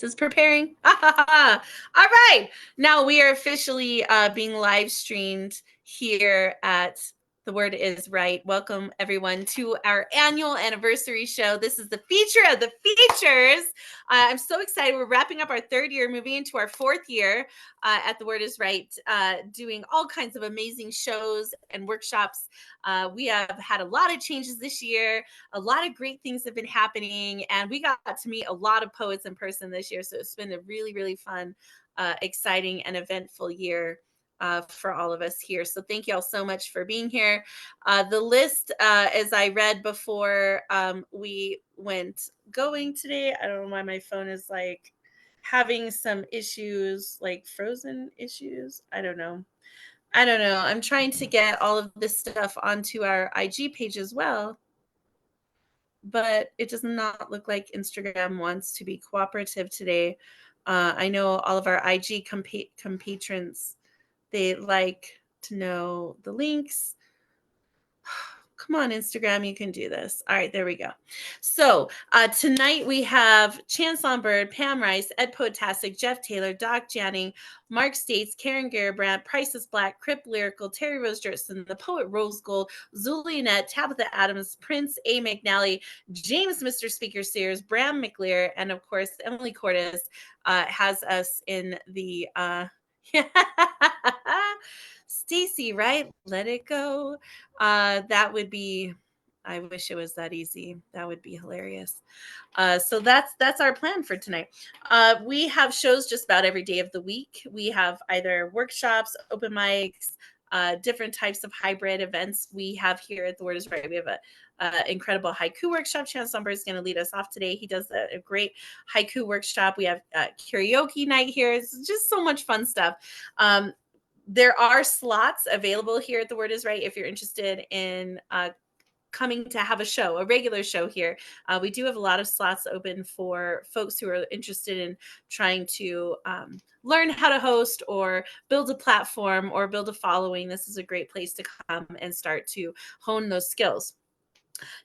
is preparing. All right. Now we are officially being live streamed here at The Word Is Right. Welcome, everyone, to our annual anniversary show. This is the feature of the features. I'm so excited. We're wrapping up our third year, moving into our fourth year at The Word Is Right, doing all kinds of amazing shows and workshops. We have had a lot of changes this year. A lot of great things have been happening, and we got to meet a lot of poets in person this year. So it's been a really, really fun, exciting, and eventful year for all of us here. So thank you all so much for being here. The list, as I read before we went going today, I don't know why my phone is like having some issues, like frozen issues. I don't know. I'm trying to get all of this stuff onto our IG page as well, but it does not look like Instagram wants to be cooperative today. I know all of our IG compatrons, they like to know the links. Come on, Instagram, you can do this. All right, there we go. So tonight we have Chance Lombard, Pam Rice, Ed Poetastic, Jeff Taylor, Doc Janning, Mark States, Karen Garabrandt, Price is Black, Crip Lyrical, Terry Rose Jerson, The Poet Rose Gold, Zulianette, Tabitha Adams, Prince A. McNally, James Mr. Speaker Sears, Bram McLear, and of course, Emily Cordes has us in the Stacy, right? Let it go. That would be. I wish it was that easy. That would be hilarious. So that's our plan for tonight. We have shows just about every day of the week. We have either workshops, open mics, different types of hybrid events we have here at The Word Is Right. We have a incredible haiku workshop. Chance Lumber is going to lead us off today. He does a great haiku workshop. We have karaoke night here. It's just so much fun stuff. There are slots available here at The Word Is Right if you're interested in coming to have a show, a regular show here. We do have a lot of slots open for folks who are interested in trying to learn how to host or build a platform or build a following. This is a great place to come and start to hone those skills.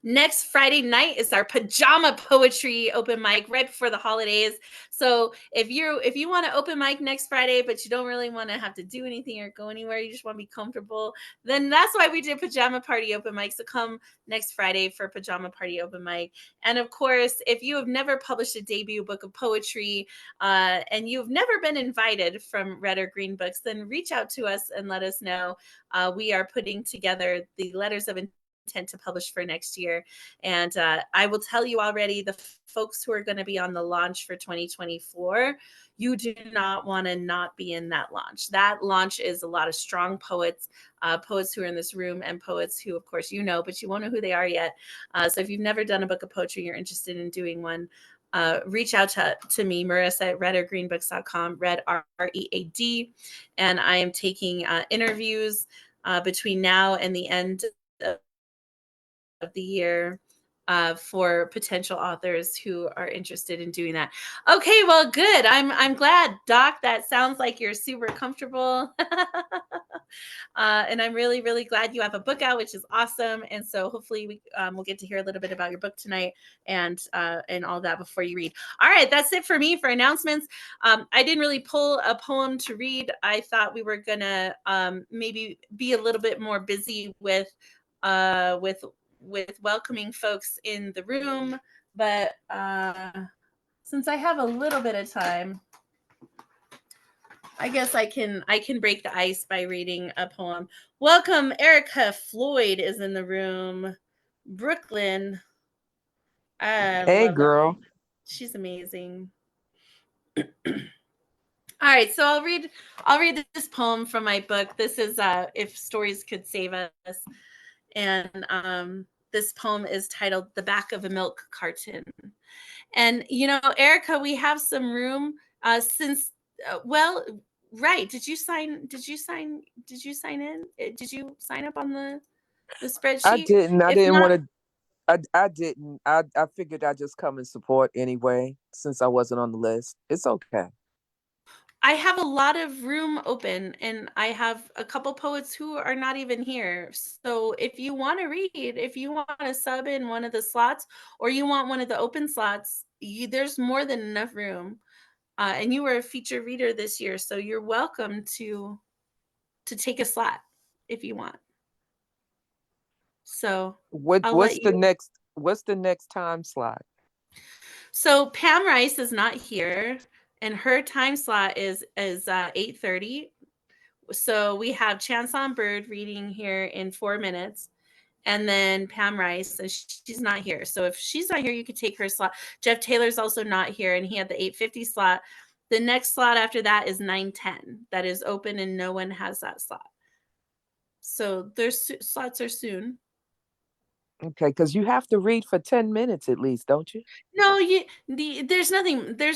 Next Friday night is our pajama poetry open mic right before the holidays. So if you want to open mic next Friday, but you don't really want to have to do anything or go anywhere, you just want to be comfortable, then that's why we did pajama party open mic. So come next Friday for pajama party open mic. And of course, if you have never published a debut book of poetry and you've never been invited from Red or Green Books, then reach out to us and let us know. We are putting together the letters of intent to publish for next year. And I will tell you already, the folks who are going to be on the launch for 2024, you do not want to not be in that launch. That launch is a lot of strong poets, poets who are in this room, and poets who, of course, you know, but you won't know who they are yet. So if you've never done a book of poetry, you're interested in doing one, reach out to me, Marissa at redorgreenbooks.com, red READ. And I am taking interviews between now and the end of the year for potential authors who are interested in doing that. Okay, well, good. I'm glad, Doc. That sounds like you're super comfortable, and I'm really, really glad you have a book out, which is awesome. And so hopefully we'll get to hear a little bit about your book tonight and all that before you read. All right, that's it for me for announcements. I didn't really pull a poem to read. I thought we were gonna maybe be a little bit more busy with welcoming folks in the room, but since I have a little bit of time, I guess I can break the ice by reading a poem. Welcome, Erica Floyd is in the room. Brooklyn, I Hey, love that. girl. She's amazing. All right, so I'll read this poem from my book. This is If Stories Could Save Us, and this poem is titled "The Back of a Milk Carton." And Erica, we have some room since well, right. Did you sign in? Did you sign up on the I spreadsheet? didn't. I If didn't not, want to. I didn't. I figured I'd just come and support anyway, since I wasn't on the list. It's okay. I have a lot of room open, and I have a couple poets who are not even here. So if you want to read, if you want to sub in one of the slots, or you want one of the open slots, there's more than enough room. And you were a feature reader this year, so you're welcome to take a slot if you want. So I'll let you. What's the next time slot? So Pam Rice is not here, and her time slot is 8:30. So we have Chance on Bird reading here in 4 minutes, and then Pam Rice, and she's not here. So if she's not here, you could take her slot. Jeff Taylor's also not here, and he had the 8:50 slot. The next slot after that is 9:10. That is open, and no one has that slot. So their slots are soon. Okay, because you have to read for 10 minutes at least, don't you? No, there's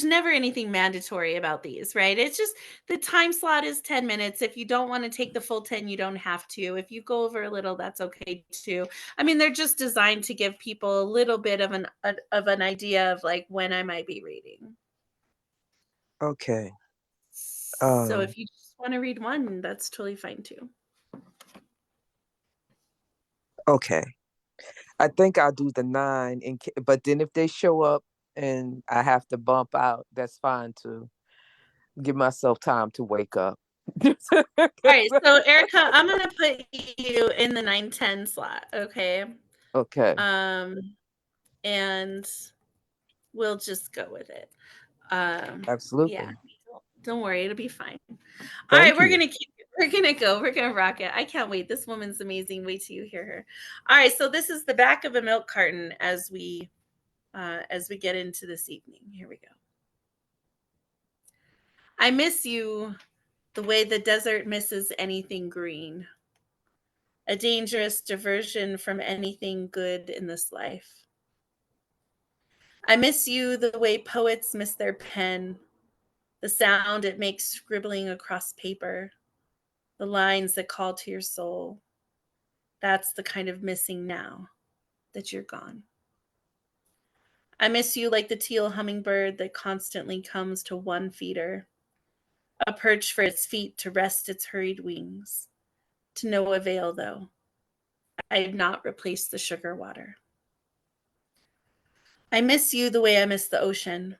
never anything mandatory about these, right? It's just the time slot is 10 minutes. If you don't want to take the full 10, you don't have to. If you go over a little, that's okay too. I mean, they're just designed to give people a little bit of an idea of like when I might be reading. Okay. So Um, if you just want to read one, that's totally fine too. okay. I think I'll do the 9 but then if they show up and I have to bump out, that's fine too. Give myself time to wake up. All right, so Erica, I'm gonna put you in the 9:10 slot, okay? Okay. And we'll just go with it. Yeah, Absolutely. don't worry, it'll be fine. All right, Thank you. we're gonna go. We're gonna rock it. I can't wait. This woman's amazing. Wait till you hear her. All right, so this is the back of a milk carton as we get into this evening. Here we go. I miss you the way the desert misses anything green, a dangerous diversion from anything good in this life. I miss you the way poets miss their pen, the sound it makes scribbling across paper, the lines that call to your soul. That's the kind of missing now that you're gone. I miss you like the teal hummingbird that constantly comes to one feeder, a perch for its feet to rest its hurried wings. To no avail, though. I have not replaced the sugar water. I miss you the way I miss the ocean,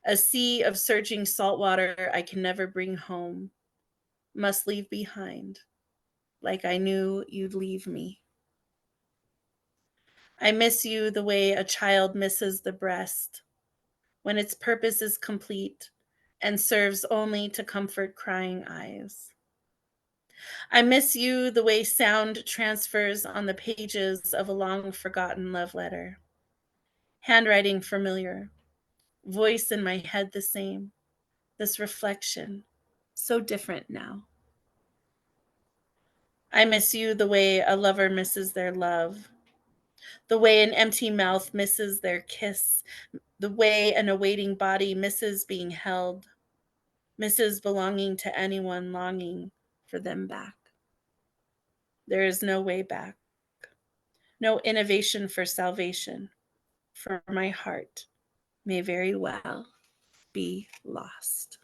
a sea of surging salt water I can never bring home, must leave behind, like I knew you'd leave me. I miss you the way a child misses the breast when its purpose is complete and serves only to comfort crying eyes. I miss you the way sound transfers on the pages of a long forgotten love letter. Handwriting familiar, voice in my head the same, this reflection, so different now. I miss you the way a lover misses their love, the way an empty mouth misses their kiss, the way an awaiting body misses being held, misses belonging to anyone longing for them back. There is no way back, no innovation for salvation, for my heart may very well be lost.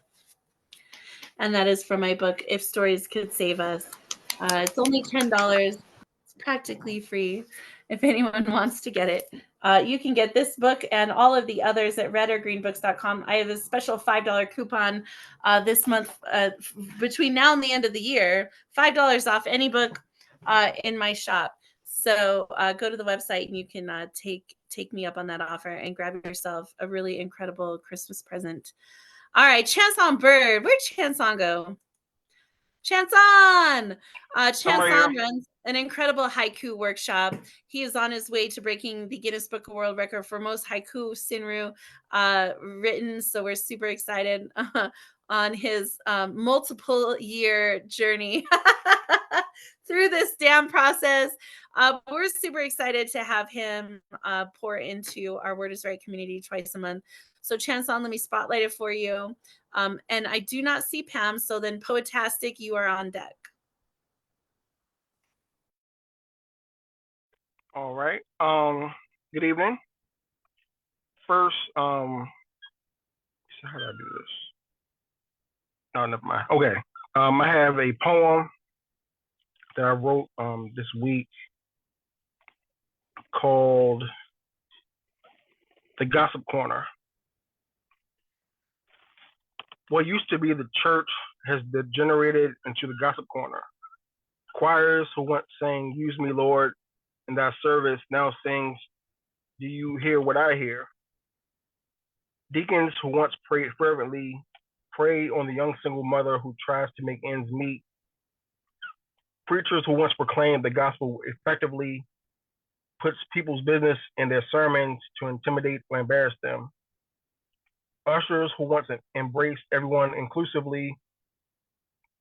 And that is from my book, If Stories Could Save Us. It's only $10. It's practically free if anyone wants to get it. You can get this book and all of the others at redorgreenbooks.com. I have a special $5 coupon this month between now and the end of the year, $5 off any book in my shop. So go to the website and you can take me up on that offer and grab yourself a really incredible Christmas present. All right, Chance on Bird. Where'd Chance on go? Chanson! I'm right here. Chanson runs an incredible haiku workshop. He is on his way to breaking the Guinness Book of World Record for most haiku Sinru written. So we're super excited on his multiple year journey through this damn process. We're super excited to have him pour into our Word is Right community twice a month. So Chanson, let me spotlight it for you. And I do not see Pam, so then Poetastic, you are on deck. All right. Good evening. First, how do I do this? No, never mind. Okay. I have a poem that I wrote this week called The Gossip Corner. What used to be the church has degenerated into the gossip corner. Choirs who once sang, "Use me, Lord," in thy service now sings, "Do you hear what I hear?" Deacons who once prayed fervently prey on the young single mother who tries to make ends meet. Preachers who once proclaimed the gospel effectively puts people's business in their sermons to intimidate or embarrass them. Ushers who once embraced everyone inclusively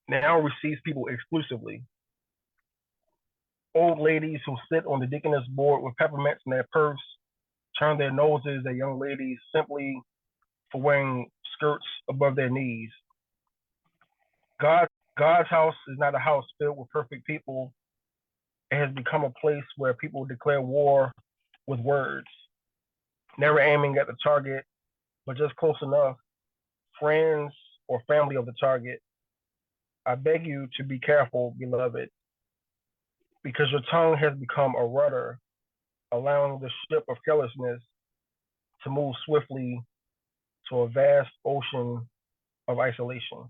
now receives people exclusively. Old ladies who sit on the deaconess board with peppermints in their purse turn their noses at young ladies simply for wearing skirts above their knees. God's house is not a house filled with perfect people. It has become a place where people declare war with words, never aiming at the target, but just close enough. Friends or family of the target, I beg you to be careful, beloved, because your tongue has become a rudder, allowing the ship of carelessness to move swiftly to a vast ocean of isolation.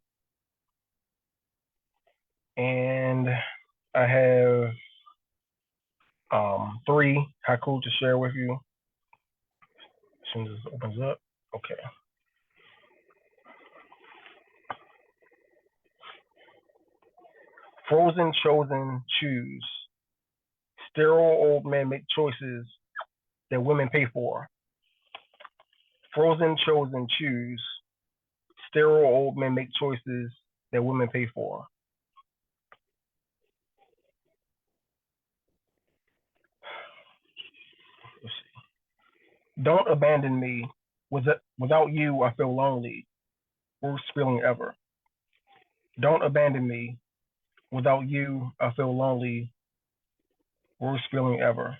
And I have three haiku to share with you as soon as this opens up. Okay. Frozen, chosen, choose. Sterile old men make choices that women pay for. Frozen, chosen, choose. Sterile old men make choices that women pay for. Let's see. Don't abandon me. Without you, I feel lonely. Worst feeling ever. Don't abandon me. Without you, I feel lonely. Worst feeling ever.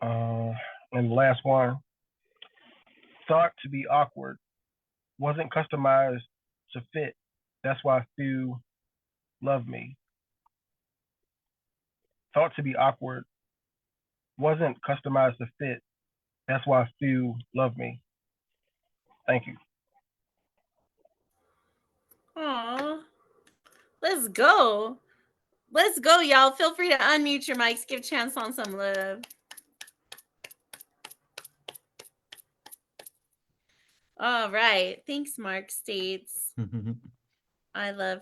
And the last one. Thought to be awkward. Wasn't customized to fit. That's why few love me. Thought to be awkward. Wasn't customized to fit. That's why few love me. Thank you. Aw, let's go. Let's go, y'all. Feel free to unmute your mics. Give Chance on some love. All right. Thanks, Mark States. I love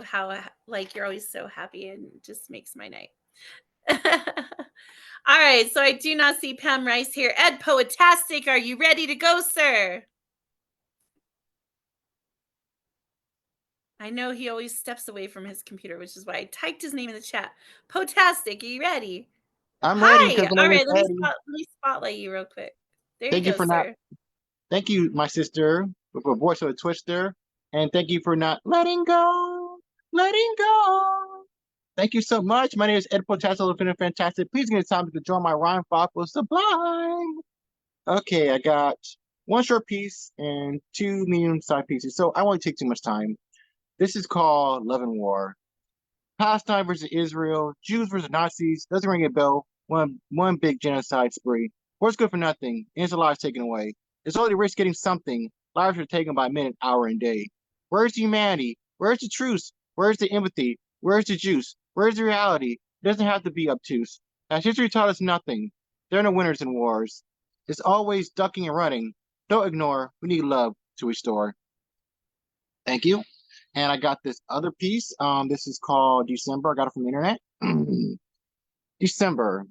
how like you're always so happy and it just makes my night. All right, so I do not see Pam Rice here. Ed Poetastic, are you ready to go, sir? I know he always steps away from his computer, which is why I typed his name in the chat. Potastic, are you ready? I'm ready because Hi. my All name is right, let Eddie. me spotlight you real quick. There you Thank you go, for not. sir. Thank you, my sister, with a voice of a twister, and thank you for not letting go, letting go. Thank you so much. My name is Ed Potasso, feeling fantastic. Please give me time to join my rhyme fop with Sublime. Okay, I got one short piece and two medium side pieces, so I won't take too much time. This is called Love and War. Palestine versus Israel, Jews versus Nazis, doesn't ring a bell. One big genocide spree. War's good for nothing. Innocent lives taken away. It's only risk getting something. Lives are taken by minute, hour, and day. Where's the humanity? Where's the truce? Where's the empathy? Where's the juice? Where's the reality? It doesn't have to be obtuse. As history taught us nothing. There are no winners in wars. It's always ducking and running. Don't ignore. We need love to restore. Thank you. And I got this other piece. This is called December. I got it from the internet. December.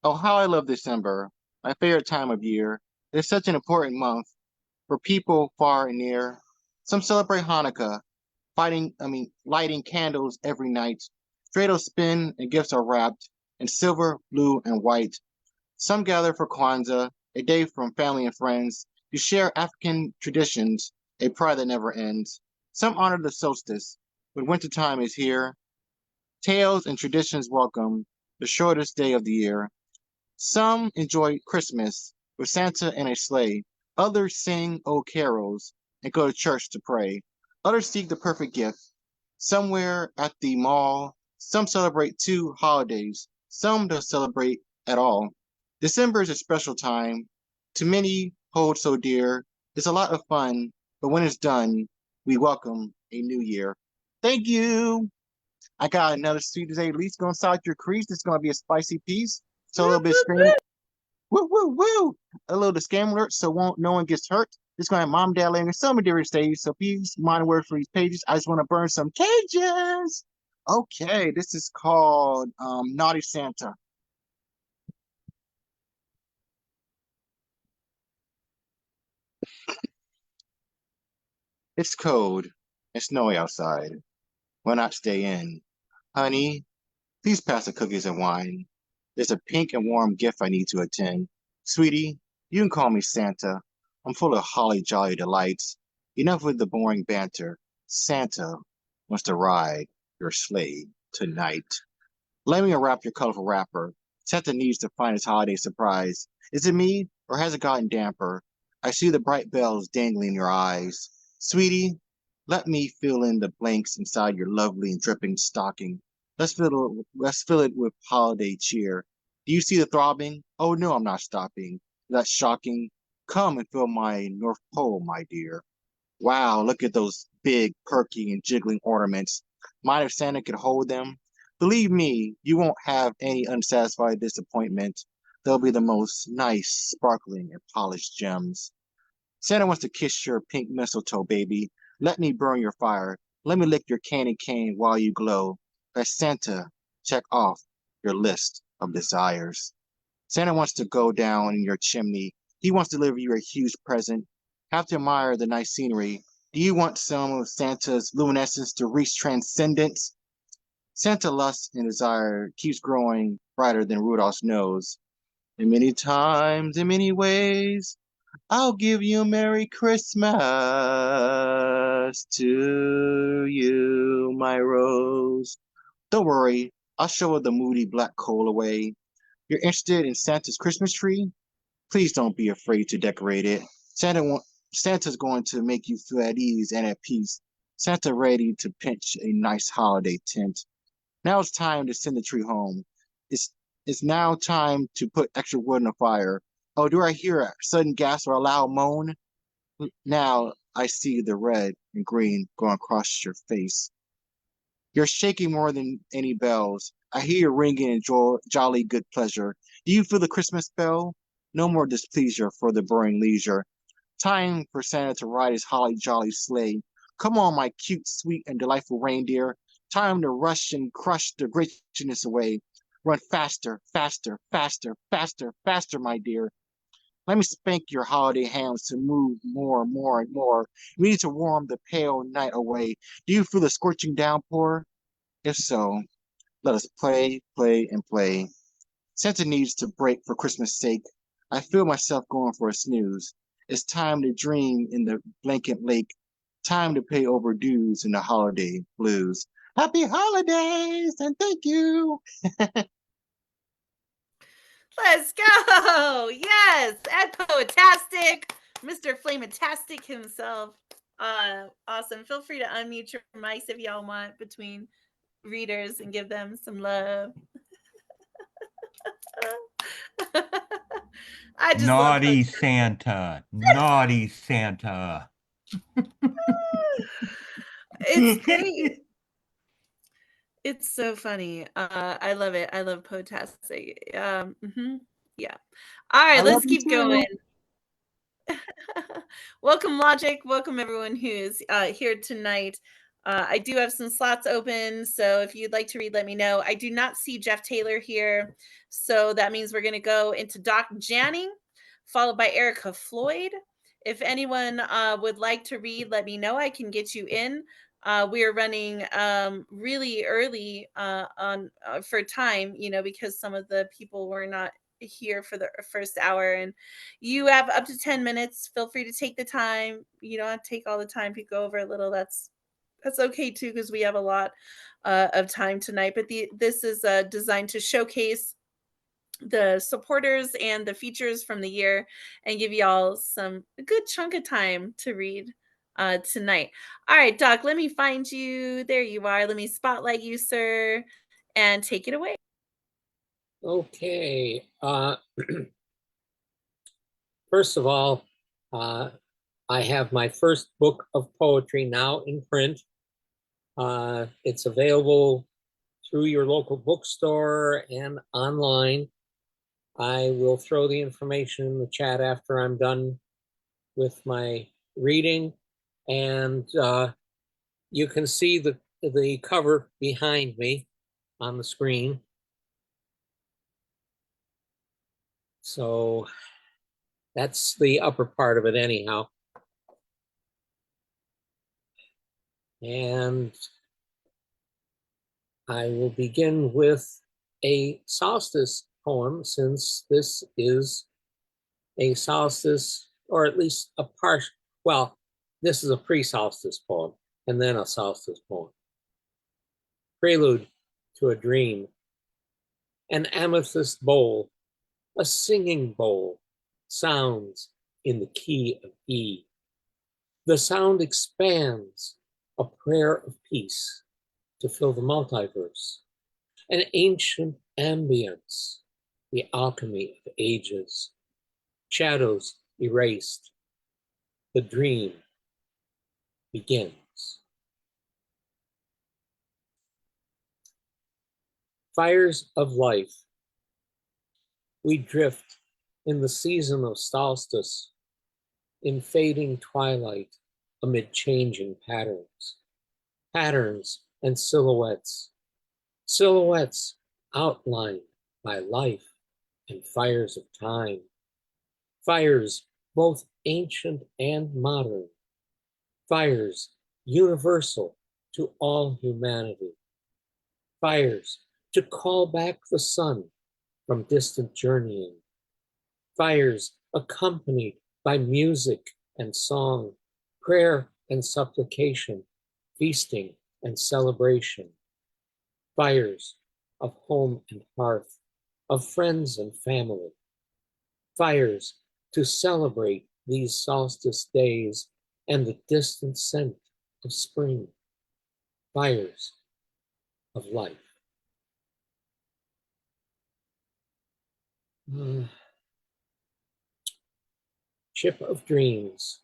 Oh, how I love December. My favorite time of year. It's such an important month for people far and near. Some celebrate Hanukkah, lighting candles every night. Dreidels spin and gifts are wrapped in silver, blue, and white. Some gather for Kwanzaa, a day from family and friends, to share African traditions, a pride that never ends. Some honor the solstice, when wintertime is here. Tales and traditions welcome the shortest day of the year. Some enjoy Christmas with Santa and a sleigh. Others sing old carols and go to church to pray. Others seek the perfect gift somewhere at the mall. Some celebrate two holidays. Some don't celebrate at all. December is a special time. To many, hold so dear. It's a lot of fun, but when it's done, we welcome a new year. Thank you. I got another sweet as a least going inside your crease. This is going to be a spicy piece. So a little bit of scream. Woo, woo, woo. A little disclaimer alert so no one gets hurt. This is going to have mom, dad, language, so many different stages. So please mind word for these pages. I just want to burn some cages. Okay, this is called Naughty Santa. It's cold and snowy outside. Why not stay in? Honey, please pass the cookies and wine. There's a pink and warm gift I need to attend. Sweetie, you can call me Santa. I'm full of holly jolly delights. Enough with the boring banter. Santa wants to ride your sleigh tonight. Let me unwrap your colorful wrapper. Santa needs to find his holiday surprise. Is it me, or has it gotten damper? I see the bright bells dangling in your eyes. Sweetie, let me fill in the blanks inside your lovely and dripping stocking. Let's fill it with holiday cheer. Do you see the throbbing? Oh no, I'm not stopping. That's shocking. Come and fill my North Pole, my dear. Wow, look at those big, perky, and jiggling ornaments. Mind if Santa could hold them? Believe me, you won't have any unsatisfied disappointment. They'll be the most nice, sparkling, and polished gems. Santa wants to kiss your pink mistletoe, baby. Let me burn your fire. Let me lick your candy cane while you glow. Let Santa check off your list of desires. Santa wants to go down in your chimney. He wants to deliver you a huge present. Have to admire the nice scenery. Do you want some of Santa's luminescence to reach transcendence? Santa lust and desire keeps growing brighter than Rudolph's nose. And many times, in many ways, I'll give you a Merry Christmas to you, my rose. Don't worry, I'll show the moody black coal away. You're interested in Santa's Christmas tree? Please don't be afraid to decorate it. Santa's going to make you feel at ease and at peace. Santa ready to pinch a nice holiday tent. Now it's time to send the tree home. It's it's now time to put extra wood in the fire. Oh, do I hear a sudden gasp or a loud moan? Now I see the red and green going across your face. You're shaking more than any bells. I hear you ringing in jolly good pleasure. Do you feel the Christmas bell? No more displeasure for the burning leisure. Time for Santa to ride his holly jolly sleigh. Come on, my cute, sweet, and delightful reindeer. Time to rush and crush the Grinchyness away. Run faster, faster, faster, faster, faster, my dear. Let me spank your holiday hands to move more, more, and more. We need to warm the pale night away. Do you feel the scorching downpour? If so, let us play, play, and play. Santa needs to break for Christmas' sake. I feel myself going for a snooze. It's time to dream in the blanket lake. Time to pay overdues in the holiday blues. Happy holidays and thank you. Let's go. Yes. And Poetastic. Mr. Flametastic himself. Awesome. Feel free to unmute your mics if y'all want between readers and give them some love. I just Naughty love Santa. Naughty Santa. It's great. It's so funny. I love it. I love Poetastic. Yeah. All right, let's keep going. Welcome, Logic. Welcome, everyone who is here tonight. I do have some slots open, so if you'd like to read, let me know. I do not see Jeff Taylor here, so that means we're going to go into Doc Janning, followed by Erica Floyd. If anyone would like to read, let me know. I can get you in. We are running really early on for time, because some of the people were not here for the first hour, and you have up to 10 minutes. Feel free to take the time. You don't have to take all the time. If you go over a little, that's okay too, because we have a lot of time tonight. But this is designed to showcase the supporters and the features from the year and give y'all a good chunk of time to read tonight. All right, Doc, let me find you. There you are. Let me spotlight you, sir, and take it away. Okay. First of all, I have my first book of poetry now in print. It's available through your local bookstore and online. I will throw the information in the chat after I'm done with my reading. And you can see the cover behind me on the screen. So that's the upper part of it anyhow. And I will begin with a solstice poem, since this is a solstice, or at least a partial, well, this is a pre-solstice poem, and then a solstice poem. Prelude to a Dream. An amethyst bowl, a singing bowl, sounds in the key of E. The sound expands, a prayer of peace to fill the multiverse. An ancient ambience, the alchemy of ages. Shadows erased, the dream begins. Fires of life. We drift in the season of solstice, in fading twilight amid changing patterns. Patterns and silhouettes. Silhouettes outlined by life and fires of time. Fires both ancient and modern. Fires universal to all humanity. Fires to call back the sun from distant journeying. Fires accompanied by music and song, prayer and supplication, feasting and celebration. Fires of home and hearth, of friends and family. Fires to celebrate these solstice days and the distant scent of spring. Fires of life. Ship of dreams,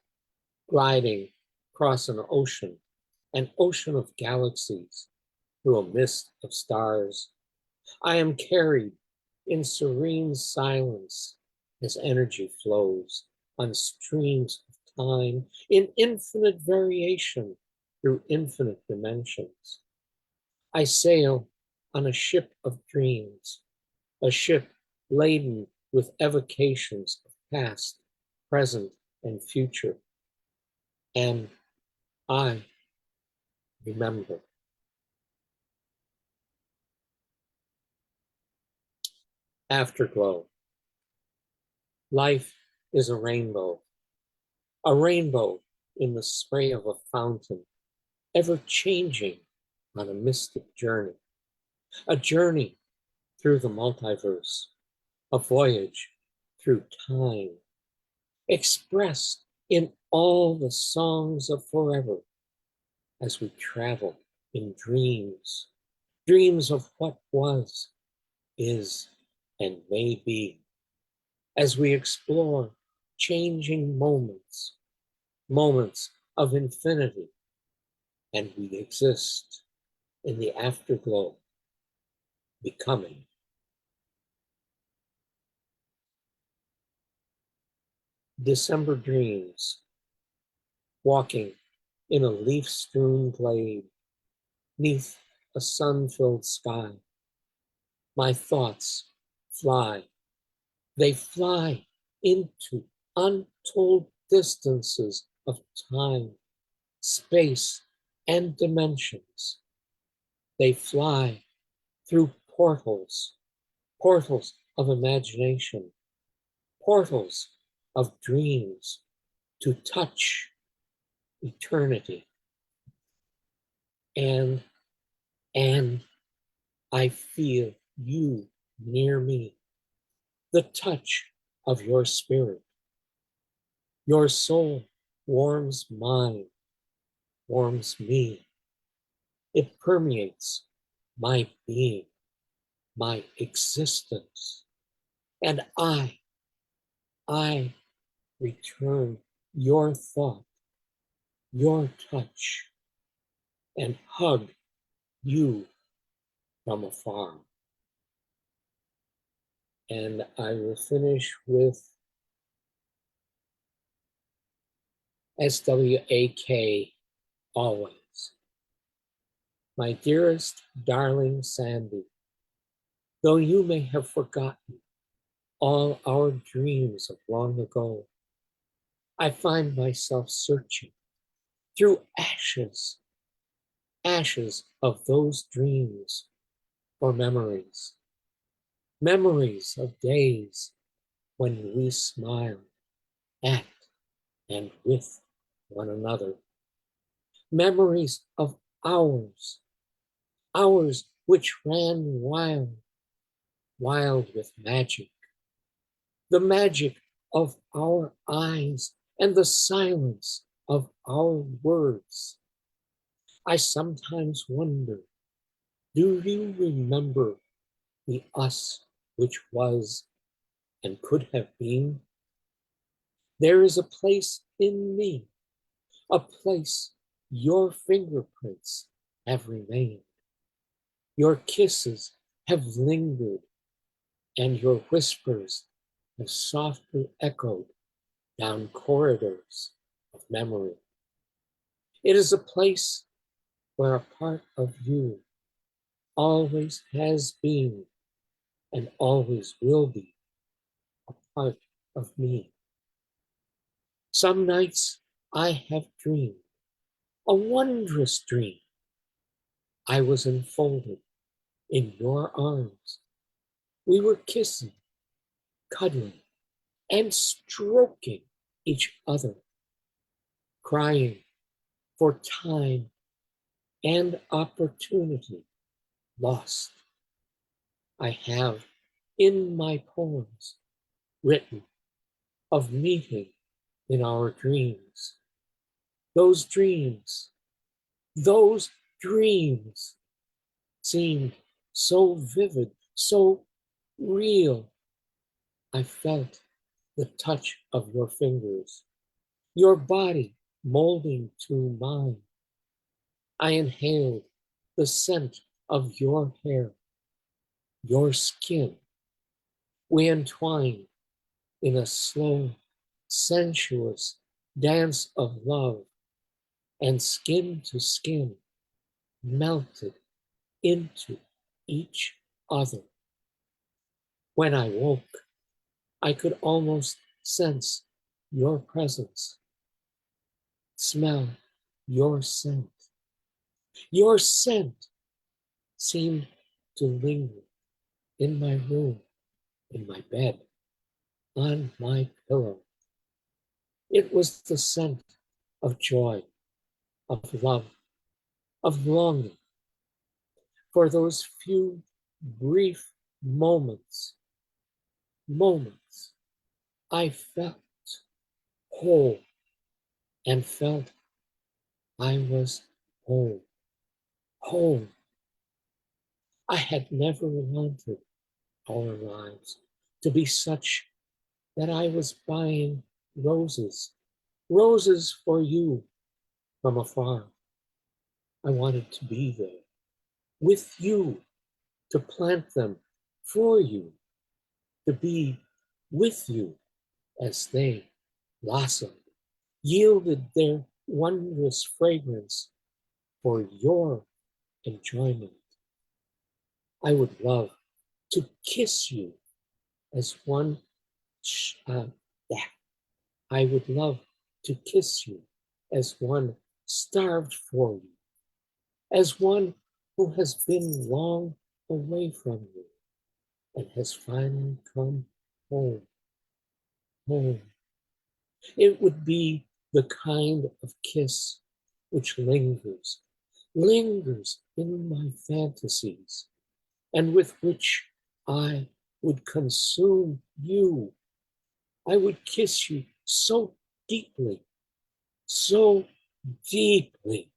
gliding across an ocean of galaxies, through a mist of stars. I am carried in serene silence as energy flows on streams of time in infinite variation through infinite dimensions. I sail on a ship of dreams, a ship laden with evocations of past, present, and future. And I remember. Afterglow. Life is a rainbow in the spray of a fountain, ever changing on a mystic journey, a journey through the multiverse, a voyage through time, expressed in all the songs of forever as we travel in dreams, dreams of what was, is, and may be, as we explore changing moments, moments of infinity, and we exist in the afterglow, becoming. December dreams, walking in a leaf-strewn glade, neath a sun-filled sky. My thoughts fly. They fly into untold distances of time, space, and dimensions. They fly through portals, portals of imagination, portals of dreams to touch eternity. And I feel you near me, the touch of your spirit. Your soul warms mine, warms me. It permeates my being, my existence. And I return your thought, your touch, and hug you from afar. And I will finish with SWAK, always. My dearest, darling Sandy, though you may have forgotten all our dreams of long ago, I find myself searching through ashes, ashes of those dreams for memories, memories of days when we smiled at and with one another, memories of hours, hours which ran wild, wild with magic, the magic of our eyes and the silence of our words. I sometimes wonder, do you remember the us which was and could have been? There is a place in me, a place your fingerprints have remained. Your kisses have lingered, and your whispers have softly echoed down corridors of memory. It is a place where a part of you always has been and always will be a part of me. Some nights I have dreamed a wondrous dream. I was enfolded in your arms. We were kissing, cuddling, and stroking each other, crying for time and opportunity lost. I have in my poems written of meeting in our dreams. Those dreams, those dreams seemed so vivid, so real. I felt the touch of your fingers, your body molding to mine. I inhaled the scent of your hair, your skin. We entwined in a slow, sensuous dance of love, and skin to skin melted into each other. When I woke, I could almost sense your presence, smell your scent. Your scent seemed to linger in my room, in my bed, on my pillow. It was the scent of joy, of love, of longing for those few brief moments, moments I felt whole and felt I was whole, whole. I had never wanted our lives to be such that I was buying roses, roses for you from afar. I wanted to be there with you, to plant them for you, to be with you as they blossomed, yielded their wondrous fragrance for your enjoyment. I would love to kiss you as one, that I would love to kiss you as one starved for you, as one who has been long away from you and has finally come home, home. It would be the kind of kiss which lingers, lingers in my fantasies, and with which I would consume you. I would kiss you so deeply, so deeply,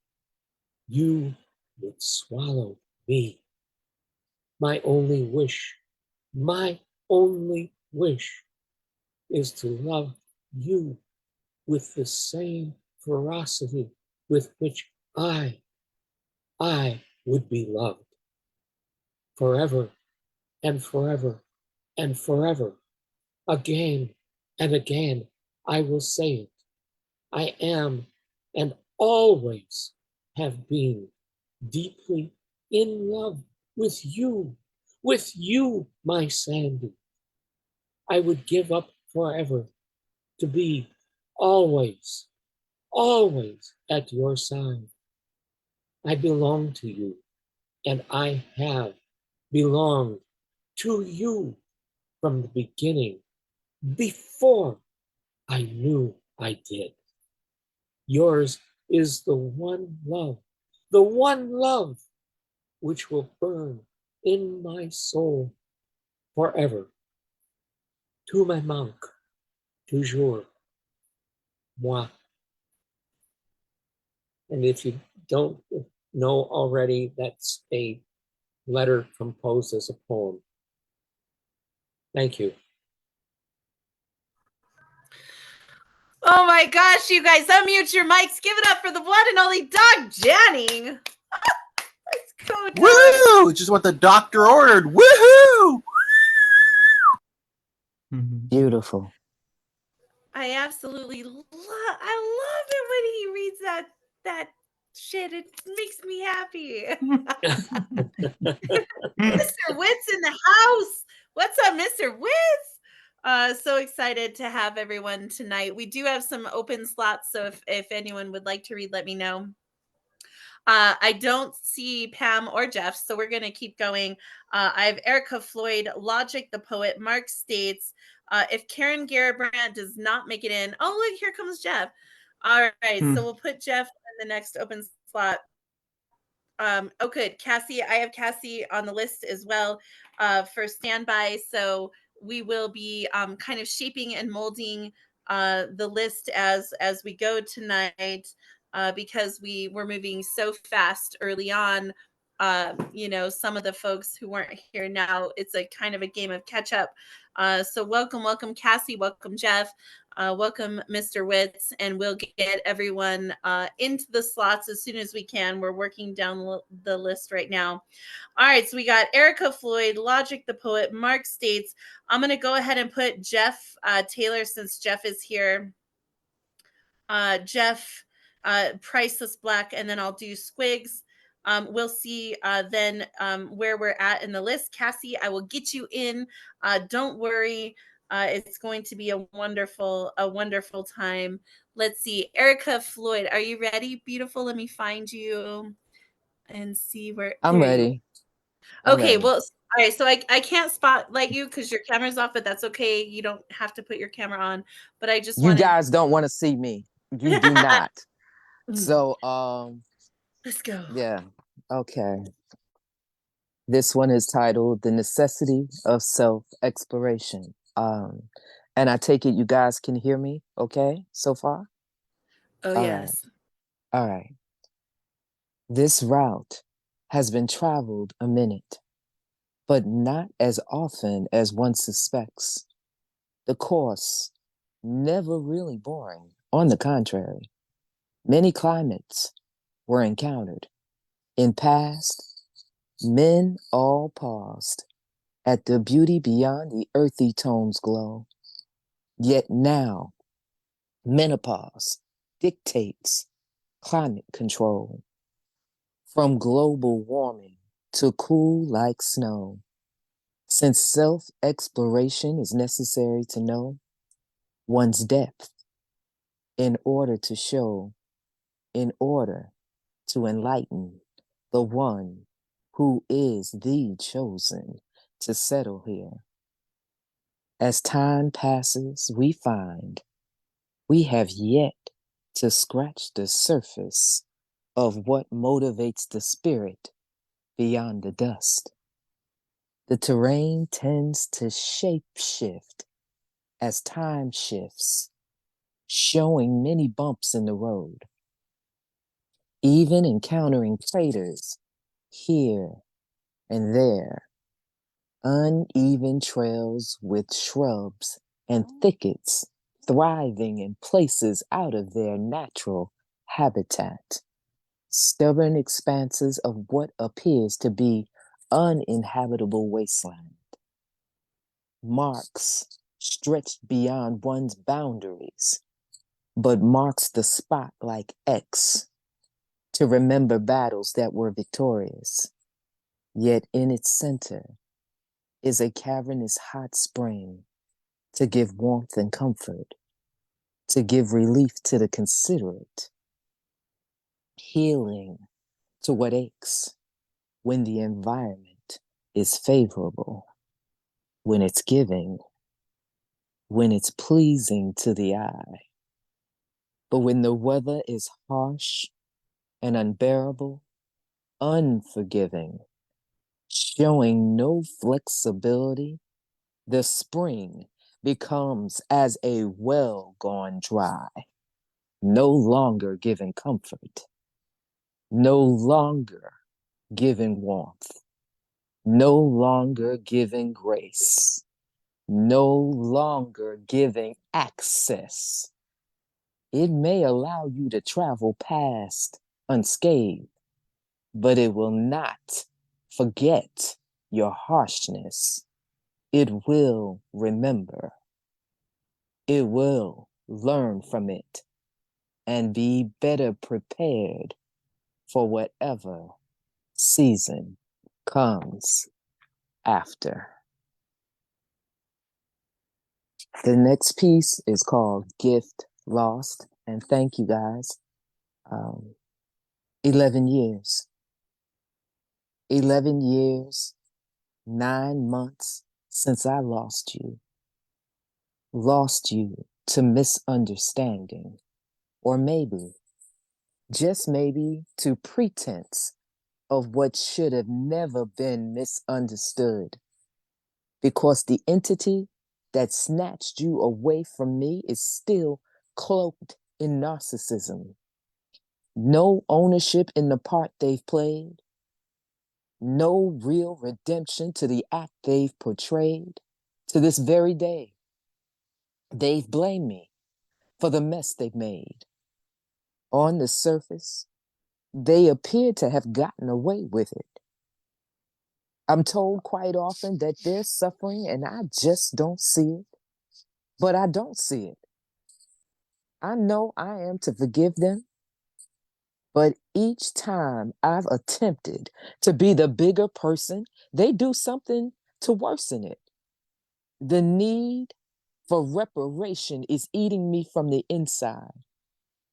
you would swallow me. My only wish, my only wish is to love you with the same ferocity with which I would be loved. Forever and forever and forever. Again and again, I will say it. I am and always have been deeply in love with you, my Sandy. I would give up forever to be always, always at your side. I belong to you, and I have belonged to you from the beginning, before I knew I did. Yours is the one love which will burn in my soul forever. Tu me manques, toujours, moi. And if you don't know already, that's a letter composed as a poem. Thank you. Oh my gosh, you guys, unmute your mics. Give it up for the one and only Doc Janning. Let's go, Doc. Woohoo! Just what the doctor ordered. Woohoo! Beautiful. I absolutely love it when he reads that shit. It makes me happy. Mr. Witt's in the house. What's up, Mr. Witz? So excited to have everyone tonight. We do have some open slots, so if anyone would like to read, let me know. I don't see Pam or Jeff, so we're going to keep going. I have Erica Floyd, Logic the Poet, Mark States. If Karen Garabrandt does not make it in, oh, look, here comes Jeff. All right, so we'll put Jeff in the next open slot. Oh, good. Cassie, I have Cassie on the list as well for standby. So we will be kind of shaping and molding the list as we go tonight because we were moving so fast early on. Some of the folks who weren't here now, it's a kind of a game of catch up. So welcome, Cassie. Welcome, Jeff. Welcome, Mr. Witz, and we'll get everyone into the slots as soon as we can. We're working down the list right now. All right, so we got Erica Floyd, Logic the Poet, Mark States. I'm going to go ahead and put Jeff Taylor since Jeff is here. Jeff, Priceless Black, and then I'll do Squigs. We'll see then where we're at in the list. Cassie, I will get you in. Don't worry. It's going to be a wonderful time. Let's see. Erica Floyd, are you ready? Beautiful. Let me find you and see where. I'm ready. Okay, well, all right. So I can't spotlight you because your camera's off, but that's okay. You don't have to put your camera on. But I just guys don't want to see me. You do not. So let's go. Yeah. Okay. This one is titled The Necessity of Self-Exploration. And I take it you guys can hear me okay so far? Oh, all yes. Right. All right. This route has been traveled a minute, but not as often as one suspects. The course, never really boring. On the contrary, many climates were encountered. In past, men all paused at the beauty beyond the earthy tones glow. Yet now, menopause dictates climate control. From global warming to cool like snow. Since self-exploration is necessary to know one's depth in order to show, in order to enlighten the one who is the chosen to settle here. As time passes, we find we have yet to scratch the surface of what motivates the spirit beyond the dust. The terrain tends to shape shift as time shifts, showing many bumps in the road. Even encountering craters here and there, uneven trails with shrubs and thickets thriving in places out of their natural habitat, stubborn expanses of what appears to be uninhabitable wasteland. Marks stretched beyond one's boundaries, but marks the spot like X to remember battles that were victorious. Yet in its center is a cavernous hot spring to give warmth and comfort, to give relief to the considerate, healing to what aches when the environment is favorable, when it's giving, when it's pleasing to the eye. But when the weather is harsh and unbearable, unforgiving, showing no flexibility, the spring becomes as a well gone dry, no longer giving comfort, no longer giving warmth, no longer giving grace, no longer giving access. It may allow you to travel past unscathed, but it will not forget your harshness. It will remember. It will learn from it and be better prepared for whatever season comes after. The next piece is called Gift Lost. And thank you guys. 11 years. 11 years, 9 months since I lost you. Lost you to misunderstanding. Or maybe, just maybe, to pretense of what should have never been misunderstood. Because the entity that snatched you away from me is still cloaked in narcissism. No ownership in the part they've played. No real redemption to the act they've portrayed. To this very day, they've blamed me for the mess they've made. On the surface, they appear to have gotten away with it. I'm told quite often that they're suffering and I just don't see it. But I don't see it. I know I am to forgive them, but each time I've attempted to be the bigger person, they do something to worsen it. The need for reparation is eating me from the inside.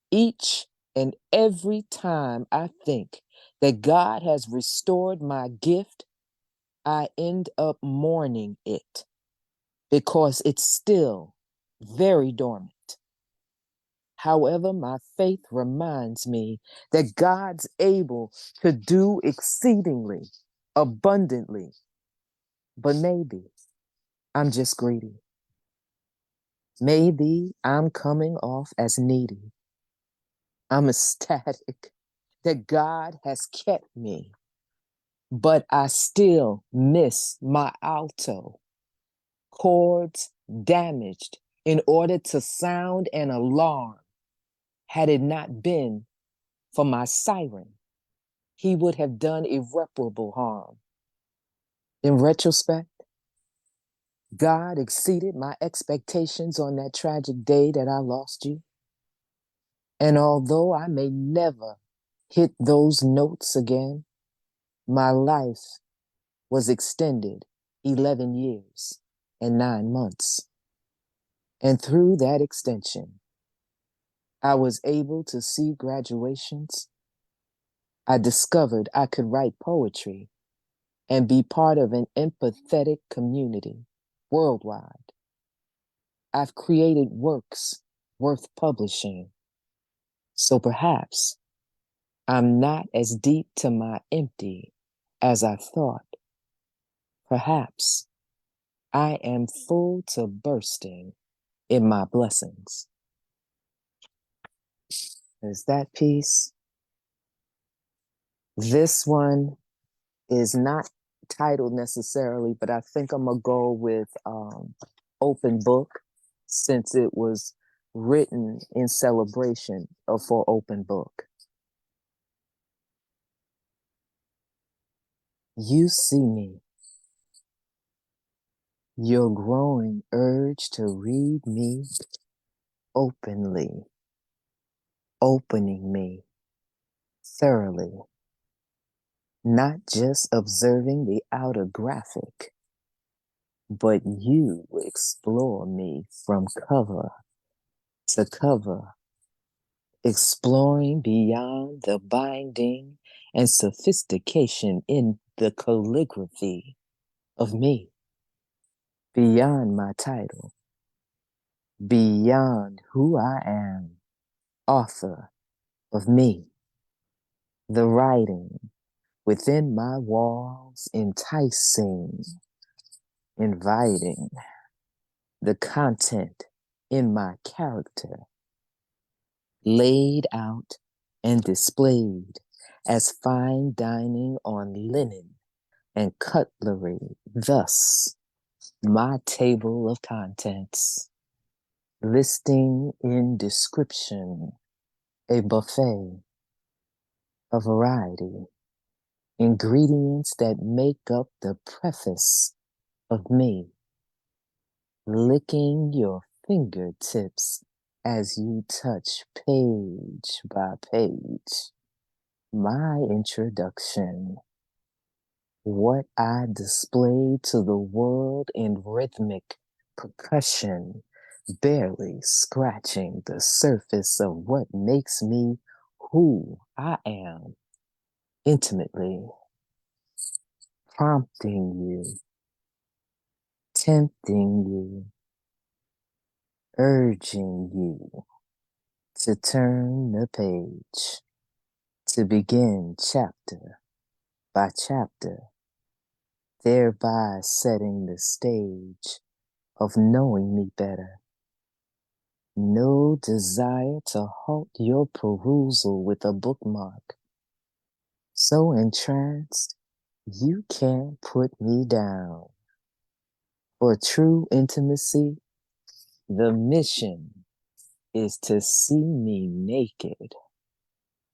Each and every time I think that God has restored my gift, I end up mourning it because it's still very dormant. However, my faith reminds me that God's able to do exceedingly, abundantly. But maybe I'm just greedy. Maybe I'm coming off as needy. I'm ecstatic that God has kept me, but I still miss my alto. Chords damaged in order to sound an alarm. Had it not been for my siren, he would have done irreparable harm. In retrospect, God exceeded my expectations on that tragic day that I lost you. And although I may never hit those notes again, my life was extended 11 years and 9 months. And through that extension, I was able to see graduations. I discovered I could write poetry and be part of an empathetic community worldwide. I've created works worth publishing. So perhaps I'm not as deep to my empty as I thought. Perhaps I am full to bursting in my blessings. There's that piece. This one is not titled necessarily, but I think I'm gonna go with Open Book, since it was written in celebration of For Open Book. You see me, your growing urge to read me openly, opening me thoroughly, not just observing the outer graphic, but you explore me from cover to cover, exploring beyond the binding and sophistication in the calligraphy of me, beyond my title, beyond who I am, author of me, the writing within my walls, enticing, inviting, the content in my character, laid out and displayed as fine dining on linen and cutlery. Thus, my table of contents, listing in description a buffet, a variety, ingredients that make up the preface of me, licking your fingertips as you touch page by page. My introduction, what I display to the world in rhythmic percussion, barely scratching the surface of what makes me who I am intimately, prompting you, tempting you, urging you to turn the page, to begin chapter by chapter, thereby setting the stage of knowing me better. No desire to halt your perusal with a bookmark. So entranced, you can't put me down. For true intimacy, the mission is to see me naked,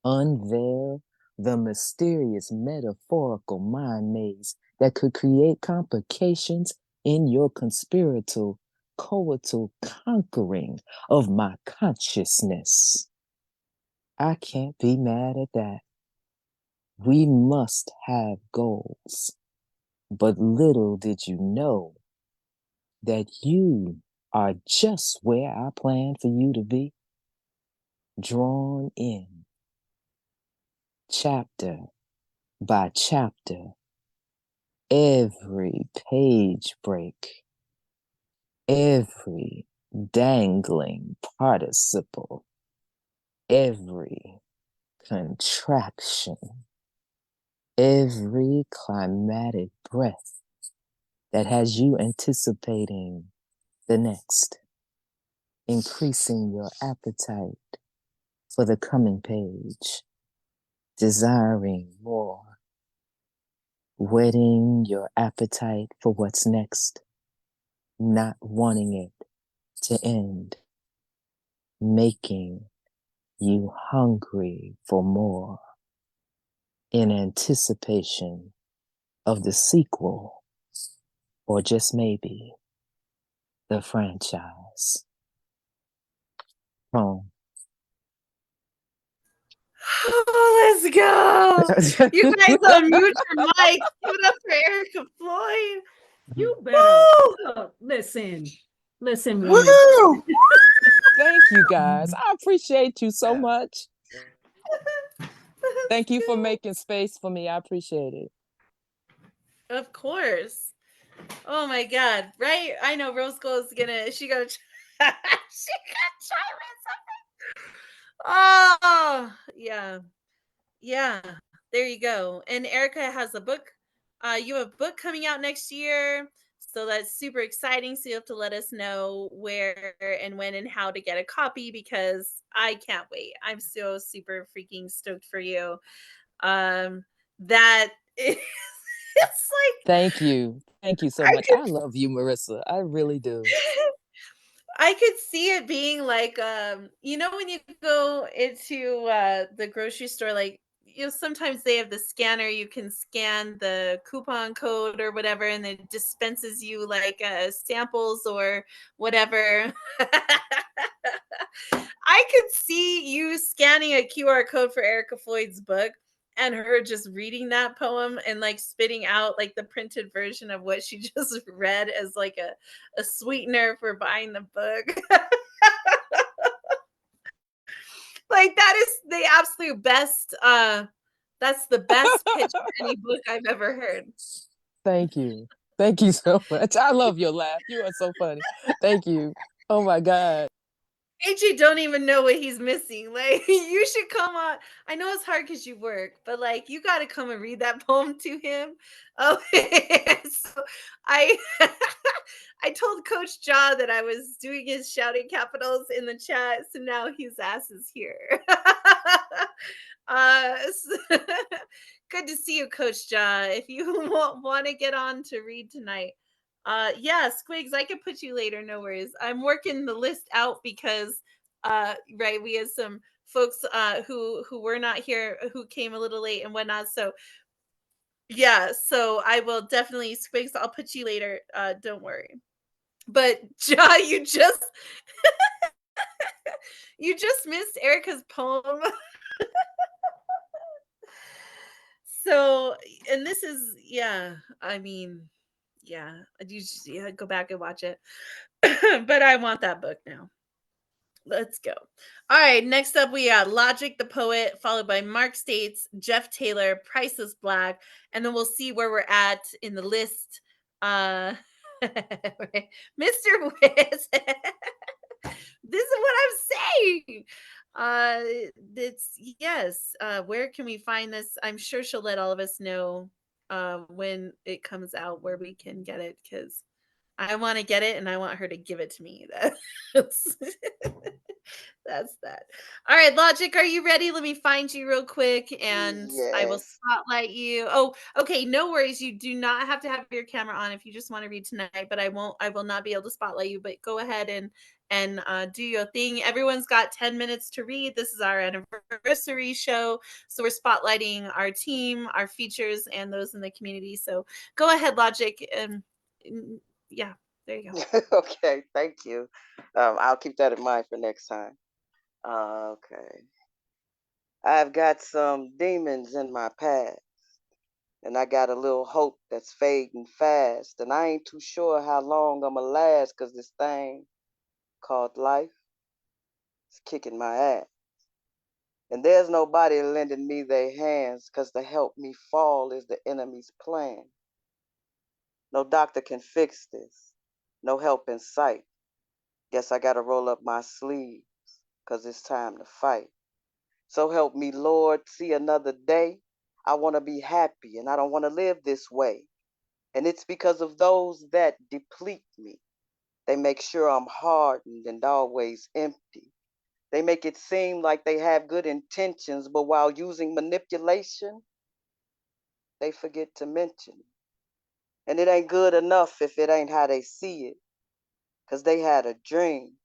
unveil the mysterious metaphorical mind maze that could create complications in your conspiratorial, coital conquering of my consciousness. I can't be mad at that. We must have goals. But little did you know that you are just where I planned for you to be, drawn in, chapter by chapter, every page break, every dangling participle, every contraction, every climatic breath that has you anticipating the next, increasing your appetite for the coming page, desiring more, whetting your appetite for what's next, not wanting it to end, making you hungry for more in anticipation of the sequel, or just maybe the franchise. Home. Oh, let's go. You guys unmute your mics. Give it up for Erica Floyd. You better listen, woman. Woo! Thank you guys. I appreciate you so much. Thank you for making space for me. I appreciate it. Of course. Oh my God. Right? I know Rose Gold's she gonna chime in something. Oh yeah. Yeah. There you go. And Erica has a book. You have a book coming out next year. So that's super exciting. So you have to let us know where and when and how to get a copy because I can't wait. I'm so super freaking stoked for you. That is, it's like Thank you. Thank you so much. I love you, Marissa. I really do. I could see it being like, when you go into the grocery store, like, sometimes they have the scanner, you can scan the coupon code or whatever, and it dispenses you like samples or whatever. I could see you scanning a QR code for Erica Floyd's book and her just reading that poem and like spitting out like the printed version of what she just read as like a sweetener for buying the book. Like that is the absolute best that's the best pitch for any book I've ever heard. Thank you. Thank you so much. I love your laugh. You are so funny. Thank you. Oh my God. AJ don't even know what he's missing. Like you should come on. I know it's hard because you work, but like you got to come and read that poem to him. Oh, so I I told Coach Ja that I was doing his shouting capitals in the chat, so now his ass is here. Good to see you, Coach Ja. If you want to get on to read tonight, yeah, Squigs, I could put you later, no worries. I'm working the list out because right, we had some folks who were not here, who came a little late and whatnot. So yeah, so I will definitely, Squigs, I'll put you later. Don't worry. But Ja, you just missed Erica's poem. So, and this is, yeah, I mean, yeah, go back and watch it. But I want that book now. Let's go. All right, next up we got Logic the Poet, followed by Mark States, Jeff Taylor, Priceless Black, and then we'll see where we're at in the list. Mr. Wiz. This is what I'm saying. It's yes. Where can we find this? I'm sure she'll let all of us know when it comes out where we can get it, because I want to get it and I want her to give it to me. That's that's that. All right, Logic, are you ready? Let me find you real quick and I will Yes. spotlight you. Oh, okay, no worries. You do not have to have your camera on if you just want to read tonight, but I will not be able to spotlight you, but go ahead and do your thing. Everyone's got 10 minutes to read. This is our anniversary show. So we're spotlighting our team, our features, and those in the community. So go ahead, Logic, and yeah, there you go. Okay, thank you. I'll keep that in mind for next time. Okay. I've got some demons in my past, and I got a little hope that's fading fast, and I ain't too sure how long I'ma last, 'cause this thing called life is kicking my ass. And there's nobody lending me their hands, 'cause to help me fall is the enemy's plan. No doctor can fix this, no help in sight. Guess I gotta roll up my sleeves, 'cause it's time to fight. So help me, Lord, see another day. I wanna be happy and I don't wanna live this way. And it's because of those that deplete me. They make sure I'm hardened and always empty. They make it seem like they have good intentions, but while using manipulation, they forget to mention it. And it ain't good enough if it ain't how they see it, 'cause they had a dream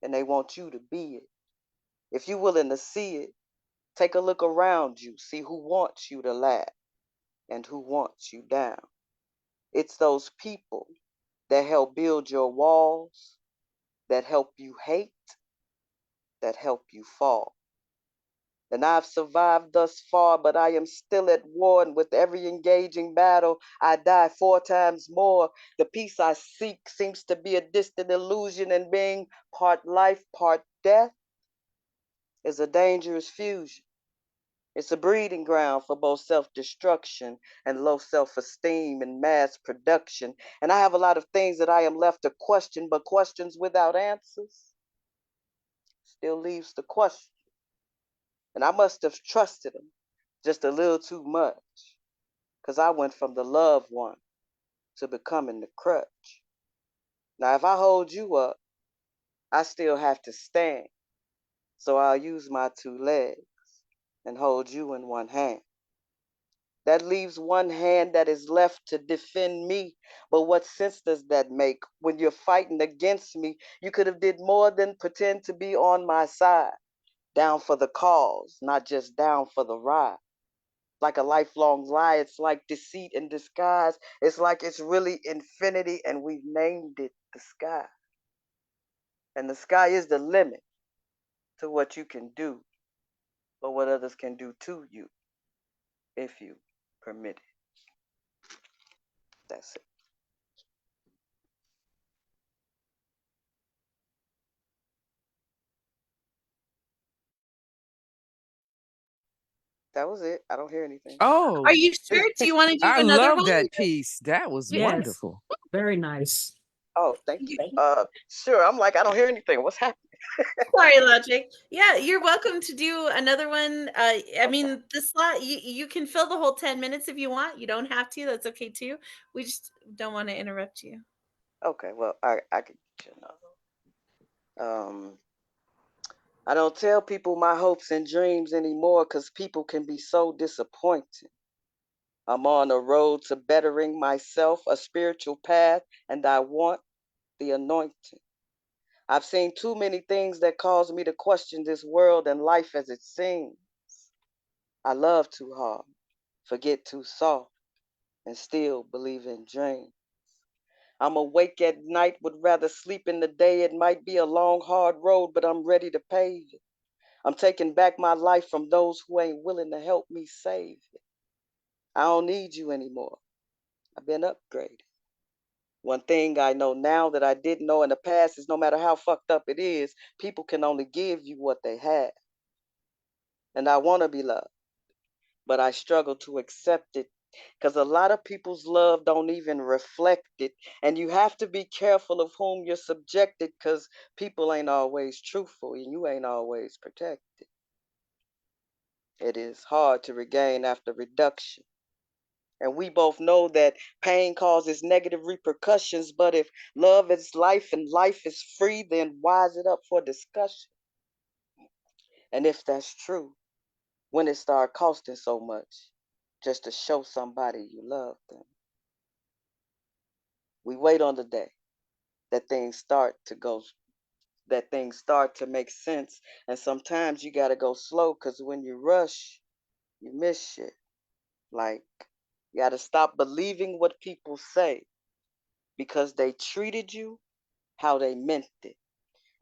and they want you to be it. If you willing to see it, take a look around you, see who wants you to laugh and who wants you down. It's those people that help build your walls, that help you hate, that help you fall. And I've survived thus far, but I am still at war, and with every engaging battle, I die 4 times more. The peace I seek seems to be a distant illusion, and being part life, part death is a dangerous fusion. It's a breeding ground for both self destruction and low self esteem and mass production. And I have a lot of things that I am left to question, but questions without answers still leaves the question. And I must have trusted him just a little too much, because I went from the loved one to becoming the crutch. Now, if I hold you up, I still have to stand. So I'll use my 2 legs and hold you in one hand. That leaves one hand that is left to defend me. But what sense does that make? When you're fighting against me, you could have did more than pretend to be on my side. Down for the cause, not just down for the ride. Like a lifelong lie, it's like deceit in disguise. It's like it's really infinity and we've named it the sky. And the sky is the limit to what you can do, but what others can do to you if you permit it. That's it. That was it. I don't hear anything. Oh, Are you sure? Do you want to do I another love one? that piece. That was Yes. wonderful. Very nice. Oh, thank you. Sure. I'm like, I don't hear anything. What's happening? Sorry, Logic. Yeah, you're welcome to do another one. I mean, the slot, you can fill the whole 10 minutes if you want. You don't have to. That's okay too. We just don't want to interrupt you. Okay, well, I can get you another. I don't tell people my hopes and dreams anymore because people can be so disappointing. I'm on a road to bettering myself, a spiritual path, and I want the anointing. I've seen too many things that cause me to question this world and life as it seems. I love too hard, forget too soft, and still believe in dreams. I'm awake at night, would rather sleep in the day. It might be a long, hard road, but I'm ready to pave it. I'm taking back my life from those who ain't willing to help me save it. I don't need you anymore. I've been upgraded. One thing I know now that I didn't know in the past is no matter how fucked up it is, people can only give you what they have. And I want to be loved, but I struggle to accept it because a lot of people's love don't even reflect it. And you have to be careful of whom you're subjected because people ain't always truthful and you ain't always protected. It is hard to regain after reduction. And we both know that pain causes negative repercussions, but if love is life and life is free, then why is it up for discussion? And if that's true, when it start costing so much just to show somebody you love them? We wait on the day that things start to make sense. And sometimes you gotta go slow because when you rush, you miss shit. Like, you gotta stop believing what people say because they treated you how they meant it.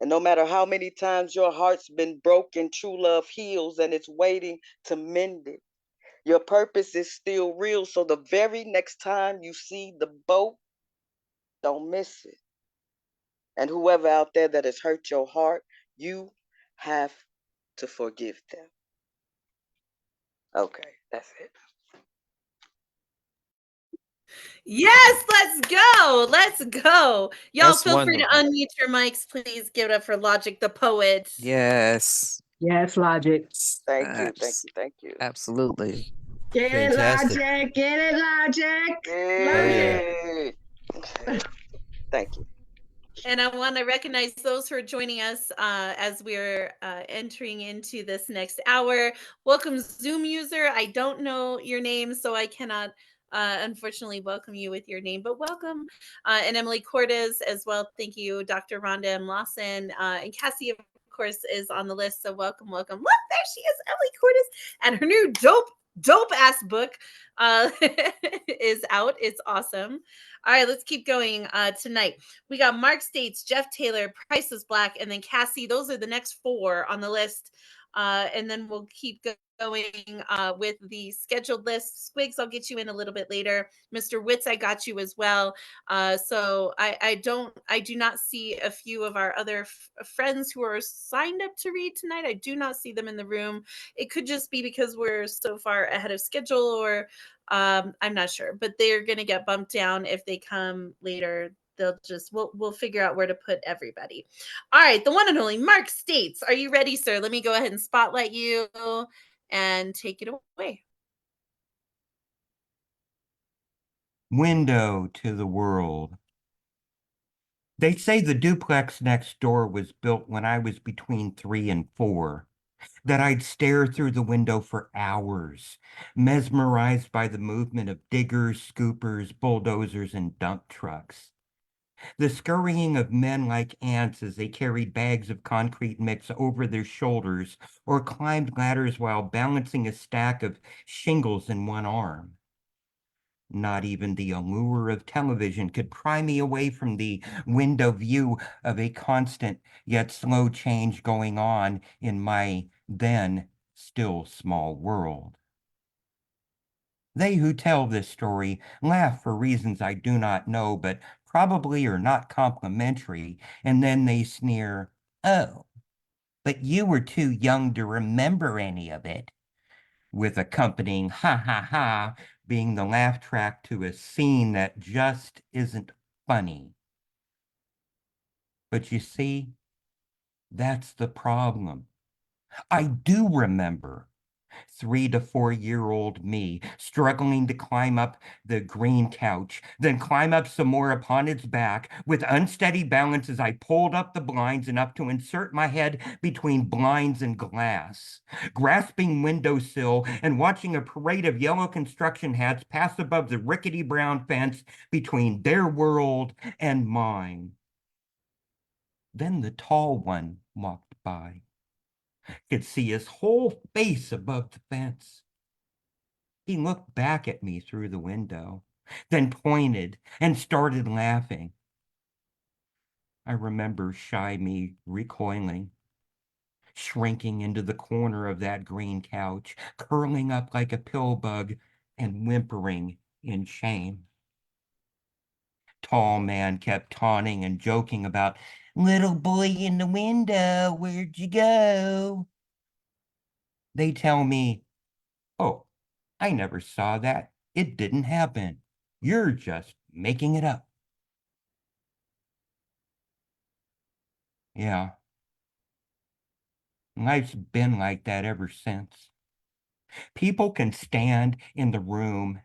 And no matter how many times your heart's been broken, true love heals and it's waiting to mend it. Your purpose is still real, so the very next time you see the boat, don't miss it. And whoever out there that has hurt your heart, you have to forgive them. Okay, that's it. Yes, let's go. Let's go. Y'all That's feel free to wonderful. unmute your mics. Please give it up for Logic the poet. Yes. Yes, Logic. Thank you, thank Abs- you, thank you. Absolutely. Get Fantastic. it, Logic. Get it, Logic. Love yeah. it. Okay. Thank you. And I want to recognize those who are joining us as we're entering into this next hour. Welcome, Zoom user. I don't know your name, so I cannot unfortunately welcome you with your name, but welcome. And Emily Cordes as well. Thank you, Dr. Rhonda M. Lawson. And Cassie, of course, is on the list. So welcome, welcome. Look, there she is, Emily Cordes. And her new dope ass book is out. It's awesome. All right, let's keep going tonight. We got Mark States, Jeff Taylor, Price is Black, and then Cassie. Those are the next four on the list. And then we'll keep going with the scheduled list. Squigs, I'll get you in a little bit later. Mr. Witz, I got you as well. So I do not see a few of our other friends who are signed up to read tonight. I do not see them in the room. It could just be because we're so far ahead of schedule, or I'm not sure, but they're going to get bumped down if they come later. We'll figure out where to put everybody. All right, the one and only Mark States. Are you ready, sir? Let me go ahead and spotlight you and take it away. Window to the world. They say the duplex next door was built when I was between 3 and 4. that I'd stare through the window for hours, mesmerized by the movement of diggers, scoopers, bulldozers, and dump trucks. The scurrying of men like ants as they carried bags of concrete mix over their shoulders or climbed ladders while balancing a stack of shingles in one arm. Not even the allure of television could pry me away from the window view of a constant yet slow change going on in my then still small world. They who tell this story laugh for reasons I do not know, but probably are not complimentary, and then they sneer, "Oh, but you were too young to remember any of it," with accompanying "ha ha ha" being the laugh track to a scene that just isn't funny. But you see, that's the problem. I do remember 3 to 4-year-old me struggling to climb up the green couch, then climb up some more upon its back with unsteady balance as I pulled up the blinds enough to insert my head between blinds and glass, grasping windowsill and watching a parade of yellow construction hats pass above the rickety brown fence between their world and mine. Then the tall one walked by. Could see his whole face above the fence. He looked back at me through the window, then pointed and started laughing. I remember shy me recoiling, shrinking into the corner of that green couch, curling up like a pill bug and whimpering in shame. Tall man kept taunting and joking about, "Little boy in the window, where'd you go?" They tell me, "Oh, I never saw that. It didn't happen. You're just making it up." Yeah, life's been like that ever since. People can stand in the room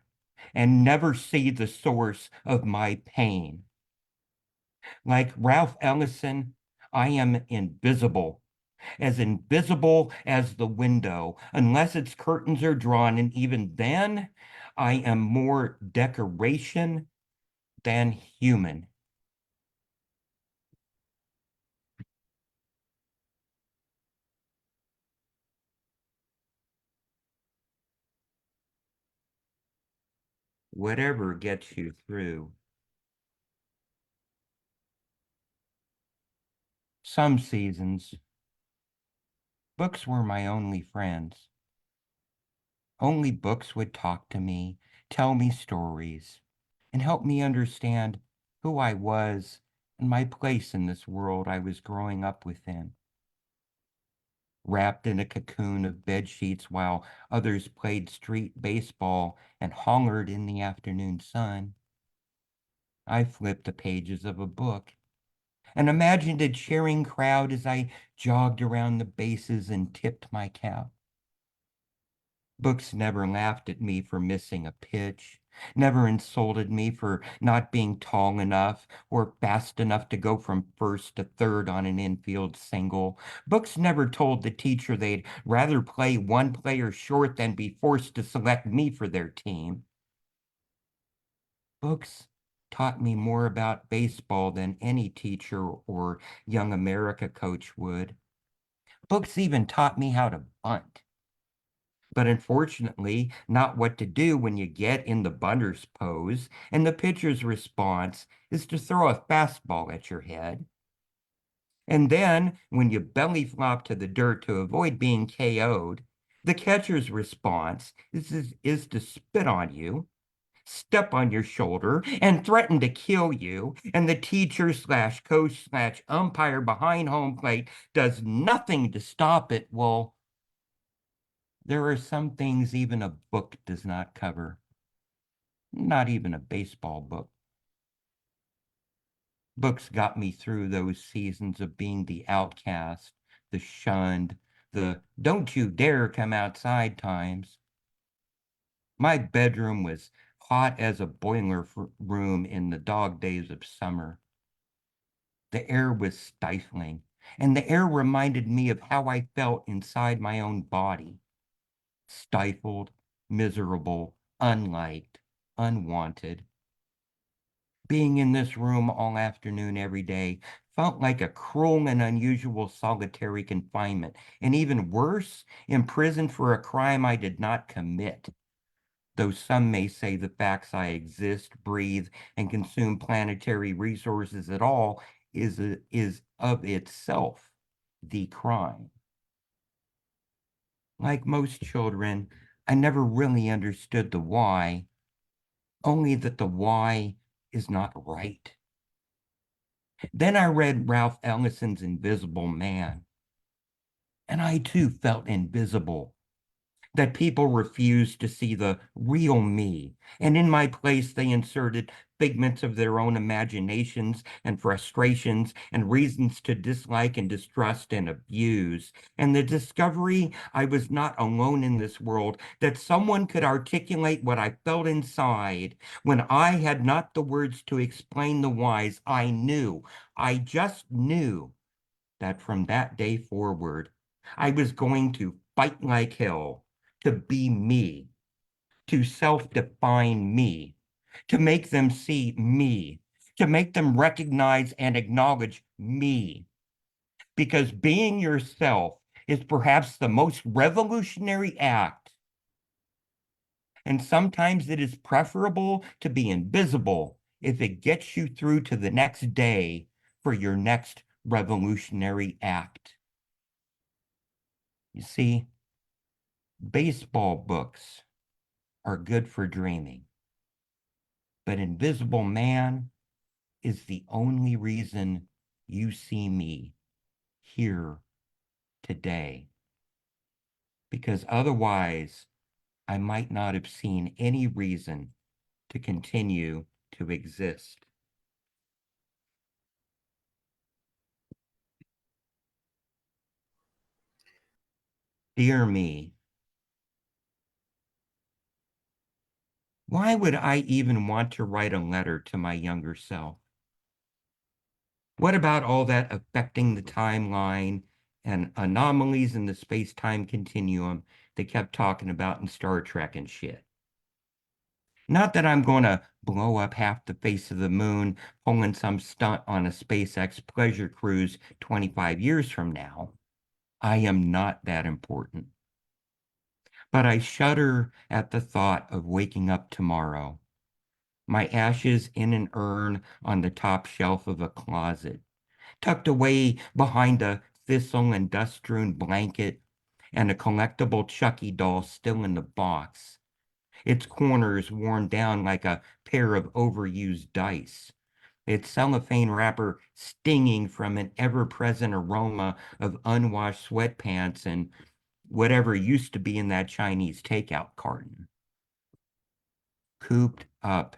and never see the source of my pain. Like Ralph Ellison, I am invisible as the window, unless its curtains are drawn, and even then, I am more decoration than human. Whatever gets you through. Some seasons, books were my only friends. Only books would talk to me, tell me stories, and help me understand who I was and my place in this world I was growing up within. Wrapped in a cocoon of bed sheets while others played street baseball and hollered in the afternoon sun, I flipped the pages of a book and imagined a cheering crowd as I jogged around the bases and tipped my cap. Books never laughed at me for missing a pitch, never insulted me for not being tall enough or fast enough to go from first to third on an infield single. Books never told the teacher they'd rather play one player short than be forced to select me for their team. Books taught me more about baseball than any teacher or Young America coach would. Books even taught me how to bunt. But unfortunately, not what to do when you get in the bunter's pose and the pitcher's response is to throw a fastball at your head. And then, when you belly flop to the dirt to avoid being KO'd, the catcher's response is to spit on you, step on your shoulder, and threaten to kill you, and the teacher slash coach slash umpire behind home plate does nothing to stop it. Well, there are some things even a book does not cover, not even a baseball book. Books got me through those seasons of being the outcast, the shunned, the "don't you dare come outside" times. My bedroom was hot as a boiler room in the dog days of summer. The air was stifling, and the air reminded me of how I felt inside my own body. Stifled, miserable, unliked, unwanted. Being in this room all afternoon every day felt like a cruel and unusual solitary confinement, and even worse, imprisoned for a crime I did not commit. Though some may say the facts I exist, breathe, and consume planetary resources at all is of itself the crime. Like most children, I never really understood the why, only that the why is not right. Then I read Ralph Ellison's Invisible Man, and I too felt invisible, that people refused to see the real me, and in my place they inserted figments of their own imaginations and frustrations and reasons to dislike and distrust and abuse. And the discovery I was not alone in this world, that someone could articulate what I felt inside when I had not the words to explain the whys, I just knew that from that day forward, I was going to fight like hell to be me, to self-define me, to make them see me, to make them recognize and acknowledge me. Because being yourself is perhaps the most revolutionary act. And sometimes it is preferable to be invisible if it gets you through to the next day for your next revolutionary act. You see, baseball books are good for dreaming, but Invisible Man is the only reason you see me here today. Because otherwise, I might not have seen any reason to continue to exist. Dear me, why would I even want to write a letter to my younger self? What about all that affecting the timeline and anomalies in the space-time continuum they kept talking about in Star Trek and shit? Not that I'm going to blow up half the face of the moon pulling some stunt on a SpaceX pleasure cruise 25 years from now. I am not that important. But I shudder at the thought of waking up tomorrow, my ashes in an urn on the top shelf of a closet, tucked away behind a thistle and dust-strewn blanket, and a collectible Chucky doll still in the box, its corners worn down like a pair of overused dice, its cellophane wrapper stinging from an ever-present aroma of unwashed sweatpants and whatever used to be in that Chinese takeout carton. Cooped up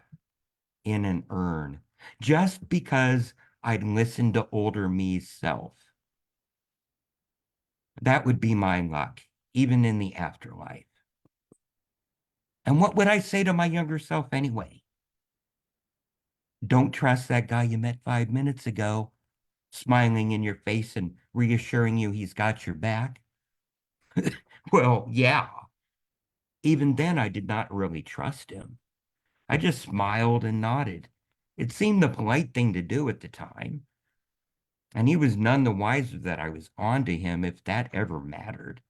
in an urn, just because I'd listened to older me's self. That would be my luck, even in the afterlife. And what would I say to my younger self anyway? Don't trust that guy you met 5 minutes ago, smiling in your face and reassuring you he's got your back. Well, yeah. Even then, I did not really trust him. I just smiled and nodded. It seemed the polite thing to do at the time. And he was none the wiser that I was on to him, if that ever mattered.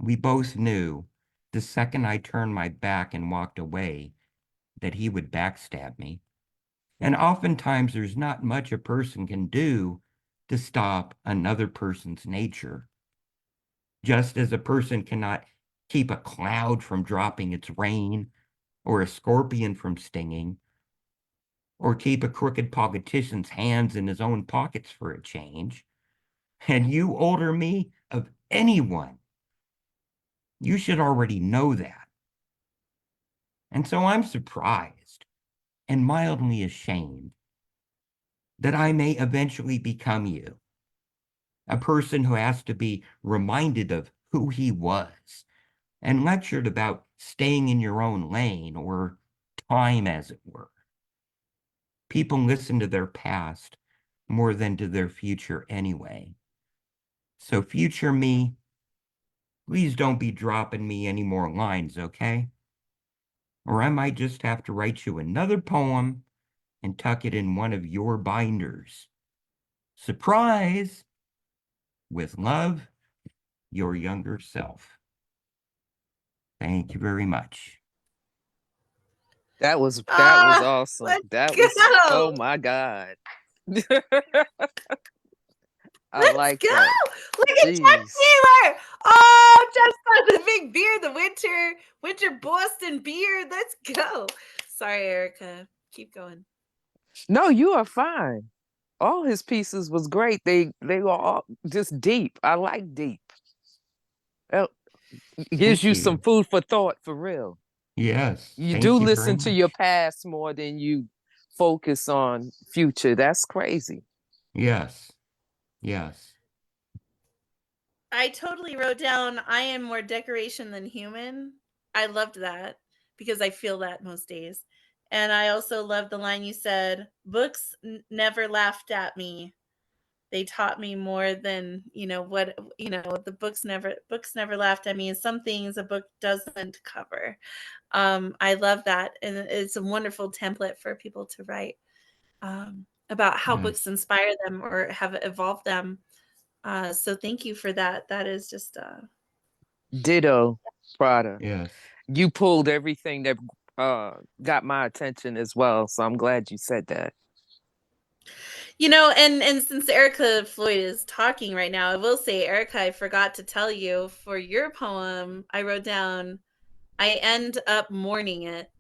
We both knew the second I turned my back and walked away that he would backstab me. And oftentimes there's not much a person can do to stop another person's nature. Just as a person cannot keep a cloud from dropping its rain, or a scorpion from stinging, or keep a crooked politician's hands in his own pockets for a change. And you, older me, of anyone, you should already know that. And so I'm surprised and mildly ashamed that I may eventually become you, a person who has to be reminded of who he was and lectured about staying in your own lane, or time, as it were. People listen to their past more than to their future anyway. So future me, please don't be dropping me any more lines, okay? Or I might just have to write you another poem and tuck it in one of your binders. Surprise! With love, your younger self. Thank you very much. That was Ah, awesome. let's That was, oh go. my God. I Let's like go. that. Look at Jeff Jeez. Taylor. Oh, Jeff's got the big beard, the winter Boston beard. Let's go. Sorry, Erica. Keep going. No, you are fine. All his pieces was great. They were all just deep. I like deep. It gives Thank you some you. food for thought, for real. Yes, You do thank you very listen to your much. past more than you focus on future. That's crazy. Yes, yes. I totally wrote down I am more decoration than human. I loved that because I feel that most days. And I also loved the line you said, books never laughed at me. They taught me more than, the books never laughed at me, and some things a book doesn't cover. I love that, and it's a wonderful template for people to write about how books Yes, inspire them or have evolved them. So thank you for that. That is just Ditto, Prada. yes. You pulled everything that got my attention as well. So I'm glad you said that. and since Erica Floyd is talking right now, I will say, Erica, I forgot to tell you, for your poem, I wrote down, I end up mourning it,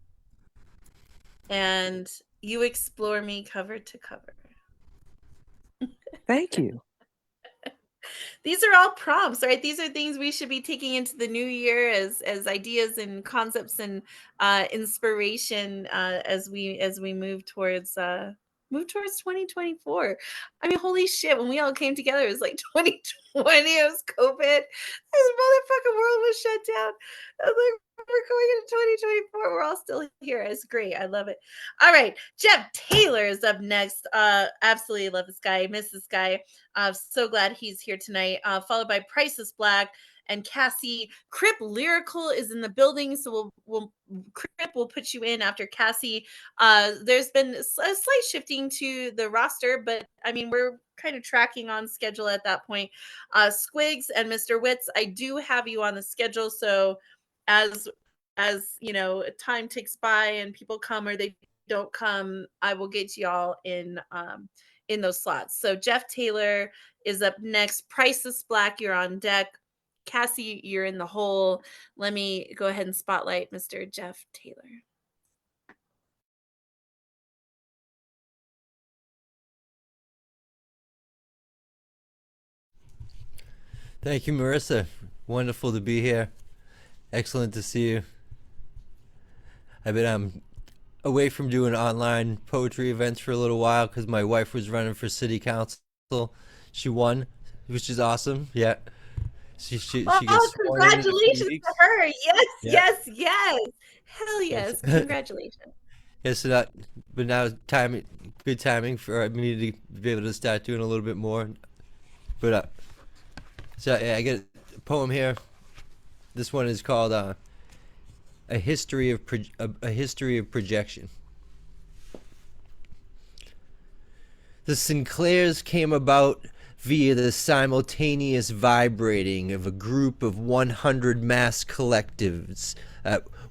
and you explore me cover to cover. Thank you. These are all prompts, right? These are things we should be taking into the new year as ideas and concepts and inspiration as we move towards 2024. I mean, holy shit, when we all came together, it was like 2020, it was COVID. This motherfucking world was shut down. I was like, we're going into 2024. We're all still here. It's great. I love it. All right. Jeff Taylor is up next. Absolutely love this guy. Miss this guy. So glad he's here tonight. Followed by Priceless Black and Cassie. Crip Lyrical is in the building, so we'll Crip will put you in after Cassie. There's been a slight shifting to the roster, but I mean we're kind of tracking on schedule at that point. Squigs and Mr. Witz, I do have you on the schedule, so as time ticks by and people come or they don't come, I will get y'all in those slots. So Jeff Taylor is up next. Priceless Black, you're on deck. Cassie, you're in the hole. Let me go ahead and spotlight Mr. Jeff Taylor. Thank you, Marissa. Wonderful to be here. Excellent to see you. I've been away from doing online poetry events for a little while because my wife was running for city council. She won, which is awesome. Yeah. She gets sworn in a few Congratulations weeks. to her. Yes, Yeah. yes. Hell yes. Congratulations. Yes, but now good timing for me to be able to start doing a little bit more. But so yeah, I get a poem here. This one is called a history of projection. The Sinclairs came about via the simultaneous vibrating of a group of 100 mass collectives,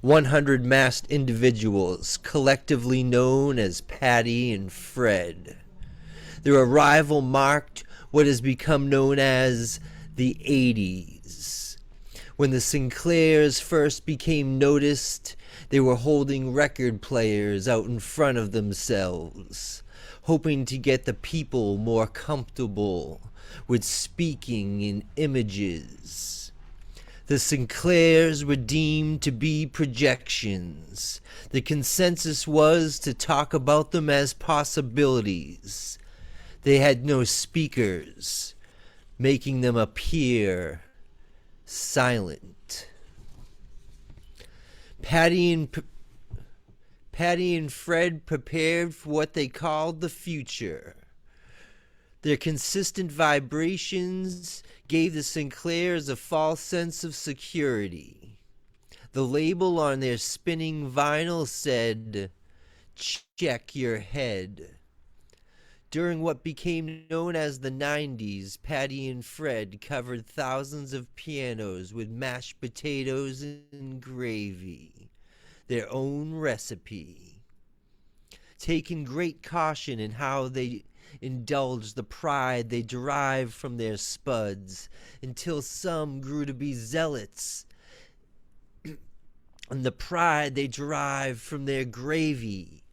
100 massed individuals, collectively known as Patty and Fred. Their arrival marked what has become known as the 80s. When the Sinclairs first became noticed, they were holding record players out in front of themselves, hoping to get the people more comfortable with speaking in images. The Sinclairs were deemed to be projections. The consensus was to talk about them as possibilities. They had no speakers, making them appear silent. Patty and Fred prepared for what they called the future. Their consistent vibrations gave the Sinclairs a false sense of security. The label on their spinning vinyl said, "Check your head." During what became known as the 90s, Patty and Fred covered thousands of pianos with mashed potatoes and gravy, their own recipe. Taking great caution in how they indulged the pride they derived from their spuds, until some grew to be zealots, and the pride they derived from their gravy.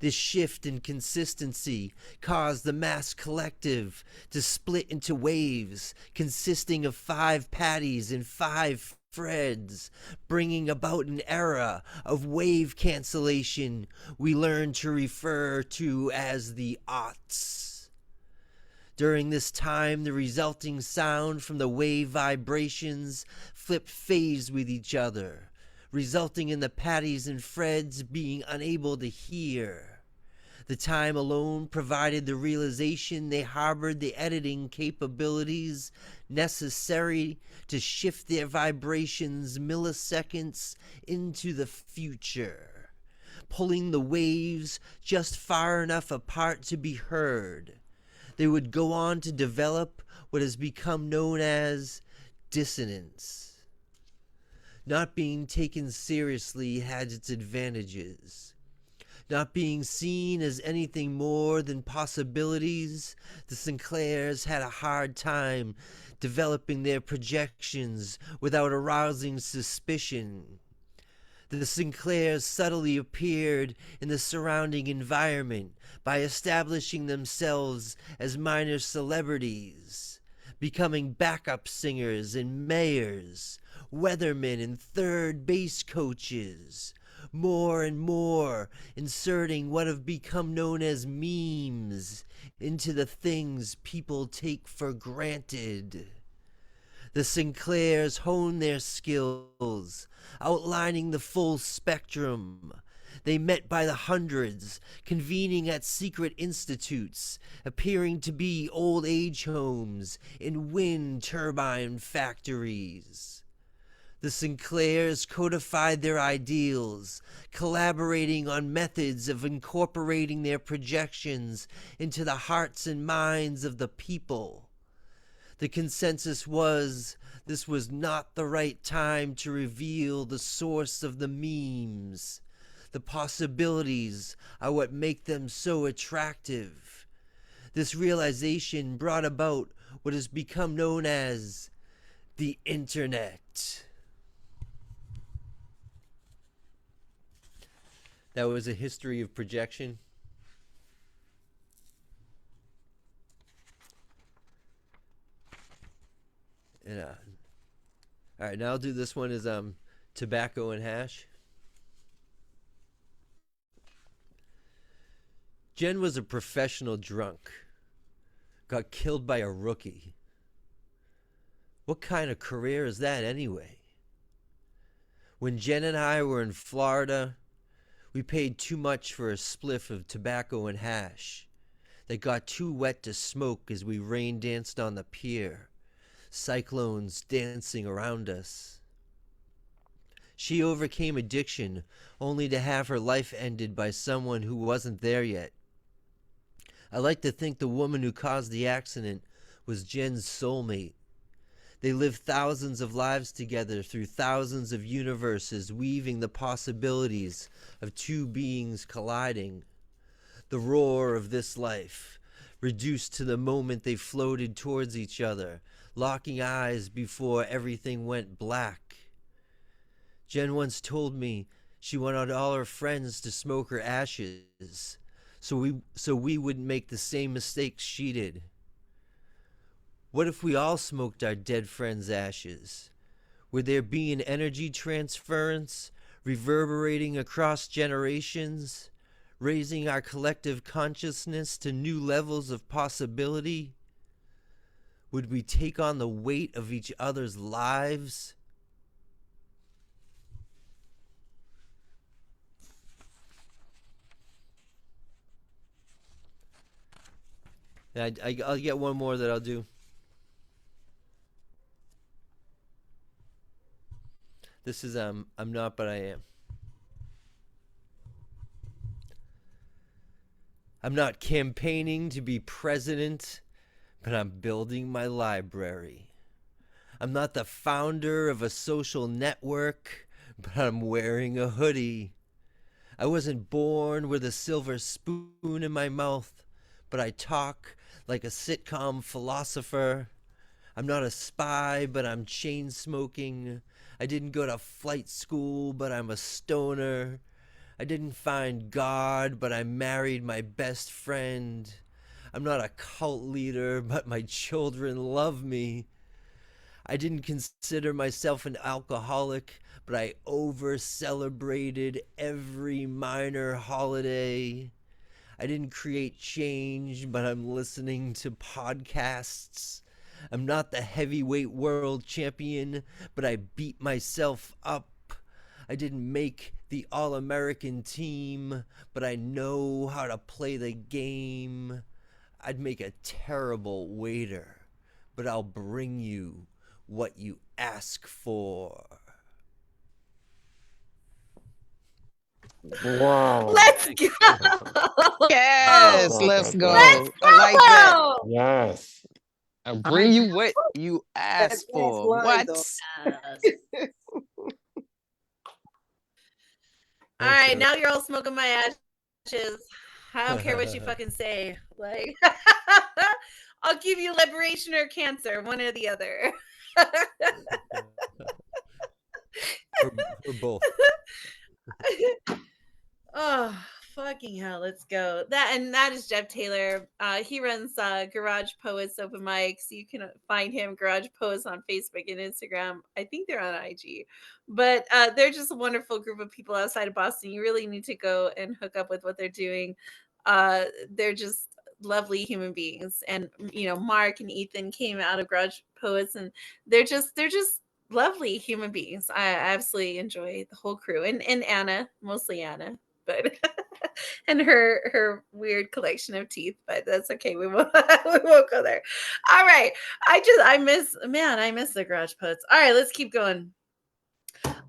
This shift in consistency caused the mass collective to split into waves consisting of 5 Patties and 5 Freds, bringing about an era of wave cancellation we learned to refer to as the aughts. During this time, the resulting sound from the wave vibrations flipped phase with each other, resulting in the Patties and Freds being unable to hear. The time alone provided the realization they harbored the editing capabilities necessary to shift their vibrations milliseconds into the future, pulling the waves just far enough apart to be heard. They would go on to develop what has become known as dissonance. Not being taken seriously had its advantages. Not being seen as anything more than possibilities, the Sinclairs had a hard time developing their projections without arousing suspicion. The Sinclairs subtly appeared in the surrounding environment by establishing themselves as minor celebrities, becoming backup singers and mayors, weathermen and third base coaches, more and more inserting what have become known as memes into the things people take for granted. The Sinclairs honed their skills, outlining the full spectrum. They met by the hundreds, convening at secret institutes, appearing to be old age homes and wind turbine factories. The Sinclairs codified their ideals, collaborating on methods of incorporating their projections into the hearts and minds of the people. The consensus was this was not the right time to reveal the source of the memes. The possibilities are what make them so attractive. This realization brought about what has become known as the internet. That was a history of projection. And all right, now I'll do this one as tobacco and hash. Jen was a professional drunk. Got killed by a rookie. What kind of career is that anyway? When Jen and I were in Florida, we paid too much for a spliff of tobacco and hash. They got too wet to smoke as we rain danced on the pier, cyclones dancing around us. She overcame addiction only to have her life ended by someone who wasn't there yet. I like to think the woman who caused the accident was Jen's soulmate. They lived thousands of lives together through thousands of universes, weaving the possibilities of two beings colliding. The roar of this life, reduced to the moment they floated towards each other, locking eyes before everything went black. Jen once told me she wanted all her friends to smoke her ashes, so we wouldn't make the same mistakes she did. What if we all smoked our dead friends' ashes? Would there be an energy transference, reverberating across generations, raising our collective consciousness to new levels of possibility? Would we take on the weight of each other's lives? I'll get one more that I'll do. This is I'm not, but I am. I'm not campaigning to be president, but I'm building my library. I'm not the founder of a social network, but I'm wearing a hoodie. I wasn't born with a silver spoon in my mouth, but I talk like a sitcom philosopher. I'm not a spy, but I'm chain smoking. I didn't go to flight school, but I'm a stoner. I didn't find God, but I married my best friend. I'm not a cult leader, but my children love me. I didn't consider myself an alcoholic, but I over-celebrated every minor holiday. I didn't create change, but I'm listening to podcasts. I'm not the heavyweight world champion, but I beat myself up. I didn't make the All-American team, but I know how to play the game. I'd make a terrible waiter, but I'll bring you what you ask for. Wow. Let's go. Yes, Oh, let's let's go. I like that. go. Yes. I'll I bring you what you That asked last for. line, What? though. Yes. All right, now you're all smoking my ashes. I don't care what you fucking say. Like, I'll give you liberation or cancer, one or the other. Or both. Oh, fucking hell, let's go. That is Jeff Taylor. He runs Garage Poets open mics. You can find him Garage Poets on Facebook and Instagram. I think they're on IG. But they're just a wonderful group of people outside of Boston. You really need to go and hook up with what they're doing. They're just lovely human beings. And Mark and Ethan came out of Garage Poets, and they're just lovely human beings. I absolutely enjoy the whole crew, and Anna, mostly Anna, but and her weird collection of teeth, but that's okay. We won't we won't go there. All right. I miss the Garage Poets. All right, let's keep going.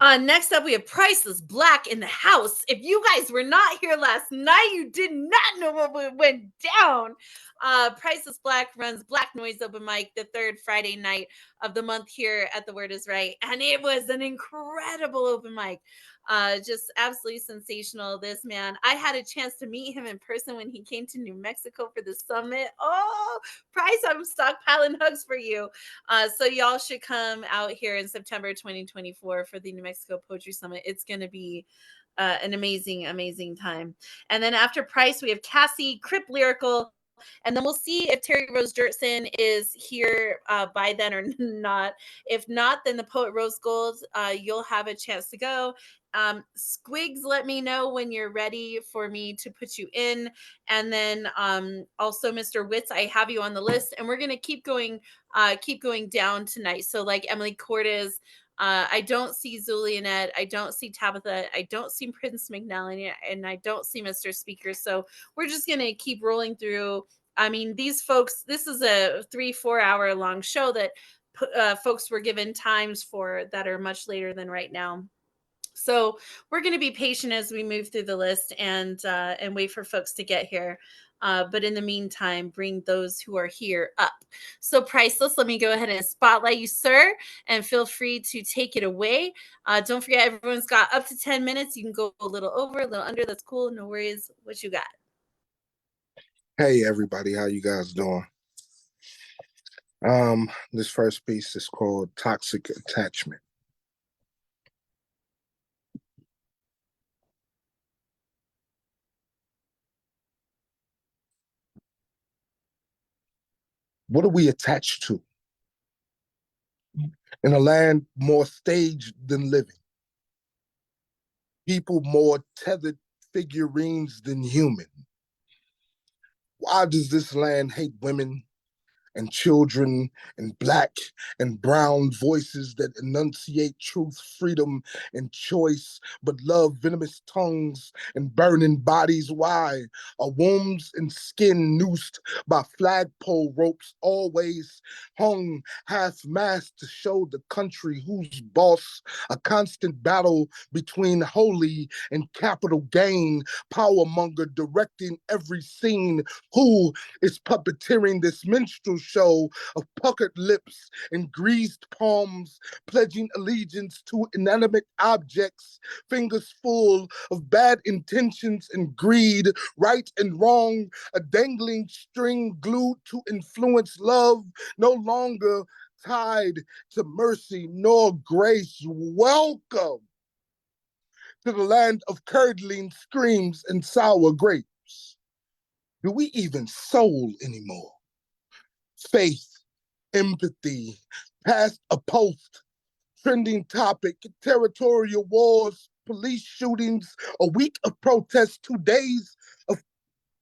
Next up, we have Priceless Black in the house. If you guys were not here last night, you did not know what went down. Priceless Black runs Black Noise Open Mic the third Friday night of the month here at The Word Is Right. And it was an incredible open mic. Just absolutely sensational. This man, I had a chance to meet him in person when he came to New Mexico for the summit. Oh, Price, I'm stockpiling hugs for you. So y'all should come out here in September 2024 for the New Mexico Poetry Summit. It's going to be an amazing, amazing time. And then after Price, we have Cassie, Crip Lyrical. And then we'll see if Terry Rose Dirtson is here by then or not. If not, then the Poet Rose Gold, you'll have a chance to go. Squigs, let me know when you're ready for me to put you in. And then also Mr. Witz, I have you on the list, and we're gonna keep going down tonight. So like Emily Cortez, I don't see Zulianette, I don't see Tabitha, I don't see Prince McNally, and I don't see Mr. Speaker. So we're just gonna keep rolling through. I mean, these folks, this is a 3-4 hour long show that folks were given times for that are much later than right now. So we're going to be patient as we move through the list and wait for folks to get here. But in the meantime, bring those who are here up. So Priceless, let me go ahead and spotlight you, sir, and feel free to take it away. Don't forget, everyone's got up to 10 minutes. You can go a little over, a little under. That's cool. No worries. What you got? Hey everybody, how you guys doing? This first piece is called Toxic Attachment. What are we attached to? In a land more staged than living, people more tethered figurines than human. Why does this land hate women and children and black and brown voices that enunciate truth, freedom, and choice, but love venomous tongues and burning bodies. Why are wombs and skin noosed by flagpole ropes always hung half-mast to show the country who's boss? A constant battle between holy and capital gain, powermonger directing every scene. Who is puppeteering this minstrel show of puckered lips and greased palms, pledging allegiance to inanimate objects, fingers full of bad intentions and greed, right and wrong, a dangling string glued to influence love, no longer tied to mercy nor grace. Welcome to the land of curdling screams and sour grapes. Do we even soul anymore? Faith, empathy, past a post, trending topic, territorial wars, police shootings, a week of protests, 2 days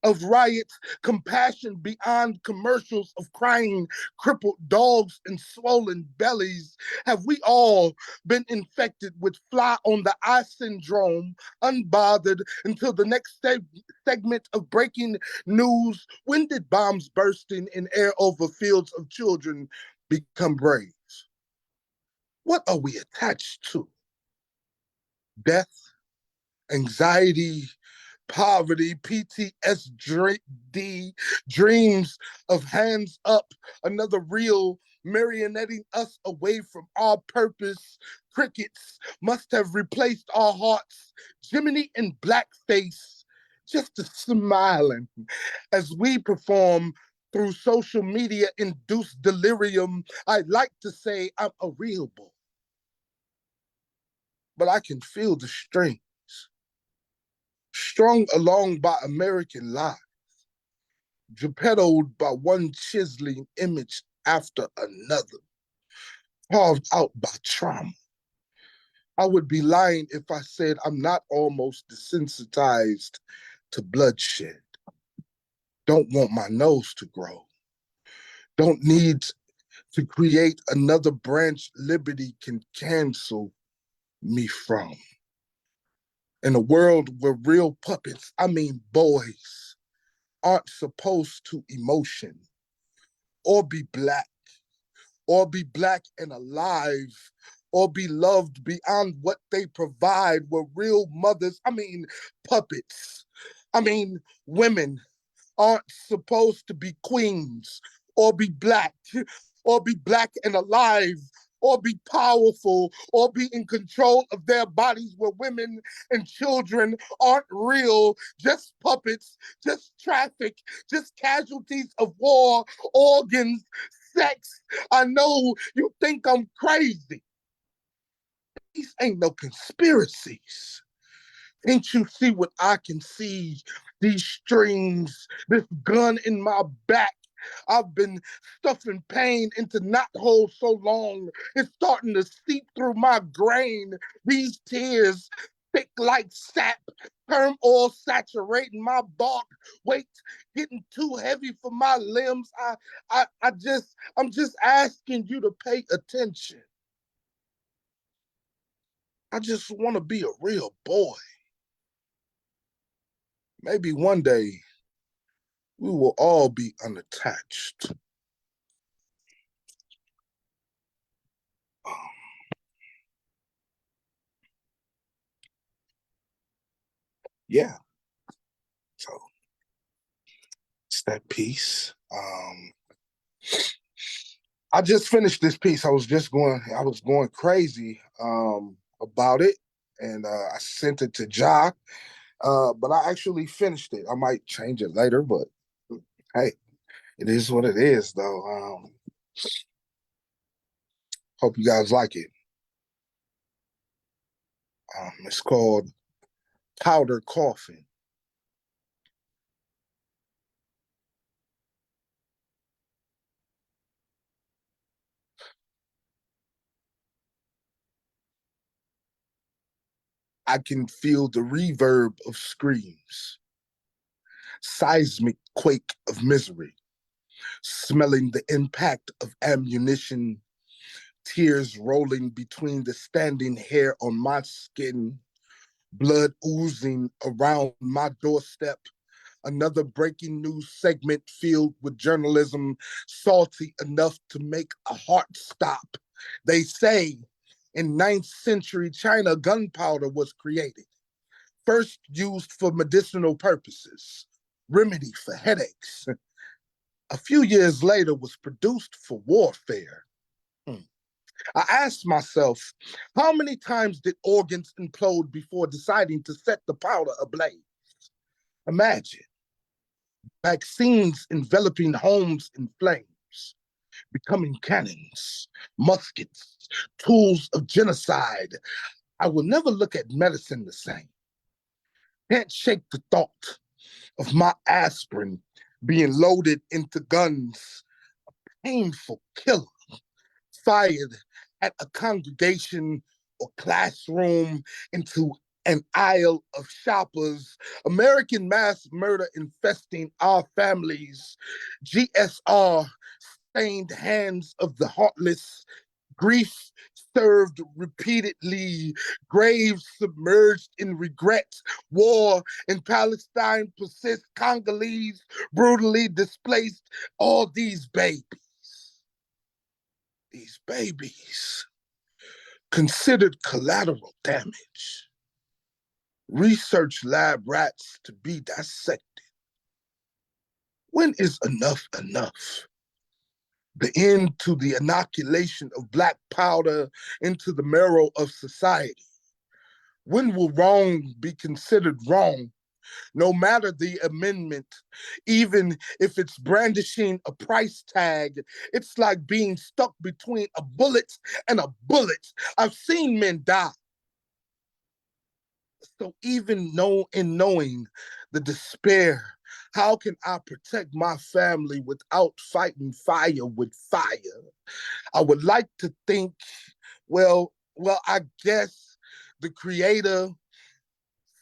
of riots, compassion beyond commercials of crying, crippled dogs and swollen bellies. Have we all been infected with fly on the eye syndrome, unbothered until the next segment of breaking news? When did bombs bursting in air over fields of children become brave? What are we attached to? Death, anxiety, poverty, PTSD, dreams of hands up, another reel marionetting us away from our purpose. Crickets must have replaced our hearts, Jiminy in blackface, just to smiling as we perform through social media induced delirium. I like to say I'm a real boy, but I can feel the strings strung along by American lies, geppettoed by one chiseling image after another, carved out by trauma. I would be lying if I said I'm not almost desensitized to bloodshed. Don't want my nose to grow. Don't need to create another branch liberty can cancel me from. In a world where real puppets, I mean boys, aren't supposed to emotion or be black and alive, or be loved beyond what they provide, were real mothers, I mean puppets, I mean women aren't supposed to be queens or be black and alive, or be powerful, or be in control of their bodies, where women and children aren't real, just puppets, just traffic, just casualties of war, organs, sex. I know you think I'm crazy. These ain't no conspiracies. Can't you see what I can see? These strings, this gun in my back. I've been stuffing pain into knot holes so long, it's starting to seep through my grain. These tears, thick like sap, perm oil saturating my bark, weight getting too heavy for my limbs. I'm just asking you to pay attention. I just want to be a real boy. Maybe one day we will all be unattached. Yeah, so it's that piece. I just finished this piece. I was going crazy about it, and I sent it to Ja. But I actually finished it. I might change it later, but hey, it is what it is, though. Hope you guys like it. It's called Powder Coffin. I can feel the reverb of screams, seismic quake of misery, smelling the impact of ammunition, tears rolling between the standing hair on my skin, blood oozing around my doorstep. Another breaking news segment filled with journalism salty enough to make a heart stop. They say in 9th century China, gunpowder was created, first used for medicinal purposes, remedy for headaches. A few years later was produced for warfare. I asked myself, how many times did organs implode before deciding to set the powder ablaze? Imagine vaccines enveloping homes in flames, becoming cannons, muskets, tools of genocide. I will never look at medicine the same. Can't shake the thought of my aspirin being loaded into guns, painful killer fired at a congregation or classroom, into an aisle of shoppers, American mass murder infesting our families, GSR stained hands of the heartless, grief served repeatedly, graves submerged in regret, war in Palestine persists, Congolese brutally displaced, all these babies considered collateral damage, research lab rats to be dissected. When is enough enough? The end to the inoculation of black powder into the marrow of society. When will wrong be considered wrong? No matter the amendment, even if it's brandishing a price tag, it's like being stuck between a bullet and a bullet. I've seen men die. So even knowing the despair, how can I protect my family without fighting fire with fire? I would like to think, I guess the creator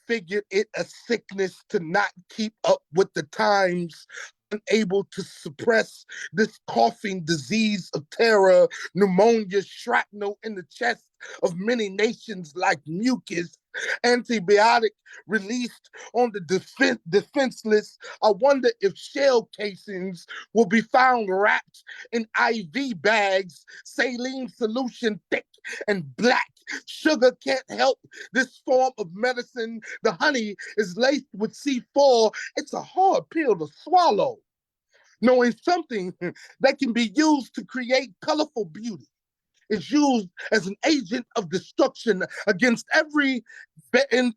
figured it a sickness to not keep up with the times, unable to suppress this coughing disease of terror, pneumonia, shrapnel in the chest of many nations like mucus, antibiotic released on the defenseless. I wonder if shell casings will be found wrapped in IV bags, saline solution thick and black. Sugar can't help this form of medicine. The honey is laced with C4. It's a hard pill to swallow. Knowing something that can be used to create colorful beauty is used as an agent of destruction against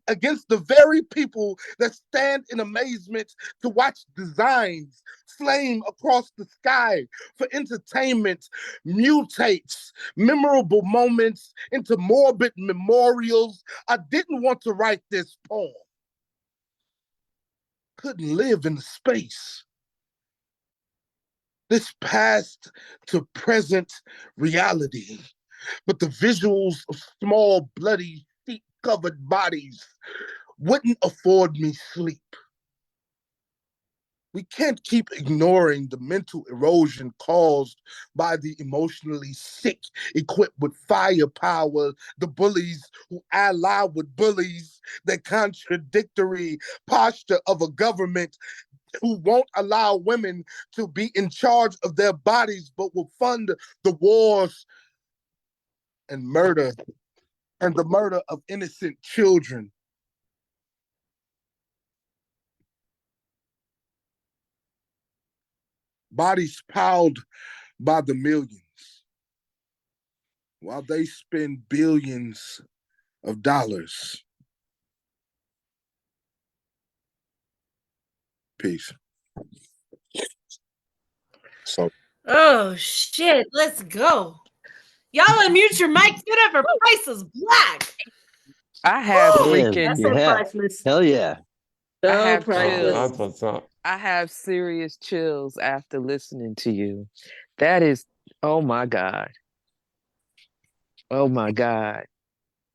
against the very people that stand in amazement to watch designs flame across the sky for entertainment, mutates memorable moments into morbid memorials. I didn't want to write this poem. Couldn't live in the space. This past to present reality, but the visuals of small, bloody, feet-covered bodies wouldn't afford me sleep. We can't keep ignoring the mental erosion caused by the emotionally sick, equipped with firepower, the bullies who ally with bullies, the contradictory posture of a government who won't allow women to be in charge of their bodies, but will fund the wars and murder and the murder of innocent children. Bodies piled by the millions, while they spend billions of dollars. Peace. So, Oh shit, let's go. Y'all unmute your mics. Get up for Price is Black. I have Woo! freaking. That's so priceless. Hell yeah. I So have priceless. chills. That's what's up. I have serious chills after listening to you. That is, oh my God. Oh my God.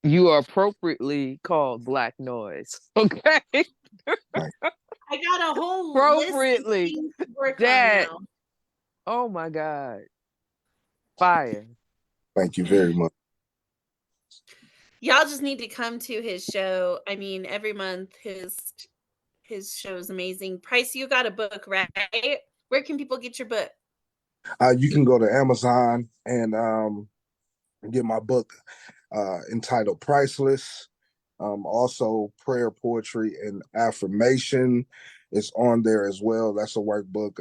You are appropriately called Black Noise. Okay. I got a whole list of Appropriately. things to work on That now. Oh my God. Fire. Thank you very much. Y'all just need to come to his show. I mean, every month his show is amazing. Price, you got a book, right? Where can people get your book? You can go to Amazon and get my book entitled Priceless. Also, prayer, poetry, and affirmation is on there as well. That's a workbook,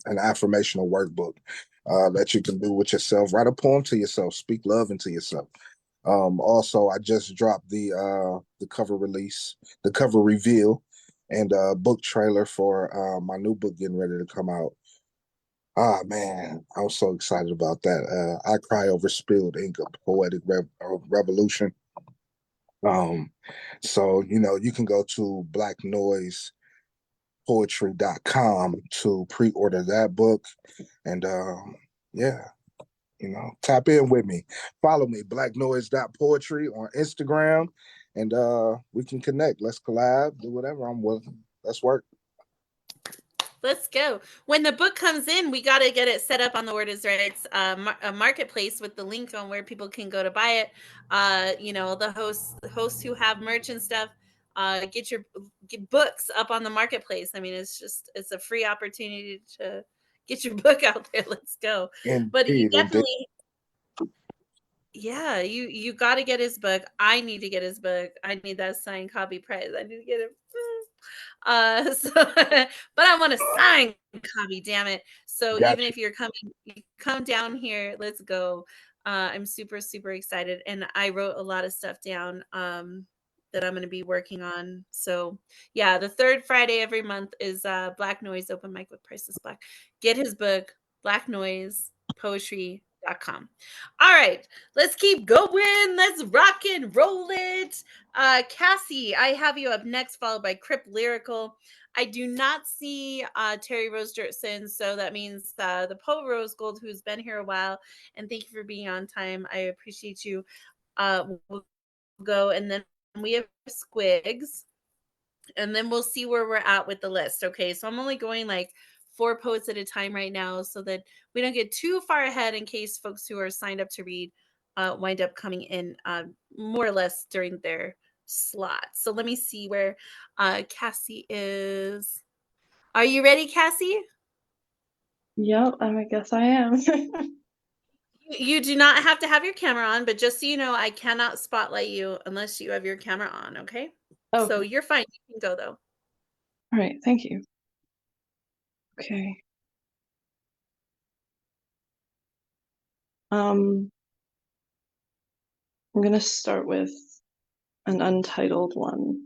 an affirmational workbook that you can do with yourself. Write a poem to yourself. Speak love into yourself. Also, I just dropped the cover release, the cover reveal, and book trailer for my new book getting ready to come out. Ah man, I was so excited about that. I Cry Over Spilled Ink, a poetic revolution. Um, so you can go to blacknoisepoetry.com to pre-order that book, and yeah, tap in with me. Follow me, blacknoise.poetry on Instagram, and we can connect. Let's collab, do whatever. I'm willing. Let's work. Let's go. When the book comes in, we got to get it set up on the Word is Right's a marketplace with the link on where people can go to buy it. The hosts who have merch and stuff, get books up on the marketplace. I mean, it's a free opportunity to get your book out there. Let's go. But you Indeed, indeed. definitely, yeah, you got to get his book. I need to get his book. I need that signed copy prize. I need to get it. But I want a signed copy, damn it. So even Got you. if you're coming, you come down here, let's go. I'm super, super excited. And I wrote a lot of stuff down that I'm going to be working on. So yeah, the third Friday every month is Black Noise Open Mic with Priceless Black. Get his book, blacknoisepoetry.com. All right, let's keep going. Let's rock and roll it. Cassie, I have you up next, followed by Crip Lyrical. I do not see Terry Rose Dirtson, so that means the Poe Rose Gold, who's been here a while, and thank you for being on time. I appreciate you. We'll go, and then we have Squigs, and then we'll see where we're at with the list. Okay, so I'm only going like 4 poets at a time right now so that we don't get too far ahead in case folks who are signed up to read wind up coming in more or less during their slot. So let me see where Cassie is. Are you ready, Cassie? Yep, I guess I am. You do not have to have your camera on, but just so you know, I cannot spotlight you unless you have your camera on, okay? Okay. So you're fine. You can go though. All right, thank you. Okay. I'm gonna start with an untitled one.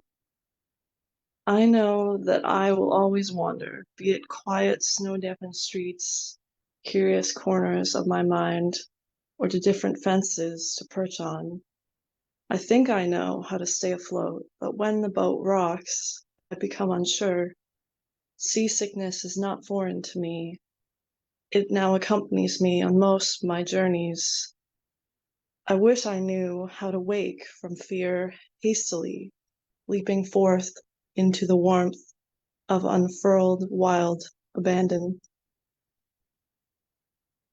I know that I will always wander, be it quiet, snow-dampened streets, curious corners of my mind, or to different fences to perch on. I think I know how to stay afloat, but when the boat rocks, I become unsure. Seasickness is not foreign to me. It now accompanies me on most my journeys. I wish I knew how to wake from fear hastily, leaping forth into the warmth of unfurled wild abandon.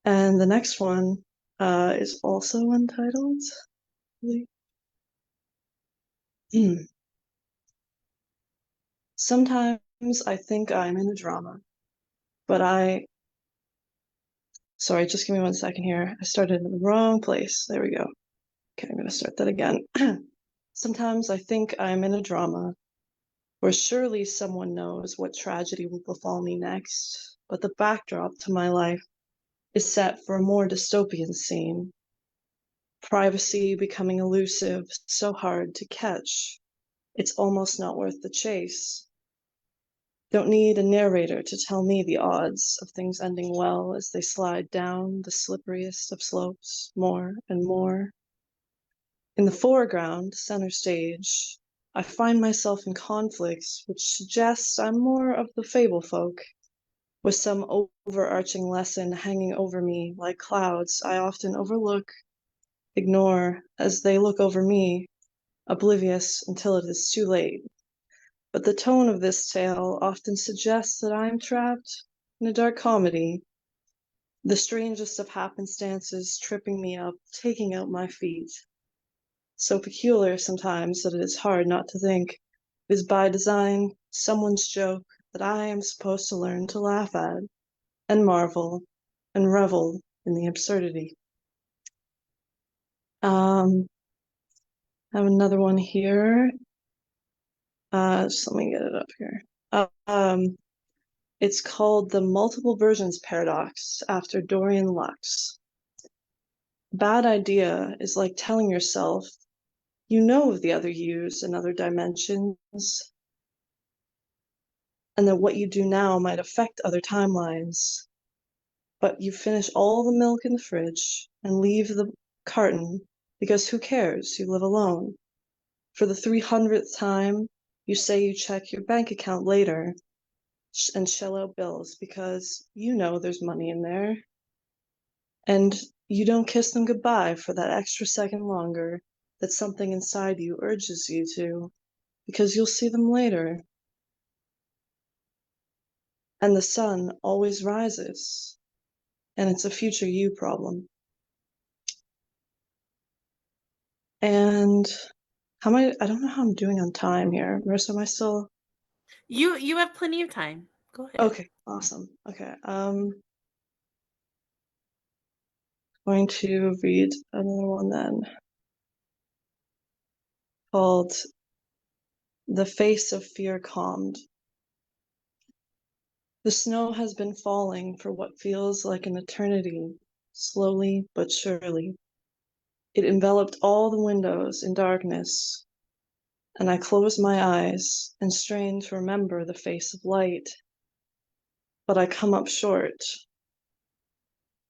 And the next one is also untitled. Sometimes I think I'm in a drama, but sorry, just give me 1 second here. I started in the wrong place. There we go. Okay, I'm going to start that again. Sometimes I think I'm in a drama where surely someone knows what tragedy will befall me next, but the backdrop to my life is set for a more dystopian scene. Privacy becoming elusive, so hard to catch. It's almost not worth the chase. Don't need a narrator to tell me the odds of things ending well as they slide down the slipperiest of slopes more and more. In the foreground, center stage, I find myself in conflicts which suggest I'm more of the fable folk, with some overarching lesson hanging over me like clouds I often overlook, ignore as they look over me, oblivious until it is too late. But the tone of this tale often suggests that I am trapped in a dark comedy, The strangest of happenstances tripping me up, taking out my feet. So peculiar sometimes that it is hard not to think it is by design someone's joke that I am supposed to learn to laugh at and marvel and revel in the absurdity. I have another one here. Just let me get it up here. It's called the multiple versions paradox after Dorian Lux. Bad idea is like telling yourself you know of the other yous and other dimensions, and that what you do now might affect other timelines. But you finish all the milk in the fridge and leave the carton because who cares? You live alone. For the 300th time, you say you check your bank account later and shell out bills because you know there's money in there. And you don't kiss them goodbye for that extra second longer that something inside you urges you to, because you'll see them later. And the sun always rises, and it's a future you problem. And I don't know how I'm doing on time here. Marissa, am I still? You have plenty of time. Go ahead. Okay, awesome. Okay. Going to read another one then, called The Face of Fear Calmed. The snow has been falling for what feels like an eternity, slowly but surely. It enveloped all the windows in darkness, and I closed my eyes and strained to remember the face of light. But I come up short.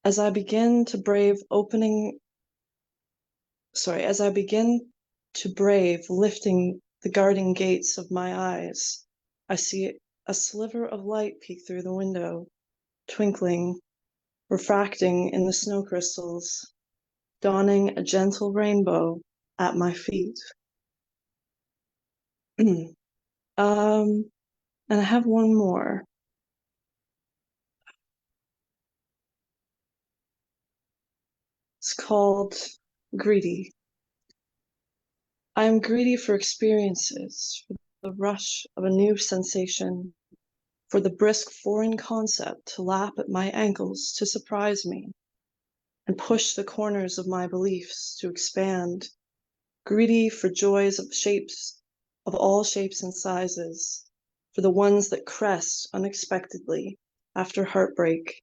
As I begin to brave lifting the guarding gates of my eyes, I see a sliver of light peek through the window, twinkling, refracting in the snow crystals, dawning a gentle rainbow at my feet. And I have one more. It's called Greedy. I am greedy for experiences, for the rush of a new sensation, for the brisk foreign concept to lap at my ankles to surprise me and push the corners of my beliefs to expand. Greedy for joys of all shapes and sizes, for the ones that crest unexpectedly after heartbreak,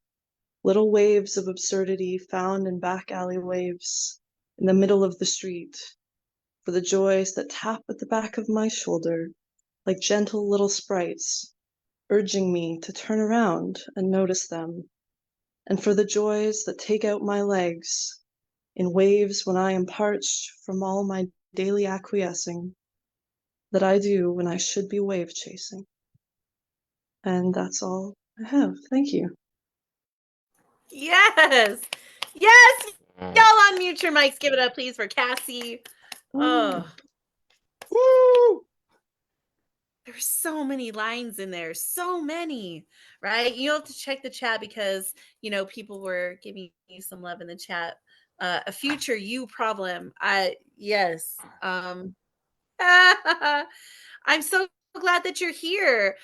little waves of absurdity found in back alleyways in the middle of the street, for the joys that tap at the back of my shoulder like gentle little sprites, urging me to turn around and notice them, and for the joys that take out my legs in waves when I am parched from all my daily acquiescing that I do when I should be wave chasing. And that's all I have. Thank you. Yes. Yes. Y'all unmute your mics. Give it up, please, for Cassie. Oh. Woo! There's so many lines in there. So many, right? You have to check the chat because, people were giving you some love in the chat. A future you problem. Yes. I'm so glad that you're here.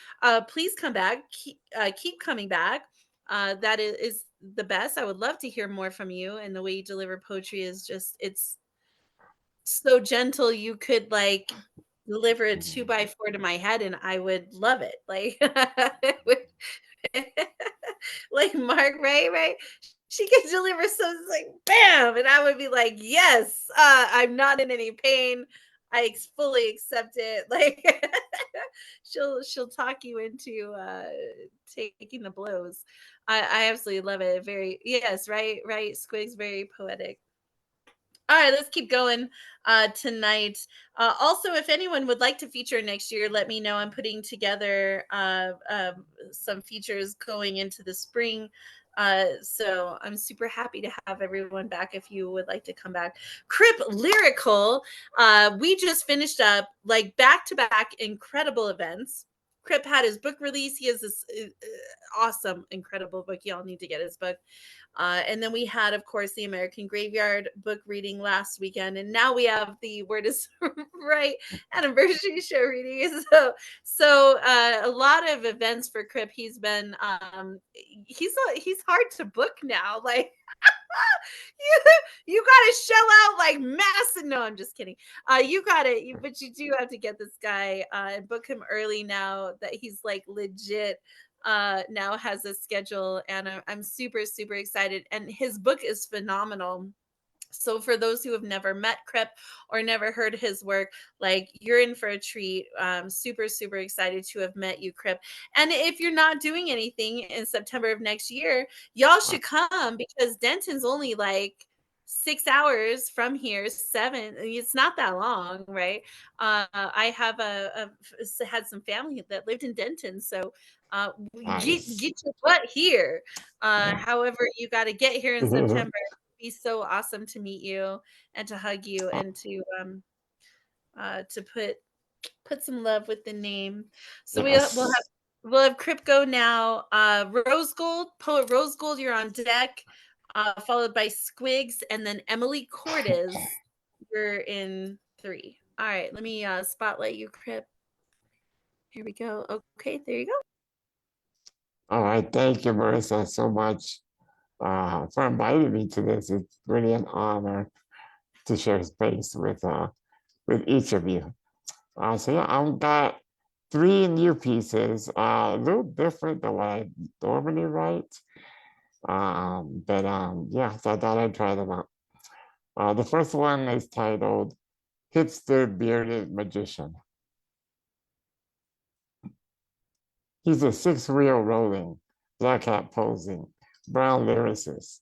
Please come back. Keep coming back. That is the best. I would love to hear more from you. And the way you deliver poetry is it's so gentle. You could deliver a 2x4 to my head and I would love it. It would, like Mark, right? She can deliver so it's like bam, and I would be like, yes, I'm not in any pain. I fully accept it. She'll talk you into taking the blows. I absolutely love it. Very yes, right. Squig's very poetic. All right, let's keep going tonight. Also, if anyone would like to feature next year, let me know. I'm putting together some features going into the spring. So I'm super happy to have everyone back if you would like to come back. Crip Lyrical, we just finished up back-to-back incredible events. Crip had his book release. He has this awesome, incredible book. Y'all need to get his book. And then we had, of course, the American Graveyard book reading last weekend, and now we have the Word is Right anniversary show reading. So a lot of events for Crip. He's been he's hard to book now. Like you gotta shell out like massive. No, I'm just kidding. You gotta, but you do have to get this guy and book him early now that he's like legit now has a schedule, and I'm super super excited, and his book is phenomenal. So for those who have never met Crip or never heard his work, like, you're in for a treat. Super super excited to have met you, Crip. And if you're not doing anything in September of next year, y'all should come, because Denton's only like 6 hours from here, seven. It's not that long, right? I have had some family that lived in Denton, so get your butt here. However, you got to get here in September. Be so awesome to meet you and to hug you and to put some love with the name. So we'll have Crypto now. Rose Gold, Poet Rose Gold, you're on deck. Followed by Squigs, and then Emily Cordes. You're in 3. All right, let me spotlight you, Crip. Here we go. Okay, there you go. All right, thank you, Marissa, so much for inviting me to this. It's really an honor to share space with each of you. So yeah, I've got 3 new pieces, a little different than what I normally write. Yeah, so I thought I'd try them out. The first one is titled Hipster Bearded Magician. He's a 6-wheel rolling, black hat posing, brown lyricist.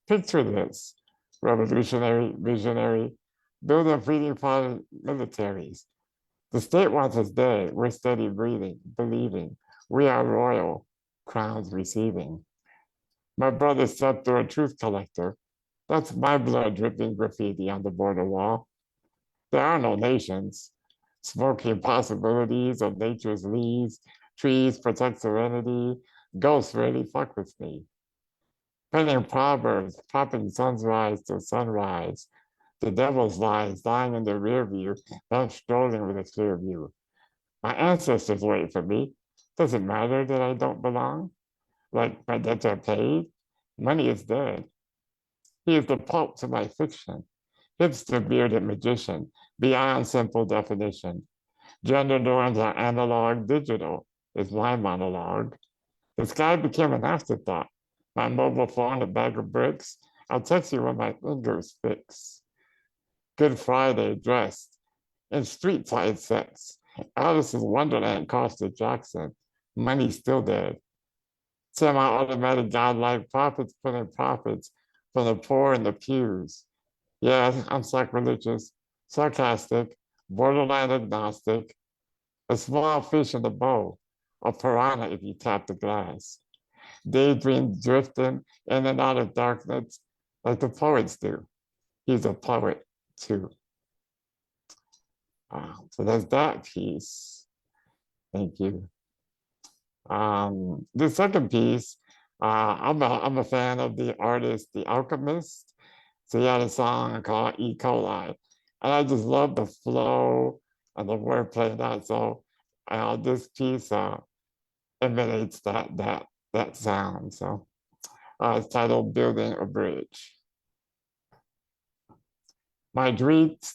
Picture this: revolutionary, visionary, building freedom militaries. The state wants us dead. We're steady breathing, believing. We are royal, crowns receiving. My brother slept through a truth collector. That's my blood dripping graffiti on the border wall. There are no nations. Smoking possibilities of nature's leaves, trees protect serenity, ghosts really fuck with me. Penning proverbs, popping sunrise to sunrise. The devil's lies lying in the rear view, I'm strolling with a clear view. My ancestors wait for me. Does it matter that I don't belong? Like my debts are paid? Money is dead. He is the pulp to my fiction. Hipster bearded magician, beyond simple definition. Gender norms are analog, digital is my monologue. The sky became an afterthought. My mobile phone, a bag of bricks. I'll text you when my fingers fix. Good Friday dressed in street fight sets. Alice's Wonderland costed Jackson. Money still dead. Semi-automatic godlike prophets putting profits from the poor in the pews. Yeah, I'm sacrilegious, sarcastic, borderline agnostic, a small fish in the bowl, a piranha if you tap the glass. Daydream drifting in and out of darkness like the poets do. He's a poet too. So there's that piece. Thank you. The second piece, I'm a fan of the artist The Alchemist. So he had a song called E. coli. And I just love the flow and the wordplay in that. So this piece emulates that sound. So it's titled Building a Bridge. My dreams,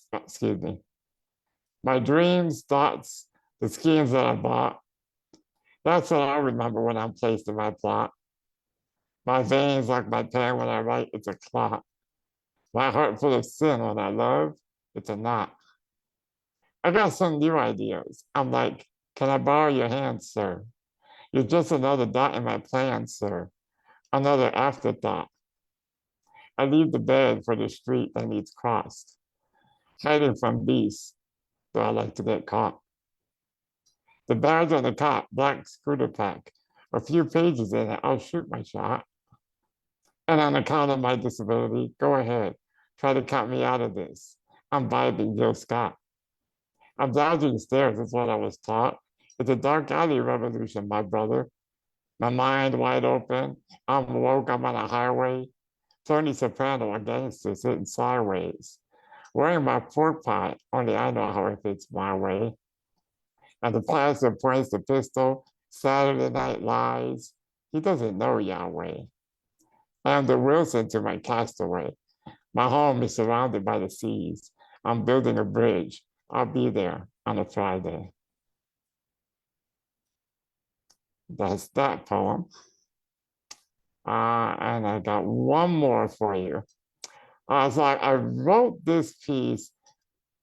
thoughts, the schemes that I bought. That's what I remember when I'm placed in my plot. My veins like my pen when I write, it's a clot. My heart full of sin when I love, it's a knot. I got some new ideas. I'm like, can I borrow your hand, sir? You're just another dot in my plan, sir. Another afterthought. I leave the bed for the street that needs crossed. Hiding from beasts, though I like to get caught. The badge on the top, black scooter pack. A few pages in it, I'll shoot my shot. And on account of my disability, go ahead. Try to cut me out of this. I'm vibing Gil Scott. I'm dodging stairs is what I was taught. It's a dark alley revolution, my brother. My mind wide open. I'm woke, I'm on a highway. Tony Soprano, a gangster sitting sideways. Wearing my pork pie, only I know how it fits my way. And the pastor points the pistol. Saturday Night Lies. He doesn't know Yahweh. I'm the Wilson to my castaway. My home is surrounded by the seas. I'm building a bridge. I'll be there on a Friday. That's that poem. And I got one more for you. So I wrote this piece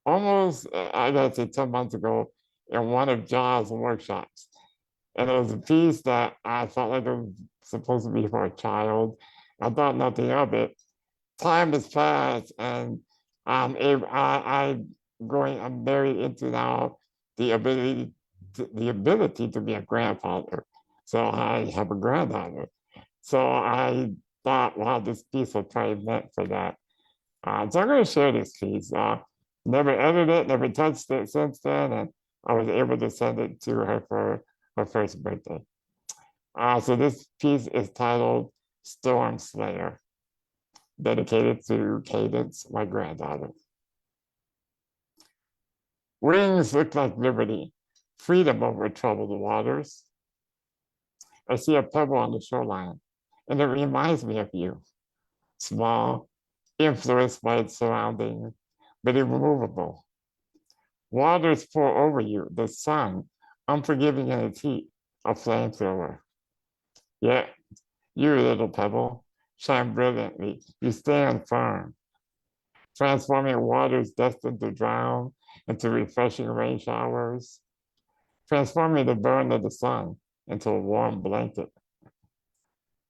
almost, I gotta say, 10 months ago in one of Jaws' workshops. And it was a piece that I felt like it was supposed to be for a child. I thought nothing of it. Time has passed, and I'm very into now the ability to be a grandfather. So I have a granddaughter. So I thought, wow, this piece will probably meant for that. So I'm going to share this piece. Never edited it, never touched it since then, and I was able to send it to her for her first birthday. So this piece is titled Storm Slayer, dedicated to Cadence, my granddaughter. Wings look like liberty, freedom over troubled waters. I see a pebble on the shoreline, and it reminds me of you. Small, influenced by its surroundings, but immovable. Waters pour over you, the sun, unforgiving in its heat, a flamethrower. Yet, you, little pebble, shine brilliantly. You stand firm, transforming waters destined to drown into refreshing rain showers, transforming the burn of the sun into a warm blanket.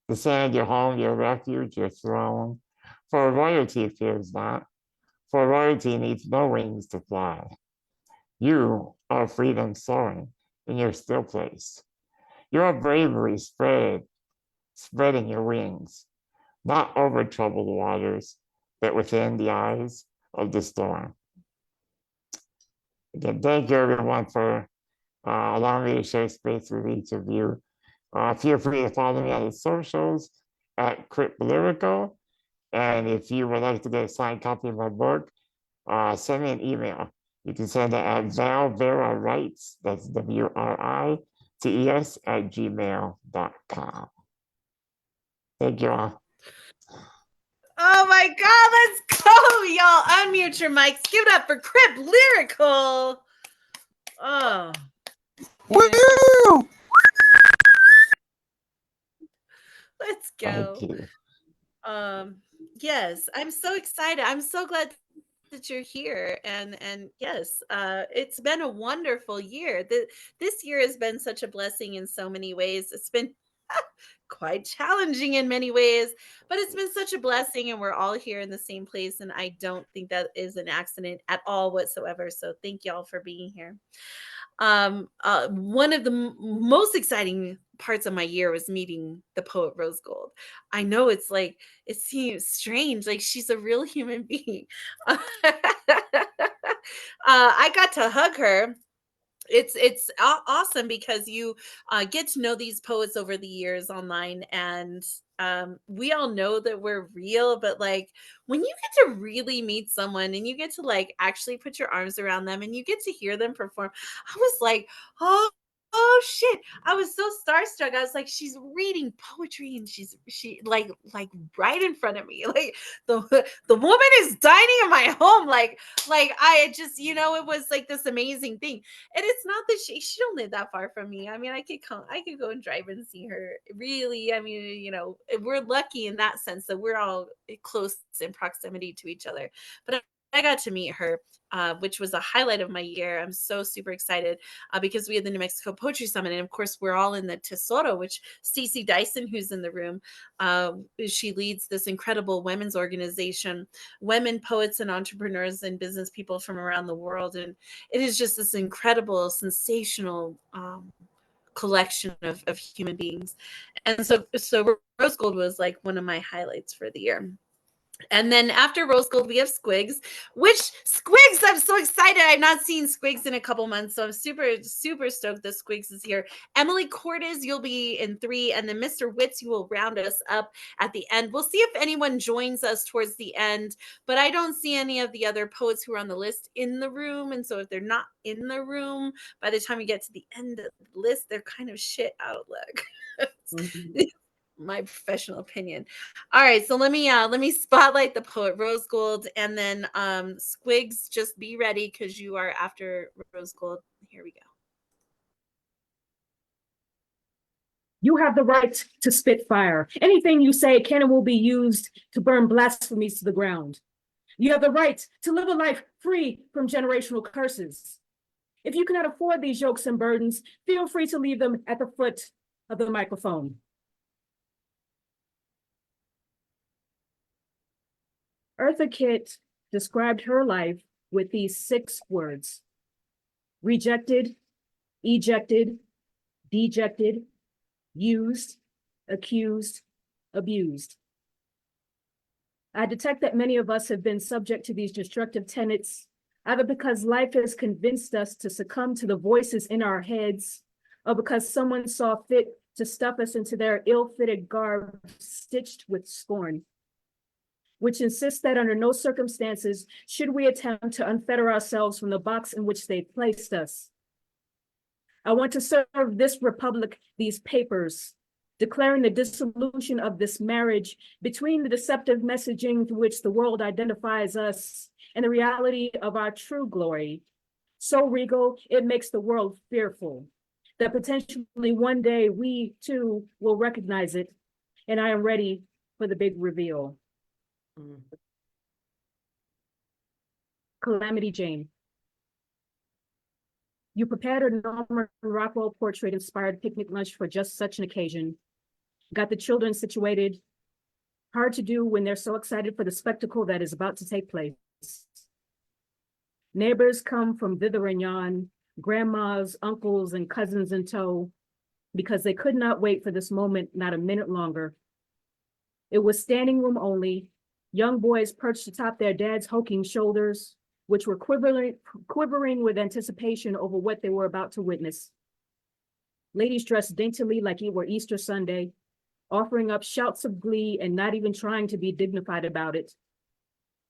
The sand, your home, your refuge, your throne. For royalty fears not, for royalty needs no wings to fly. You are freedom soaring in your still place. Your bravery spreading your wings, not over troubled waters, but within the eyes of the storm. Again, thank you everyone for allowing me to share space with each of you. Feel free to follow me on the socials at Crypt Lyrical. And if you would like to get a signed copy of my book, send me an email. You can send it at valverawrites, that's WRITES @gmail.com. Thank you all. Oh my God, let's go, y'all. Unmute your mics. Give it up for Crypt Lyrical. Oh. Woo! Let's Thank go. you. Yes, I'm so excited. I'm so glad that you're here. And yes, it's been a wonderful year. This year has been such a blessing in so many ways. It's been quite challenging in many ways, but it's been such a blessing, and we're all here in the same place. And I don't think that is an accident at all whatsoever. So thank y'all for being here. One of the most exciting parts of my year was meeting the poet Rose Gold. I know it seems strange, like she's a real human being. I got to hug her. It's awesome because you get to know these poets over the years online, and we all know that we're real, but like when you get to really meet someone and you get to like actually put your arms around them and you get to hear them perform, I was like, oh shit, I was so starstruck. I was like, she's reading poetry and she like right in front of me. Like the woman is dining in my home. Like I just, it was like this amazing thing. And it's not that she don't live that far from me. I mean, I could go and drive and see her. Really, I mean, we're lucky in that sense that we're all close in proximity to each other. But I got to meet her, which was a highlight of my year. I'm so super excited because we had the New Mexico Poetry Summit, and of course, we're all in the Tesoro, which Stacey Dyson, who's in the room, she leads this incredible women's organization, women poets and entrepreneurs and business people from around the world, and it is just this incredible, sensational collection of human beings. And so Rose Gold was like one of my highlights for the year. And then after Rose Gold, we have Squigs, which Squigs, I'm so excited. I've not seen Squigs in a couple months, so I'm super, super stoked that Squigs is here. Emily Cortez, you'll be in 3, and then Mr. Witz, you will round us up at the end. We'll see if anyone joins us towards the end, but I don't see any of the other poets who are on the list in the room, and so if they're not in the room, by the time we get to the end of the list, they're kind of shit out of luck. My professional opinion. All right, so let me spotlight the poet Rose Gold, and then Squigs, just be ready because you are after Rose Gold. Here we go. You have the right to spit fire. Anything you say can and will be used to burn blasphemies to the ground. You have the right to live a life free from generational curses. If you cannot afford these yokes and burdens, feel free to leave them at the foot of the microphone. Eartha Kitt described her life with these 6 words: rejected, ejected, dejected, used, accused, abused. I detect that many of us have been subject to these destructive tenets, either because life has convinced us to succumb to the voices in our heads, or because someone saw fit to stuff us into their ill-fitted garb stitched with scorn, which insists that under no circumstances should we attempt to unfetter ourselves from the box in which they placed us. I want to serve this republic these papers, declaring the dissolution of this marriage between the deceptive messaging through which the world identifies us and the reality of our true glory. So regal, it makes the world fearful, that potentially one day we too will recognize it, and I am ready for the big reveal. Calamity Jane. You prepared a Norman Rockwell portrait-inspired picnic lunch for just such an occasion. Got the children situated. Hard to do when they're so excited for the spectacle that is about to take place. Neighbors come from thither and yon, grandmas, uncles, and cousins in tow, because they could not wait for this moment not a minute longer. It was standing room only, young boys perched atop their dad's hulking shoulders, which were quivering with anticipation over what they were about to witness. Ladies dressed daintily like it were Easter Sunday, offering up shouts of glee and not even trying to be dignified about it.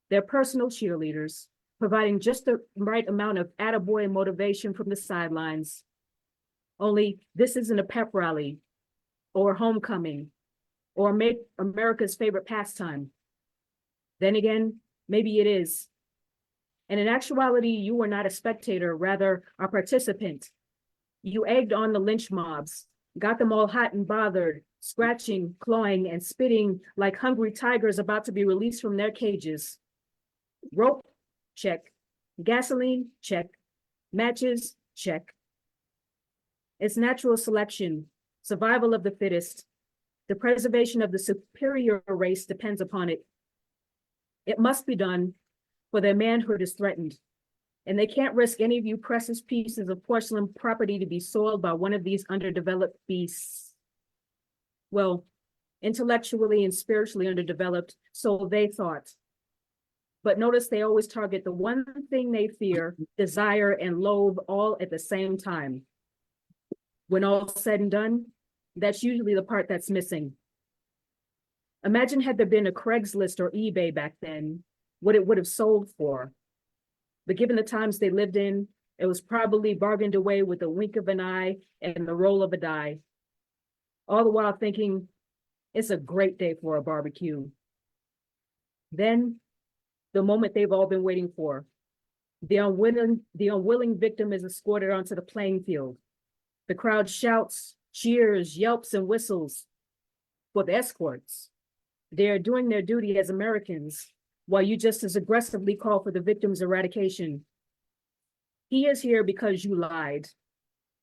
Their personal cheerleaders, providing just the right amount of attaboy motivation from the sidelines. Only this isn't a pep rally or homecoming or make America's favorite pastime. Then again, maybe it is. And in actuality, you were not a spectator, rather a participant. You egged on the lynch mobs, got them all hot and bothered, scratching, clawing, and spitting like hungry tigers about to be released from their cages. Rope, check. Gasoline, check. Matches, check. It's natural selection, survival of the fittest. The preservation of the superior race depends upon it. It must be done, for their manhood is threatened, and they can't risk any of you precious pieces of porcelain property to be soiled by one of these underdeveloped beasts. Well, intellectually and spiritually underdeveloped, so they thought. But notice they always target the one thing they fear, desire, and loathe all at the same time. When all's said and done, that's usually the part that's missing. Imagine had there been a Craigslist or eBay back then, what it would have sold for. But given the times they lived in, it was probably bargained away with a wink of an eye and the roll of a die. All the while thinking, it's a great day for a barbecue. Then, the moment they've all been waiting for. The unwilling victim is escorted onto the playing field. The crowd shouts, cheers, yelps, and whistles for the escorts. They are doing their duty as Americans, while you just as aggressively call for the victim's eradication. He is here because you lied.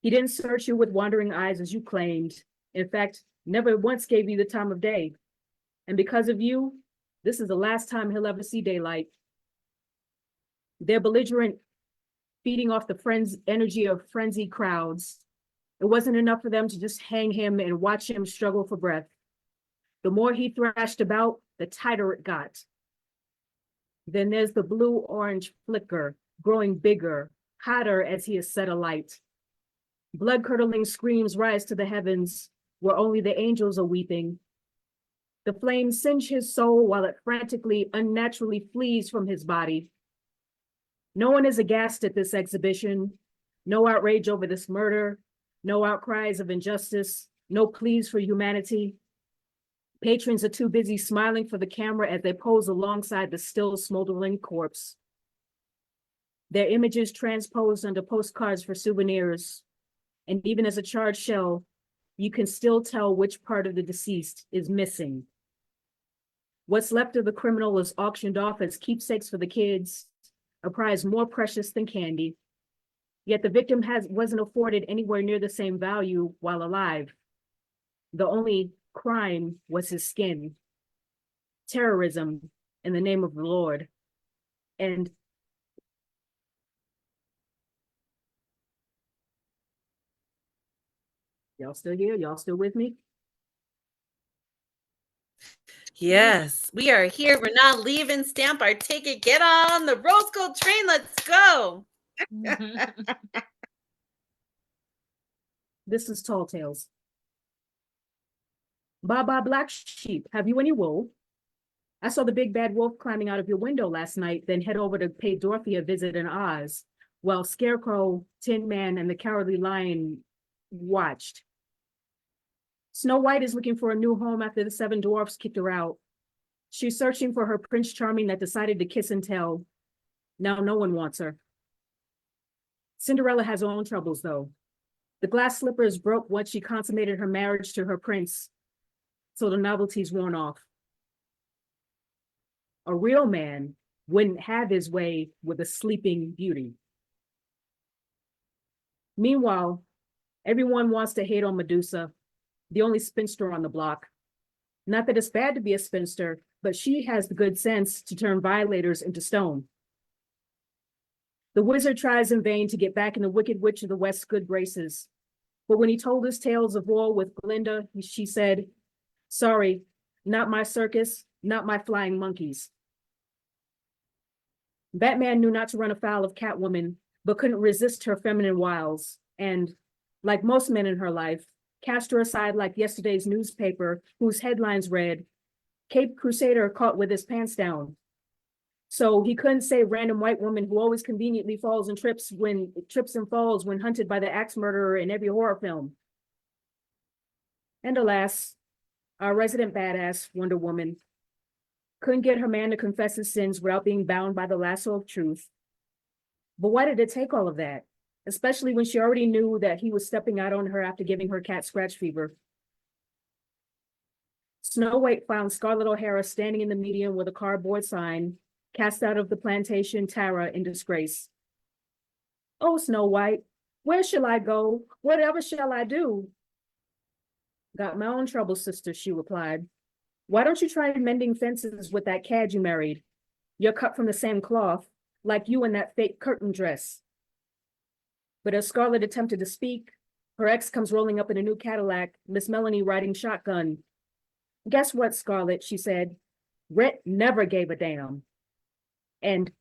He didn't search you with wandering eyes as you claimed. In fact, never once gave you the time of day. And because of you, this is the last time he'll ever see daylight. They're belligerent, feeding off the energy of frenzied crowds. It wasn't enough for them to just hang him and watch him struggle for breath. The more he thrashed about, the tighter it got. Then there's the blue-orange flicker, growing bigger, hotter as he is set alight. Blood-curdling screams rise to the heavens, where only the angels are weeping. The flames singe his soul while it frantically, unnaturally flees from his body. No one is aghast at this exhibition. No outrage over this murder. No outcries of injustice. No pleas for humanity. Patrons are too busy smiling for the camera as they pose alongside the still smoldering corpse. Their images transposed onto postcards for souvenirs. And even as a charred shell, you can still tell which part of the deceased is missing. What's left of the criminal is auctioned off as keepsakes for the kids, a prize more precious than candy. Yet the victim wasn't afforded anywhere near the same value while alive. The only crime was his skin. Terrorism in the name of the Lord. And y'all still here? Y'all still with me? Yes, we are here. We're not leaving. Stamp our ticket. Get on the Rose Gold train. Let's go. This is Tall Tales. Baba Black Sheep, have you any wool? I saw the big bad wolf climbing out of your window last night, then head over to pay Dorothy a visit in Oz, while Scarecrow, Tin Man, and the Cowardly Lion watched. Snow White is looking for a new home after the 7 dwarfs kicked her out. She's searching for her Prince Charming that decided to kiss and tell. Now no one wants her. Cinderella has her own troubles, though. The glass slippers broke once she consummated her marriage to her prince, so the novelty's worn off. A real man wouldn't have his way with a sleeping beauty. Meanwhile, everyone wants to hate on Medusa, the only spinster on the block. Not that it's bad to be a spinster, but she has the good sense to turn violators into stone. The wizard tries in vain to get back in the Wicked Witch of the West's good graces. But when he told his tales of war with Glinda, she said, "Sorry, not my circus, not my flying monkeys." Batman knew not to run afoul of Catwoman, but couldn't resist her feminine wiles, and, like most men in her life, cast her aside like yesterday's newspaper, whose headlines read, "Cape Crusader caught with his pants down." So he couldn't say random white woman who always conveniently falls and trips and falls when hunted by the axe murderer in every horror film. And alas, our resident badass, Wonder Woman, couldn't get her man to confess his sins without being bound by the lasso of truth. But why did it take all of that? Especially when she already knew that he was stepping out on her after giving her cat scratch fever. Snow White found Scarlet O'Hara standing in the median with a cardboard sign, "Cast out of the plantation, Tara in disgrace." "Oh, Snow White, where shall I go? Whatever shall I do?" "Got my own trouble, sister," she replied. "Why don't you try mending fences with that cad you married? You're cut from the same cloth, like you in that fake curtain dress." But as Scarlet attempted to speak, her ex comes rolling up in a new Cadillac, Miss Melanie riding shotgun. "Guess what, Scarlet," she said. "Rhett never gave a damn." And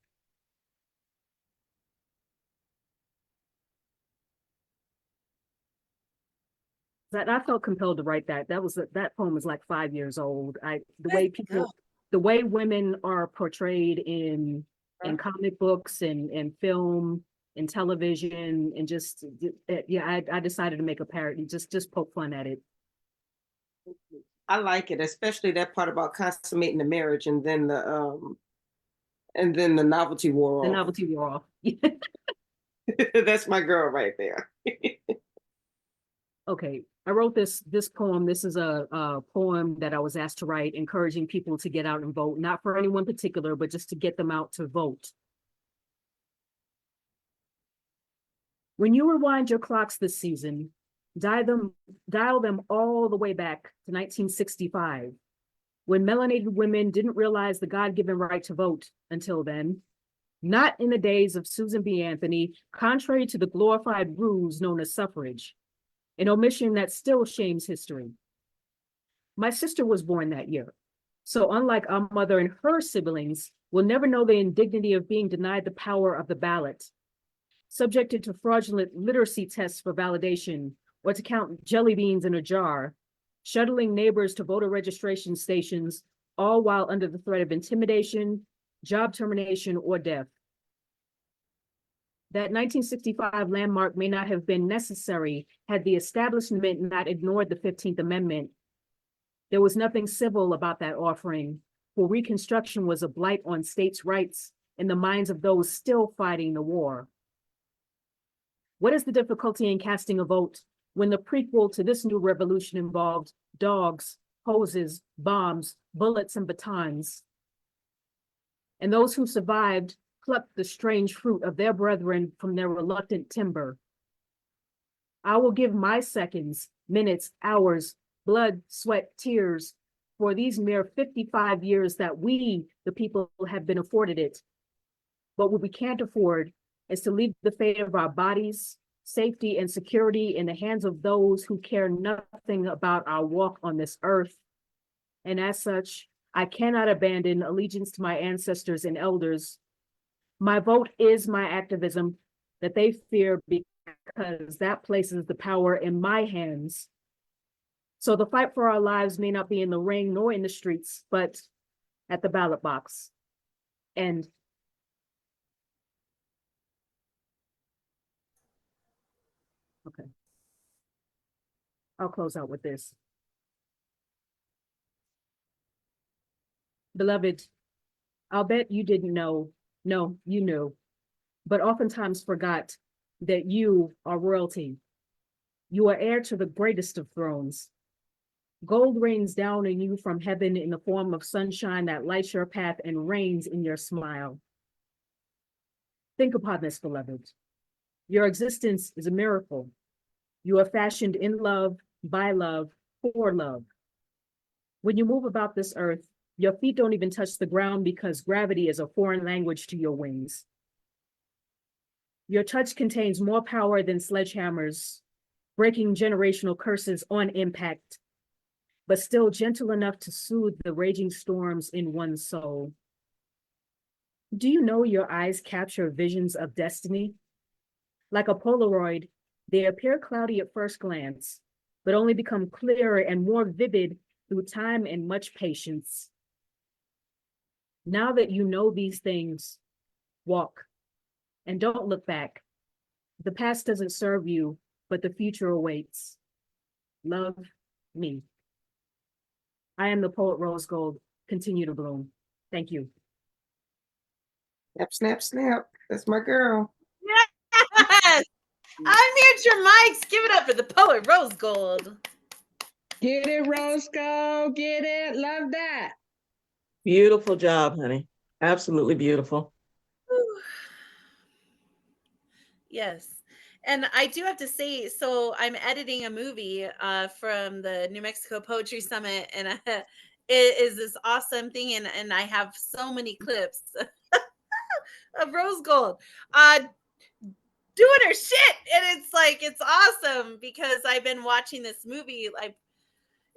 that I felt compelled to write that. That poem is like 5 years old. The way women are portrayed in comic books and film and television and just I decided to make a parody, just poke fun at it. I like it, especially that part about consummating the marriage and then the novelty wore off. The novelty wore off. That's my girl right there. Okay, I wrote this poem. This is a poem that I was asked to write, encouraging people to get out and vote, not for anyone particular, but just to get them out to vote. When you rewind your clocks this season, dial them all the way back to 1965, when melanated women didn't realize the God-given right to vote until then, not in the days of Susan B. Anthony, contrary to the glorified ruse known as suffrage, an omission that still shames history. My sister was born that year, so unlike our mother and her siblings, will never know the indignity of being denied the power of the ballot, subjected to fraudulent literacy tests for validation, or to count jelly beans in a jar, shuttling neighbors to voter registration stations, all while under the threat of intimidation, job termination, or death. That 1965 landmark may not have been necessary had the establishment not ignored the 15th Amendment. There was nothing civil about that offering, for Reconstruction was a blight on states' rights in the minds of those still fighting the war. What is the difficulty in casting a vote when the prequel to this new revolution involved dogs, hoses, bombs, bullets, and batons? And those who survived plucked the strange fruit of their brethren from their reluctant timber. I will give my seconds, minutes, hours, blood, sweat, tears for these mere 55 years that we, the people, have been afforded it. But what we can't afford is to leave the fate of our bodies, safety, and security in the hands of those who care nothing about our walk on this earth. And as such, I cannot abandon allegiance to my ancestors and elders. My vote is my activism that they fear because that places the power in my hands. So the fight for our lives may not be in the ring nor in the streets, but at the ballot box. And okay, I'll close out with this. Beloved, I'll bet you didn't know. No, you knew, but oftentimes forgot that you are royalty. You are heir to the greatest of thrones. Gold rains down on you from heaven in the form of sunshine that lights your path and reigns in your smile. Think upon this, beloved. Your existence is a miracle. You are fashioned in love, by love, for love. When you move about this earth, your feet don't even touch the ground because gravity is a foreign language to your wings. Your touch contains more power than sledgehammers, breaking generational curses on impact, but still gentle enough to soothe the raging storms in one's soul. Do you know your eyes capture visions of destiny? Like a Polaroid, they appear cloudy at first glance, but only become clearer and more vivid through time and much patience. Now that you know these things, walk and don't look back. The past doesn't serve you, but the future awaits. Love me. I am the poet Rose Gold. Continue to bloom. Thank you. Snap, snap, snap. That's my girl. Yes! Unmute your mics. Give it up for the poet Rose Gold. Get it, Roscoe. Get it. Love that. Beautiful job, honey. Absolutely beautiful. Yes. And I do have to say, so I'm editing a movie from the New Mexico Poetry Summit, and it is this awesome thing. And I have so many clips of Rose Gold doing her shit. And it's like, it's awesome because I've been watching this movie. Like,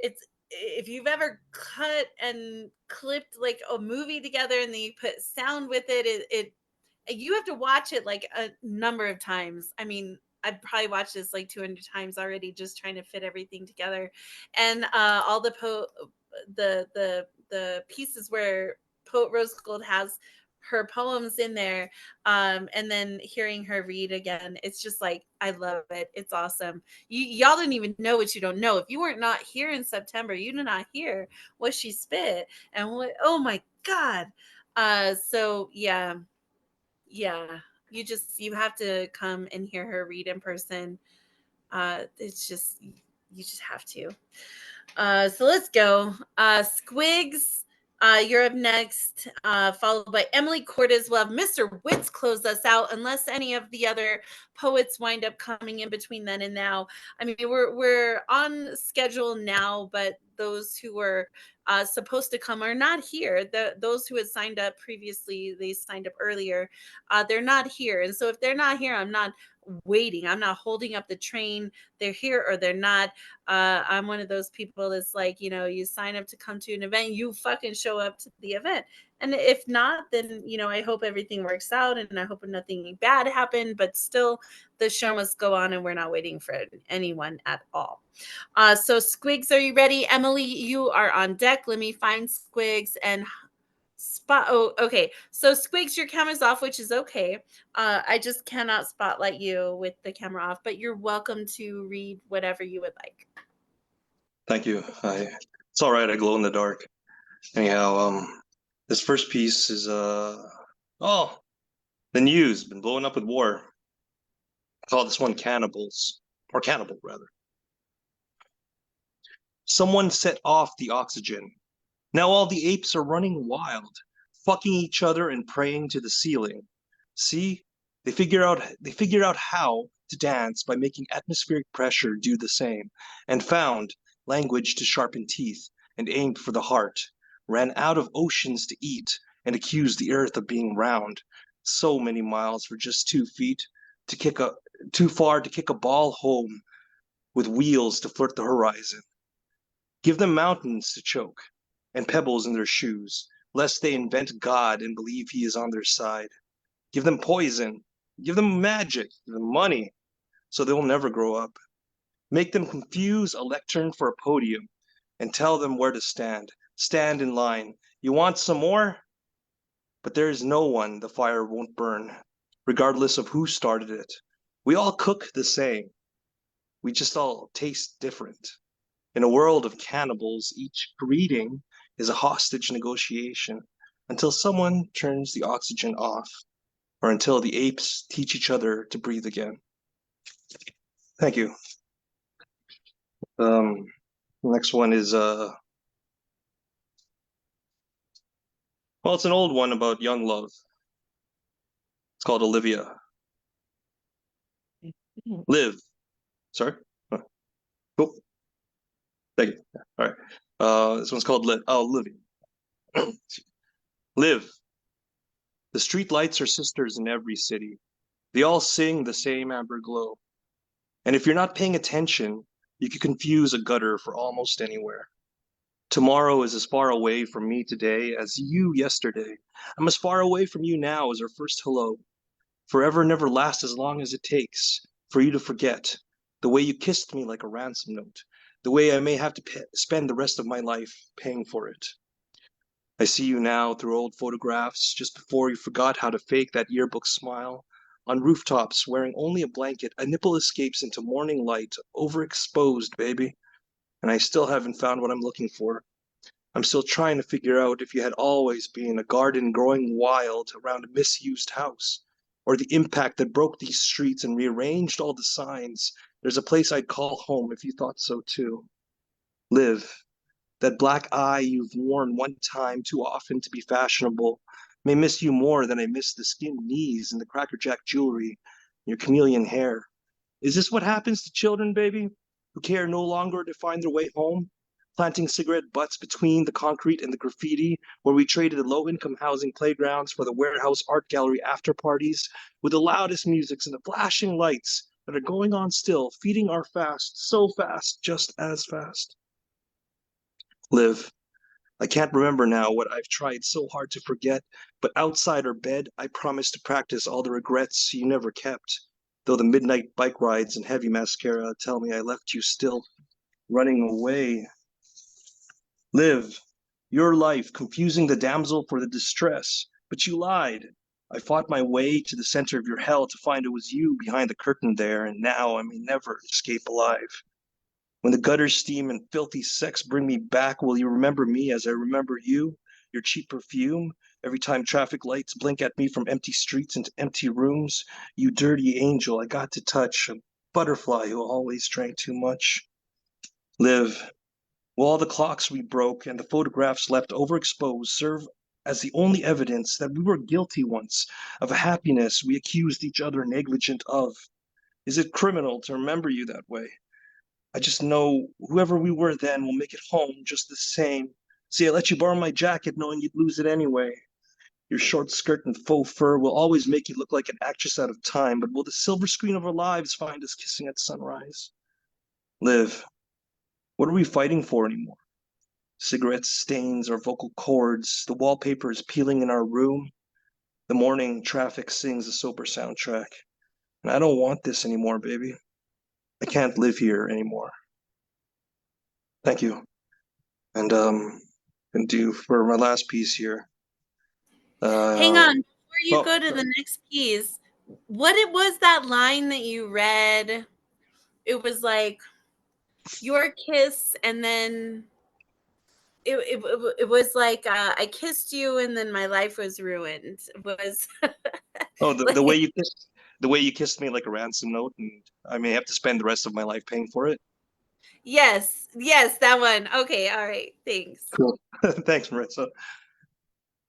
it's, if you've ever cut and clipped like a movie together and then you put sound with it, you have to watch it like a number of times. I mean, I've probably watched this like 200 times already, just trying to fit everything together. And all the pieces where Poet Rose Gold has her poems in there, and then hearing her read again, it's just like, I love it. It's awesome. Y'all didn't even know what you don't know. If you weren't not here in September, you did not hear what she spit and what, oh my God. So yeah, you have to come and hear her read in person. It's just, you just have to. So let's go. Squigs, you're up next, followed by Emily Cortez. We'll have Mr. Witz close us out, unless any of the other poets wind up coming in between then and now. I mean, we're on schedule now, but those who were supposed to come are not here. Those who had signed up previously, they signed up earlier. They're not here, and so if they're not here, I'm not waiting. I'm not holding up the train. They're here or they're not. I'm one of those people that's like, you know, you sign up to come to an event, you fucking show up to the event. And if not, then, you know, I hope everything works out and I hope nothing bad happened, but still the show must go on and we're not waiting for anyone at all. So Squigs, are you ready? Emily, you are on deck. Let me find Squigs and spot. Oh, okay. So Squigs, your camera's off, which is okay. I just cannot spotlight you with the camera off, but you're welcome to read whatever you would like. Thank you. It's all right. I glow in the dark. Anyhow, this first piece is oh, the news been blowing up with war. I call this one cannibals, or cannibal rather. Someone set off the oxygen. Now all the apes are running wild, fucking each other and praying to the ceiling. See, they figure out how to dance by making atmospheric pressure do the same, and found language to sharpen teeth and aimed for the heart. Ran out of oceans to eat and accused the earth of being round. So many miles for just 2 feet to kick a too far to kick a ball home with wheels to flirt the horizon. Give them mountains to choke and pebbles in their shoes, lest they invent God and believe he is on their side. Give them poison, give them magic, give them money, so they'll never grow up. Make them confuse a lectern for a podium and tell them where to stand. Stand in line. You want some more? But there is no one the fire won't burn, regardless of who started it. We all cook the same. We just all taste different. In a world of cannibals, each greeting is a hostage negotiation until someone turns the oxygen off or until the apes teach each other to breathe again. Thank you. The next one is well, it's an old one about young love. It's called Olivia. Live. Sorry? Cool. Thank you. All right. This one's called Olivia. Live. The street lights are sisters in every city. They all sing the same amber glow. And if you're not paying attention, you could confuse a gutter for almost anywhere. Tomorrow is as far away from me today as you yesterday. I'm as far away from you now as our first hello. Forever never lasts as long as it takes for you to forget the way you kissed me like a ransom note, the way I may have to spend the rest of my life paying for it. I see you now through old photographs just before you forgot how to fake that yearbook smile. On rooftops, wearing only a blanket, a nipple escapes into morning light, overexposed, baby. And I still haven't found what I'm looking for. I'm still trying to figure out if you had always been a garden growing wild around a misused house, or the impact that broke these streets and rearranged all the signs. There's a place I'd call home if you thought so too. Live. That black eye you've worn one time too often to be fashionable may miss you more than I miss the skinned knees and the crackerjack jewelry, and your chameleon hair. Is this what happens to children, baby, who care no longer to find their way home? Planting cigarette butts between the concrete and the graffiti, where we traded the low-income housing playgrounds for the warehouse art gallery after parties, with the loudest musics and the flashing lights that are going on still, feeding our fast, so fast, just as fast. Live. I can't remember now what I've tried so hard to forget, but outside our bed, I promised to practice all the regrets you never kept. Though the midnight bike rides and heavy mascara tell me I left you still running away. Live. Your life, confusing the damsel for the distress, but you lied. I fought my way to the center of your hell to find it was you behind the curtain there, and now I may never escape alive. When the gutter steam and filthy sex bring me back, will you remember me as I remember you? Your cheap perfume? Every time traffic lights blink at me from empty streets into empty rooms? You dirty angel I got to touch, a butterfly who always drank too much. Live. Will all the clocks we broke and the photographs left overexposed serve as the only evidence that we were guilty once of a happiness we accused each other negligent of? Is it criminal to remember you that way? I just know whoever we were then will make it home just the same. See, I let you borrow my jacket knowing you'd lose it anyway. Your short skirt and faux fur will always make you look like an actress out of time, but will the silver screen of our lives find us kissing at sunrise? Liv, what are we fighting for anymore? Cigarette stains or vocal cords, the wallpaper is peeling in our room, the morning traffic sings a sober soundtrack. And I don't want this anymore, baby. I can't live here anymore. Thank you. And and do for my last piece here. Hang on, before you oh, go to the next piece, what it was that line that you read? It was like your kiss, and then it was like I kissed you, and then my life was ruined. Was Oh, the like, way you kissed me like a ransom note, and I may have to spend the rest of my life paying for it. yes, that one. Okay, all right, thanks. Cool. Thanks, Marissa.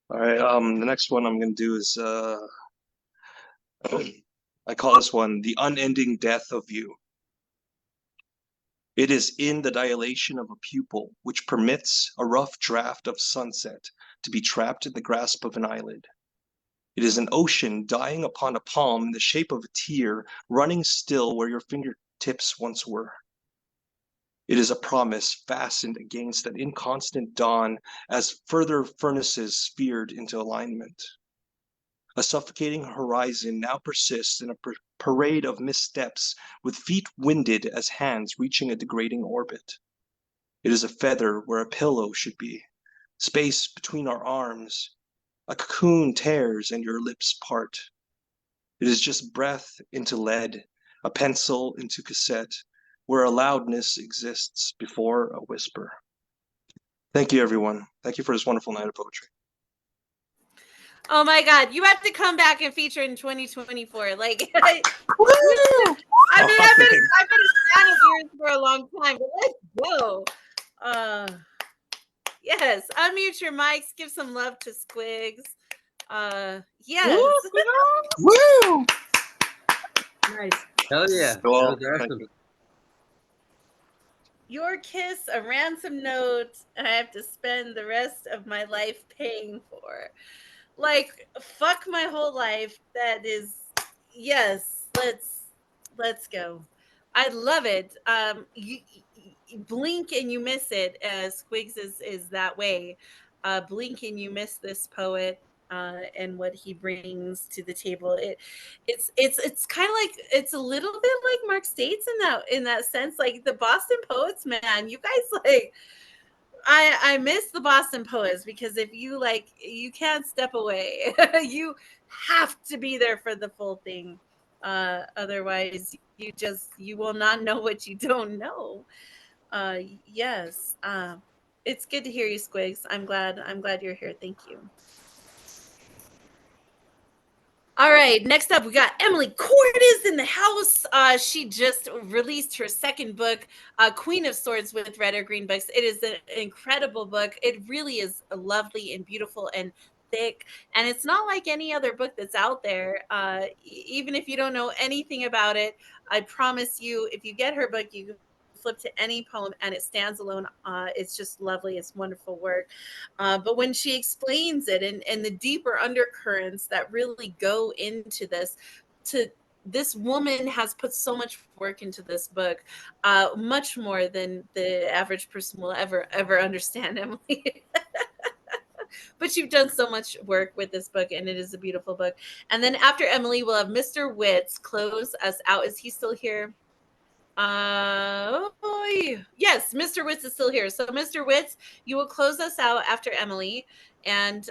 All right, the next one I'm gonna do is I call this one The Unending Death of You. It is in the dilation of a pupil which permits a rough draft of sunset to be trapped in the grasp of an eyelid. It is an ocean dying upon a palm in the shape of a tear, running still where your fingertips once were. It is a promise fastened against an inconstant dawn as further furnaces sphered into alignment. A suffocating horizon now persists in a parade of missteps, with feet winded as hands reaching a degrading orbit. It is a feather where a pillow should be, space between our arms. A cocoon tears and your lips part. It is just breath into lead, a pencil into cassette, where a loudness exists before a whisper. Thank you, everyone. Thank you for this wonderful night of poetry. Oh my God, you have to come back and feature in 2024. Like, I mean, I've been a fan of yours for a long time, but let's go. Yes, unmute your mics, give some love to Squigs. Yes. Woo! Nice. Hell yeah. Well, That was awesome. Your kiss, a ransom note, I have to spend the rest of my life paying for. Like, fuck my whole life. That is, yes, let's go. I love it. You blink and you miss it. Squigs is that way. Blink and you miss this poet and what he brings to the table. It's kind of like, it's a little bit like Mark States in that sense. Like the Boston Poets, man, you guys like. I miss the Boston Poets because if you like, you can't step away. You have to be there for the full thing. Otherwise, you will not know what you don't know. Yes. It's good to hear you, Squigs. I'm glad you're here. Thank you. All right, next up we got Emily Cordes in the house. She just released her second book, Queen of Swords with Red or Green Books. It is an incredible book. It really is lovely and beautiful and thick, and it's not like any other book that's out there. Even if you don't know anything about it, I promise you, if you get her book, you flip to any poem and it stands alone. It's just lovely. It's wonderful work. But when she explains it and the deeper undercurrents that really go into this woman has put so much work into this book, much more than the average person will ever understand, Emily. But you've done so much work with this book, and it is a beautiful book. And then after Emily, we'll have Mr. Witz close us out. Is he still here? Yes, Mr. Witz is still here. So Mr. Witz, you will close us out after Emily, and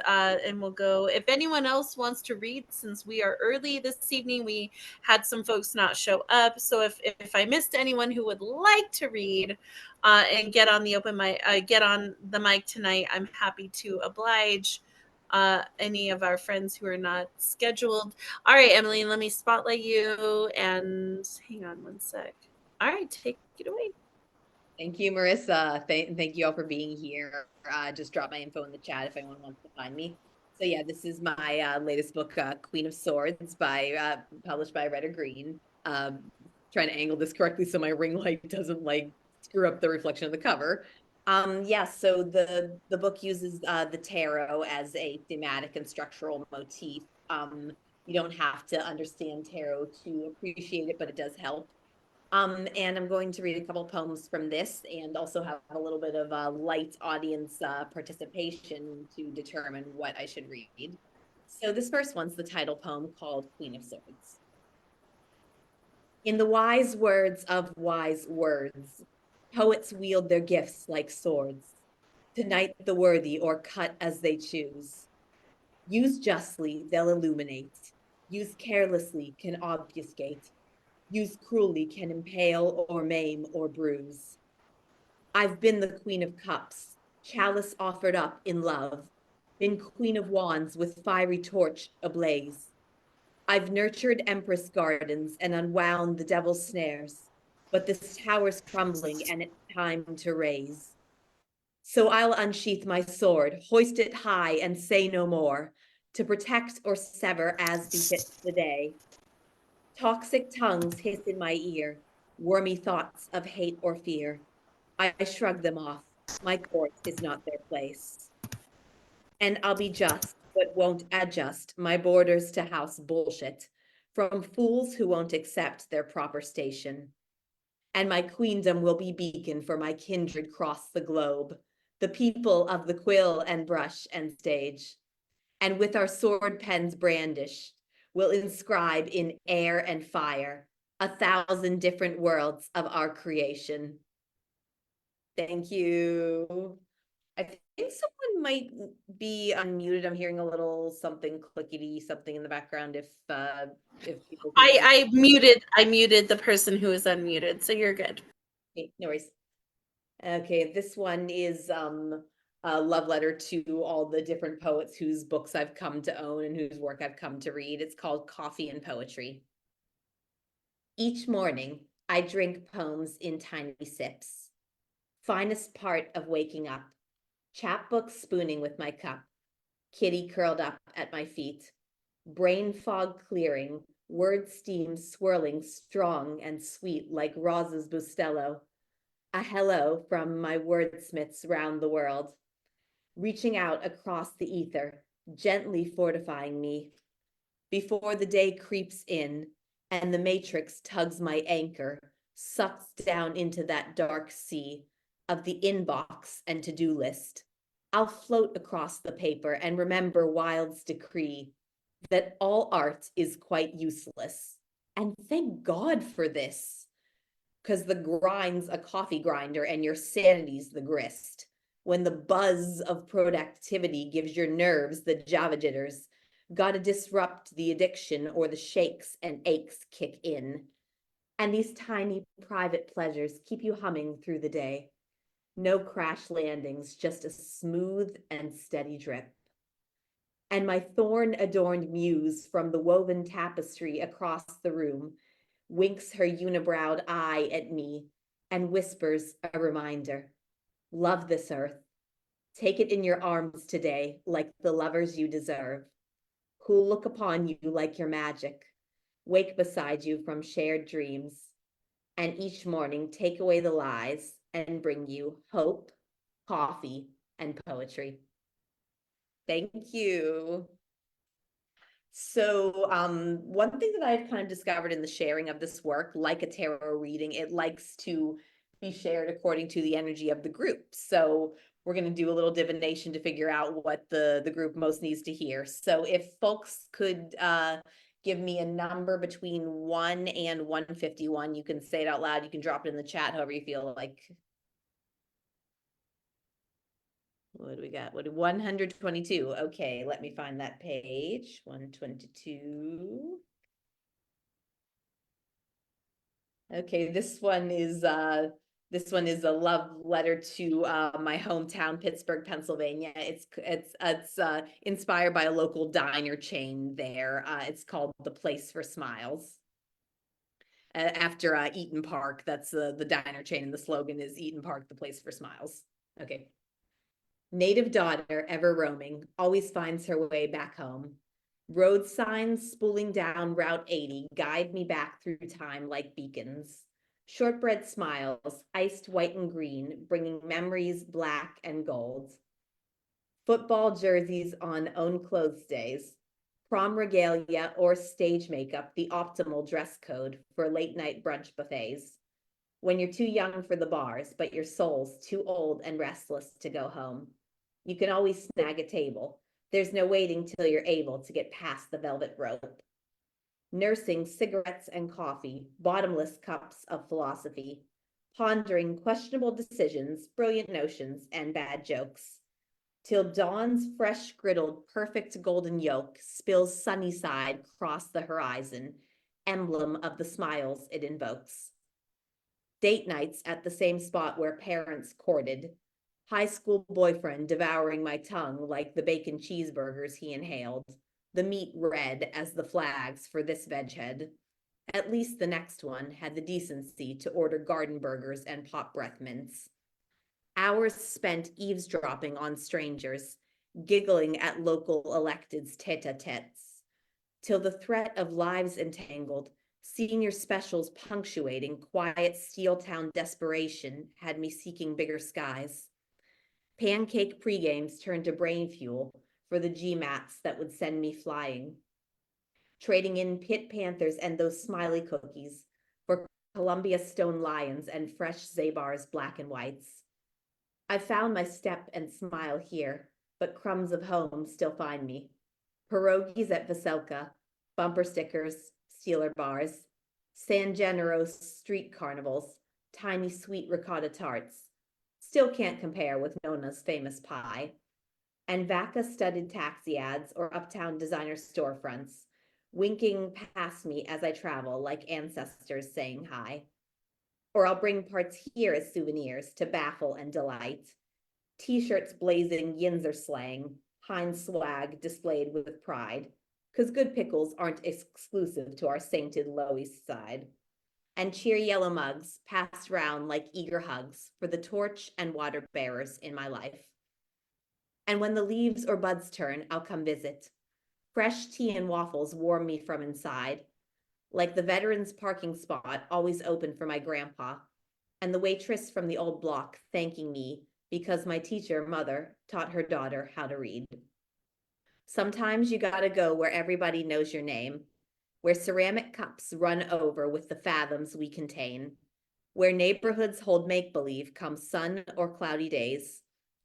we'll go. If anyone else wants to read, since we are early this evening, we had some folks not show up. So if I missed anyone who would like to read and get on the open mic, get on the mic tonight, I'm happy to oblige any of our friends who are not scheduled. All right, Emily, let me spotlight you, and hang on one sec. All right, take it away. Thank you, Marissa. Thank you all for being here. Just drop my info in the chat if anyone wants to find me. So yeah, this is my latest book, Queen of Swords, published by Red or Green. Trying to angle this correctly so my ring light doesn't like screw up the reflection of the cover. Yeah, so the book uses the tarot as a thematic and structural motif. You don't have to understand tarot to appreciate it, but it does help. And I'm going to read a couple poems from this and also have a little bit of a light audience participation to determine what I should read. So this first one's the title poem called Queen of Swords. In the wise words of wise words, poets wield their gifts like swords, to knight the worthy or cut as they choose. Used justly, they'll illuminate. Used carelessly, can obfuscate. Used cruelly, can impale or maim or bruise. I've been the Queen of Cups, chalice offered up in love, been Queen of Wands with fiery torch ablaze. I've nurtured Empress gardens and unwound the devil's snares, but this tower's crumbling and it's time to raise. So I'll unsheath my sword, hoist it high and say no more, to protect or sever as befits the day. Toxic tongues hiss in my ear, wormy thoughts of hate or fear. I shrug them off. My court is not their place. And I'll be just, but won't adjust my borders to house bullshit from fools who won't accept their proper station. And my queendom will be beacon for my kindred cross the globe, the people of the quill and brush and stage. And with our sword pens brandished, we'll inscribe in air and fire 1,000 different worlds of our creation. Thank you. I think someone might be unmuted. I'm hearing a little something clickety, something in the background. If people I muted the person who is unmuted, so you're good. Okay, no worries. Okay, this one is a love letter to all the different poets whose books I've come to own and whose work I've come to read. It's called Coffee and Poetry. Each morning, I drink poems in tiny sips. Finest part of waking up. Chapbook spooning with my cup. Kitty curled up at my feet. Brain fog clearing, word steam swirling strong and sweet like Rosa's Bustelo. A hello from my wordsmiths round the world. Reaching out across the ether, gently fortifying me. Before the day creeps in and the matrix tugs my anchor, sucks down into that dark sea of the inbox and to-do list. I'll float across the paper and remember Wilde's decree that all art is quite useless. And thank God for this, because the grind's a coffee grinder and your sanity's the grist. When the buzz of productivity gives your nerves the Java jitters, gotta disrupt the addiction or the shakes and aches kick in. And these tiny private pleasures keep you humming through the day. No crash landings, just a smooth and steady drip. And my thorn-adorned muse from the woven tapestry across the room winks her unibrowed eye at me and whispers a reminder. Love this earth. Take it in your arms today like the lovers you deserve, who'll look upon you like your magic, wake beside you from shared dreams, and each morning take away the lies and bring you hope, coffee, and poetry. Thank you. So one thing that I've kind of discovered in the sharing of this work, like a tarot reading, it likes to be shared according to the energy of the group. So we're going to do a little divination to figure out what the group most needs to hear. So if folks could give me a number between 1 and 151, you can say it out loud. You can drop it in the chat, however you feel like. What do we got? 122. Okay, let me find that page. 122. Okay, this one is a love letter to my hometown, Pittsburgh, Pennsylvania. It's inspired by a local diner chain there. It's called The Place for Smiles. After Eaton Park, that's the diner chain, and the slogan is Eaton Park, the place for smiles. Okay. Native daughter, ever roaming, always finds her way back home. Road signs spooling down Route 80 guide me back through time like beacons. Shortbread smiles, iced white and green, bringing memories black and gold. Football jerseys on own clothes days, prom regalia or stage makeup, the optimal dress code for late night brunch buffets. When you're too young for the bars, but your soul's too old and restless to go home. You can always snag a table. There's no waiting till you're able to get past the velvet rope. Nursing cigarettes and coffee, bottomless cups of philosophy, pondering questionable decisions, brilliant notions, and bad jokes. Till dawn's fresh griddled, perfect golden yolk spills sunny side across the horizon, emblem of the smiles it invokes. Date nights at the same spot where parents courted, high school boyfriend devouring my tongue like the bacon cheeseburgers he inhaled, the meat red as the flags for this veg head. At least the next one had the decency to order garden burgers and pop breath mints. Hours spent eavesdropping on strangers, giggling at local electeds' tete-a-tetes, till the threat of lives entangled, senior specials punctuating quiet Steeltown desperation had me seeking bigger skies. Pancake pregames turned to brain fuel for the GMATs that would send me flying. Trading in pit panthers and those smiley cookies for Columbia stone lions and fresh Zabar's black and whites. I found my step and smile here, but crumbs of home still find me. Pierogies at Veselka, bumper stickers, Steeler bars, San Genero's street carnivals, tiny sweet ricotta tarts. Still can't compare with Nona's famous pie. And Vaca-studded taxi ads or uptown designer storefronts, winking past me as I travel like ancestors saying hi. Or I'll bring parts here as souvenirs to baffle and delight. T-shirts blazing Yinzer slang, Heinz swag displayed with pride, because good pickles aren't exclusive to our sainted Low East Side. And cheer yellow mugs passed round like eager hugs for the torch and water bearers in my life. And when the leaves or buds turn, I'll come visit. Fresh tea and waffles warm me from inside, like the veterans parking spot always open for my grandpa, and the waitress from the old block thanking me because my teacher, mother, taught her daughter how to read. Sometimes you gotta go where everybody knows your name, where ceramic cups run over with the fathoms we contain, where neighborhoods hold make-believe come sun or cloudy days,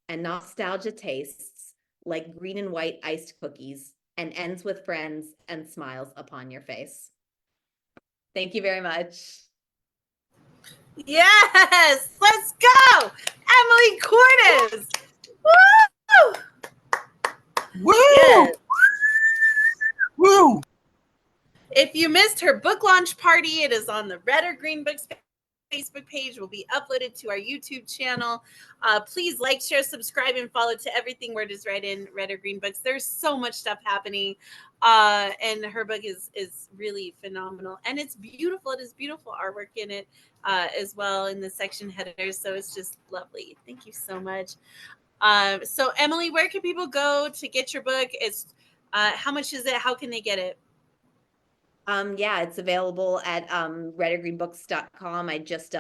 and nostalgia tastes like green and white iced cookies and ends with friends and smiles upon your face. Thank you very much. Yes, let's go, Emily Cordes. Woo! Woo! Yes. Woo! If you missed her book launch party, it is on the Red or Green Books Facebook page, will be uploaded to our YouTube channel. Please like, share, subscribe, and follow to everything where it is right in Red or Green Books. There's so much stuff happening, and her book is really phenomenal, and it's beautiful. It is beautiful artwork in it as well in the section headers, so it's just lovely. Thank you so much. So Emily, where can people go to get your book? It's how much is it? How can they get it? Yeah, it's available at redorgreenbooks.com. I just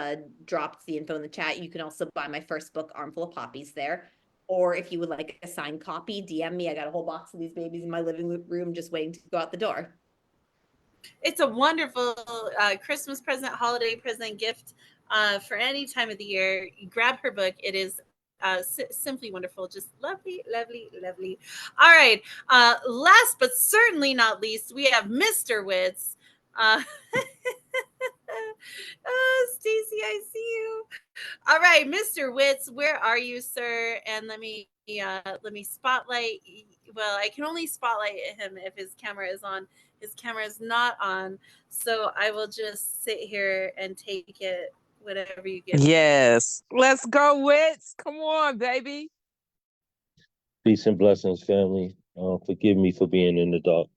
dropped the info in the chat. You can also buy my first book, Armful of Poppies, there. Or if you would like a signed copy, DM me. I got a whole box of these babies in my living room just waiting to go out the door. It's a wonderful Christmas present, holiday present, gift for any time of the year. You grab her book. It is simply wonderful. Just lovely, lovely, lovely. All right. Last but certainly not least, we have Mr. Witz. Stacy, I see you. All right, Mr. Witz, where are you, sir? And let me spotlight. Well, I can only spotlight him if his camera is on. His camera is not on, so I will just sit here and take it, whatever you give me. Yes. Let's go, Wits. Come on, baby. Peace and blessings, family. Forgive me for being in the dark.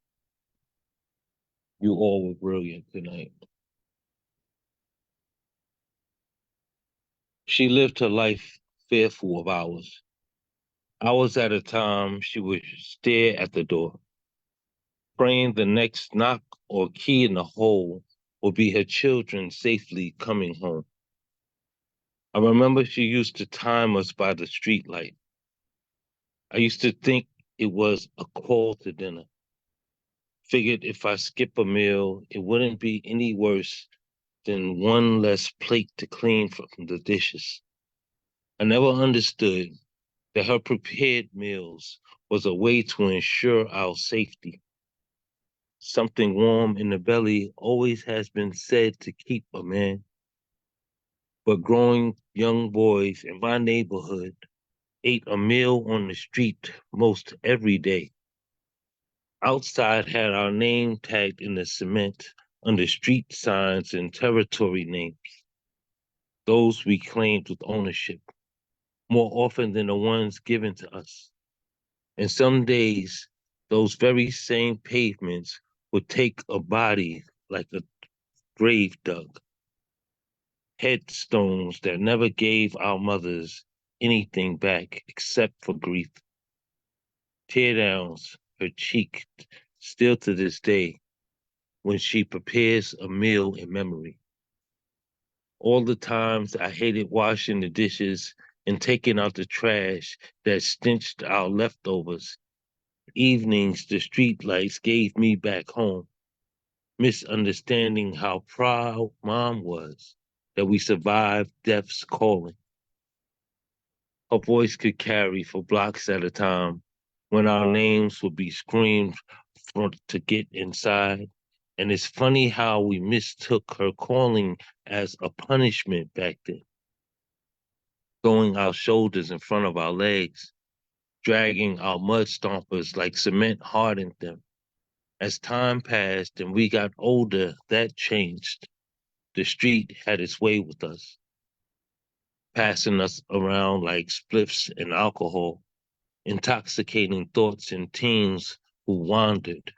You all were brilliant tonight. She lived her life fearful of hours. Hours at a time, she would stare at the door, praying the next knock or key in the hole or be her children safely coming home. I remember she used to time us by the streetlight. I used to think it was a call to dinner. Figured if I skip a meal, it wouldn't be any worse than one less plate to clean from the dishes. I never understood that her prepared meals was a way to ensure our safety. Something warm in the belly always has been said to keep a man. But growing young boys in my neighborhood ate a meal on the street most every day. Outside had our name tagged in the cement under street signs and territory names. Those we claimed with ownership, more often than the ones given to us. And some days, those very same pavements would take a body like a grave dug. Headstones that never gave our mothers anything back except for grief. Teardowns, her cheek, still to this day, when she prepares a meal in memory. All the times I hated washing the dishes and taking out the trash that stench our leftovers. Evenings, the street lights gave me back home, misunderstanding how proud Mom was that we survived death's calling. Her voice could carry for blocks at a time when our names would be screamed for to get inside. And it's funny how we mistook her calling as a punishment back then. Throwing our shoulders in front of our legs, dragging our mud stompers like cement hardened them. As time passed and we got older, that changed. The street had its way with us, passing us around like spliffs and alcohol, intoxicating thoughts in teens who wandered,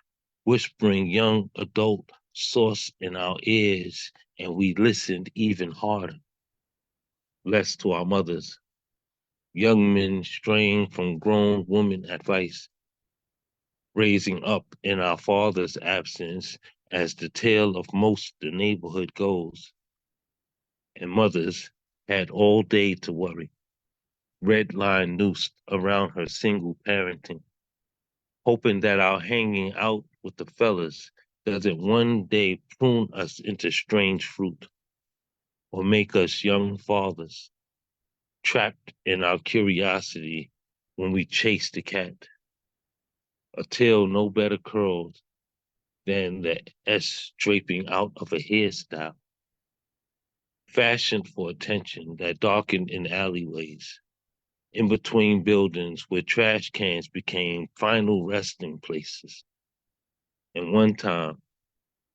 whispering young adult sauce in our ears, and we listened even harder, less to our mothers. Young men straying from grown woman advice, raising up in our father's absence, as the tale of most the neighborhood goes. And mothers had all day to worry, red line noosed around her single parenting, hoping that our hanging out with the fellas doesn't one day prune us into strange fruit or make us young fathers, trapped in our curiosity when we chase the cat. A tail no better curled than the S draping out of a hairstyle, fashioned for attention that darkened in alleyways, in between buildings where trash cans became final resting places. And one time,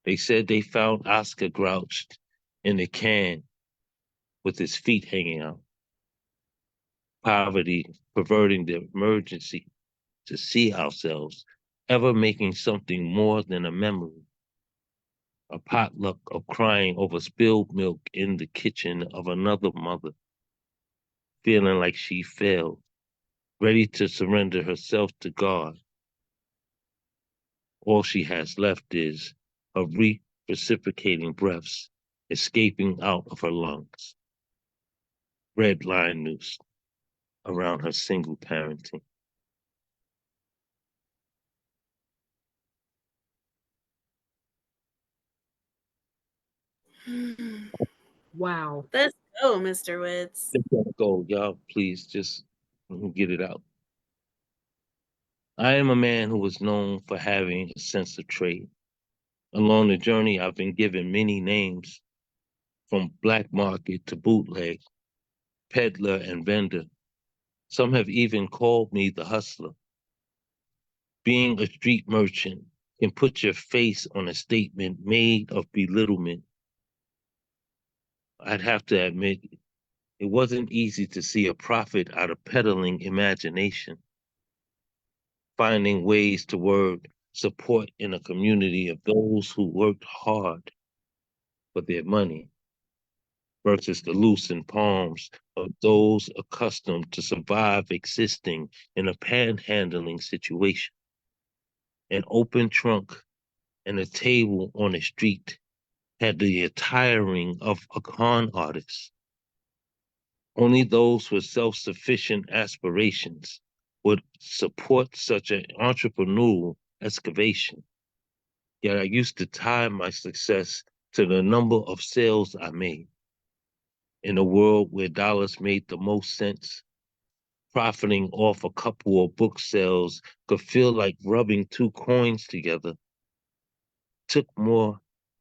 they said they found Oscar grouched in a can with his feet hanging out. Poverty perverting the emergency to see ourselves ever making something more than a memory. A potluck of crying over spilled milk in the kitchen of another mother, feeling like she failed, ready to surrender herself to God. All she has left is her reciprocating breaths escaping out of her lungs. Red line noose around her single parenting. Wow. Let's go, Mr. Woods. Just gotta go, y'all. Please just get it out. I am a man who was known for having a sense of trade. Along the journey, I've been given many names, from black market to bootleg, peddler and vendor. Some have even called me the hustler. Being a street merchant can put your face on a statement made of belittlement. I'd have to admit, it wasn't easy to see a profit out of peddling imagination, finding ways to word support in a community of those who worked hard for their money versus the loosened palms of those accustomed to survive existing in a panhandling situation. An open trunk and a table on the street had the attiring of a con artist. Only those with self-sufficient aspirations would support such an entrepreneurial excavation. Yet I used to tie my success to the number of sales I made. In a world where dollars made the most sense, profiting off a couple of book sales could feel like rubbing two coins together. Took more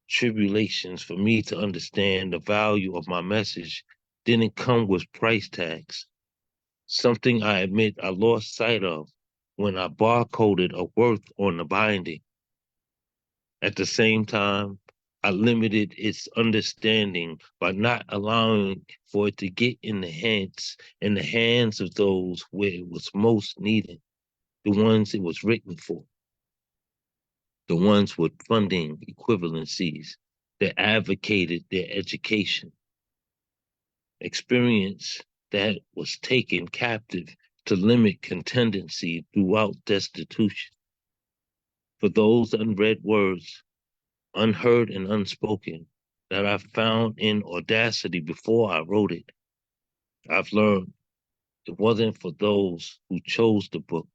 tribulations for me to understand the value of my message didn't come with price tags. Something I admit I lost sight of when I barcoded a worth on the binding. At the same time, I limited its understanding by not allowing for it to get in the hands of those where it was most needed, the ones it was written for, the ones with funding equivalencies that advocated their education. Experience that was taken captive to limit contingency throughout destitution. For those unread words, unheard and unspoken, that I found in audacity before I wrote it, I've learned it wasn't for those who chose the book,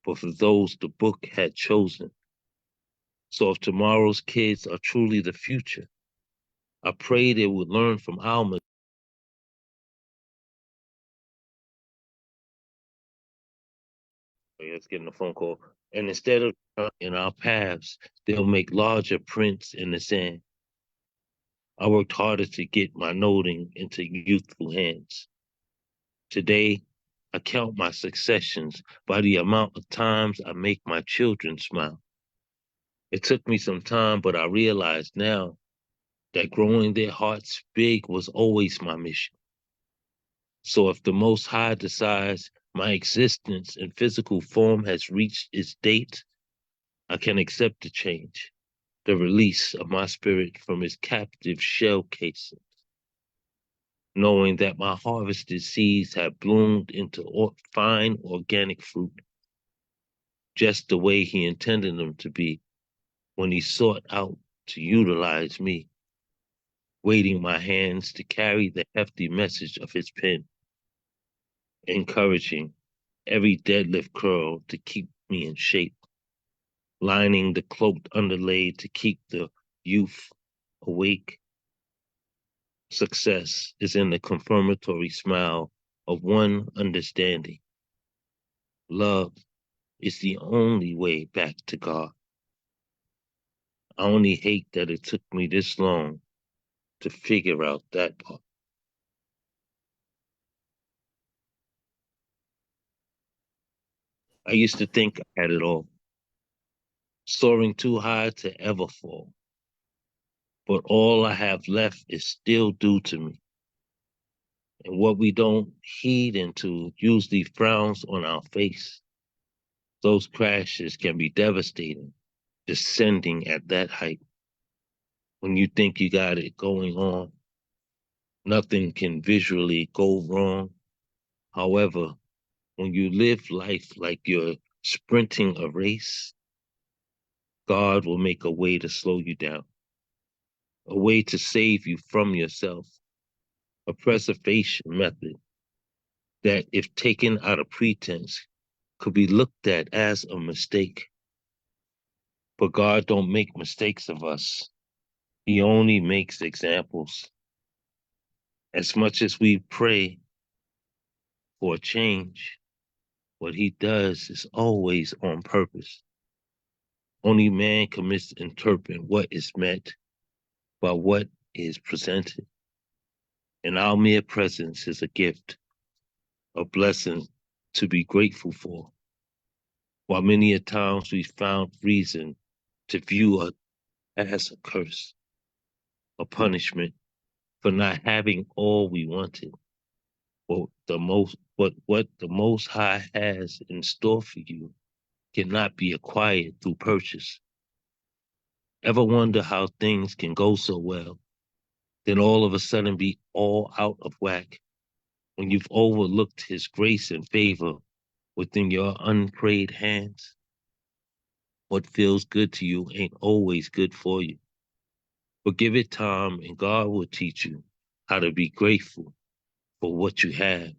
but for those the book had chosen. So if tomorrow's kids are truly the future, I pray they would learn from our mistakes. Let's get a phone call. And instead of in our paths, they'll make larger prints in the sand. I worked harder to get my noting into youthful hands. Today, I count my successions by the amount of times I make my children smile. It took me some time, but I realize now that growing their hearts big was always my mission. So if the Most High decides my existence in physical form has reached its date, I can accept the change, the release of my spirit from its captive shell casing, knowing that my harvested seeds have bloomed into fine organic fruit, just the way he intended them to be when he sought out to utilize me, waiting my hands to carry the hefty message of his pen, encouraging every deadlift curl to keep me in shape, lining the cloaked underlay to keep the youth awake. Success is in the confirmatory smile of one understanding. Love is the only way back to God. I only hate that it took me this long to figure out that part. I used to think I had it all, soaring too high to ever fall. But all I have left is still due to me. And what we don't heed into usually frowns on our face. Those crashes can be devastating, descending at that height. When you think you got it going on, nothing can visually go wrong. However, when you live life like you're sprinting a race, God will make a way to slow you down, a way to save you from yourself, a preservation method that, if taken out of pretense, could be looked at as a mistake. But God don't make mistakes of us. He only makes examples. As much as we pray for a change, what he does is always on purpose. Only man can misinterpret what is meant by what is presented. And our mere presence is a gift, a blessing to be grateful for. While many a times we found reason to view it as a curse, a punishment for not having all we wanted. What the Most High has in store for you cannot be acquired through purchase. Ever wonder how things can go so well, then all of a sudden be all out of whack when you've overlooked his grace and favor within your unprayed hands? What feels good to you ain't always good for you. But give it time and God will teach you how to be grateful for what you have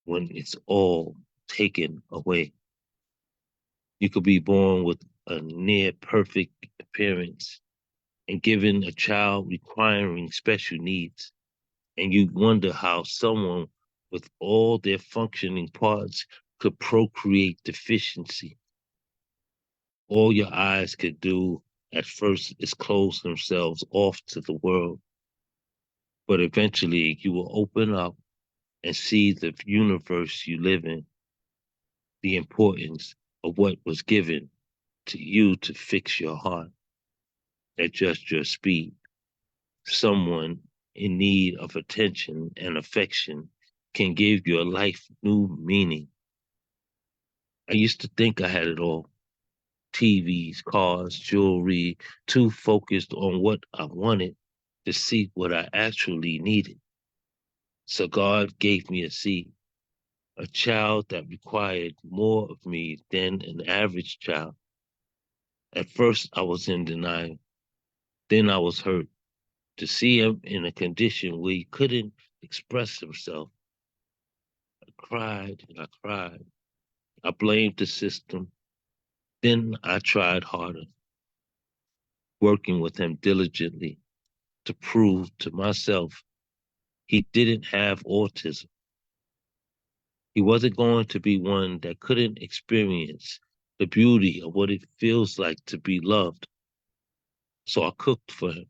when it's all taken away. You could be born with a near perfect appearance and given a child requiring special needs, and you wonder how someone with all their functioning parts could procreate deficiency. All your eyes could do at first is close themselves off to the world, but eventually you will open up and see the universe you live in, the importance of what was given to you to fix your heart at just your speed. Someone in need of attention and affection can give your life new meaning. I used to think I had it all. TVs, cars, jewelry, too focused on what I wanted to see what I actually needed. So God gave me a seed, a child that required more of me than an average child. At first, I was in denial. Then I was hurt to see him in a condition where he couldn't express himself. I cried and I cried. I blamed the system. Then I tried harder, working with him diligently to prove to myself he didn't have autism. He wasn't going to be one that couldn't experience the beauty of what it feels like to be loved. So I cooked for him,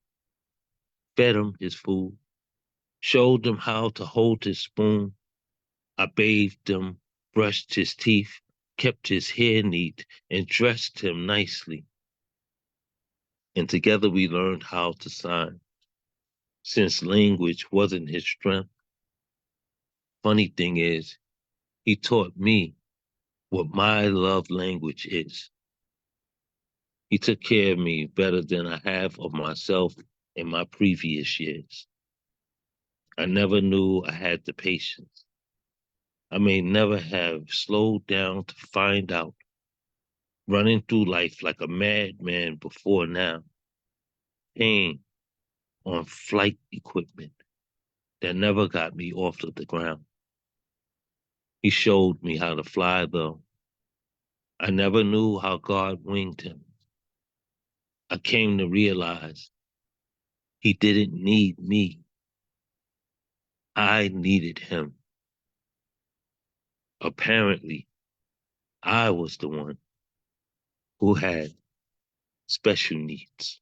fed him his food, showed him how to hold his spoon. I bathed him, brushed his teeth, kept his hair neat, and dressed him nicely. And together we learned how to sign. Since language wasn't his strength, funny thing is, he taught me what my love language is. He took care of me better than I have of myself in my previous years. I never knew I had the patience. I may never have slowed down to find out, running through life like a madman before now, paying on flight equipment that never got me off of the ground. He showed me how to fly, though. I never knew how God winged him. I came to realize he didn't need me. I needed him. Apparently, I was the one who had special needs.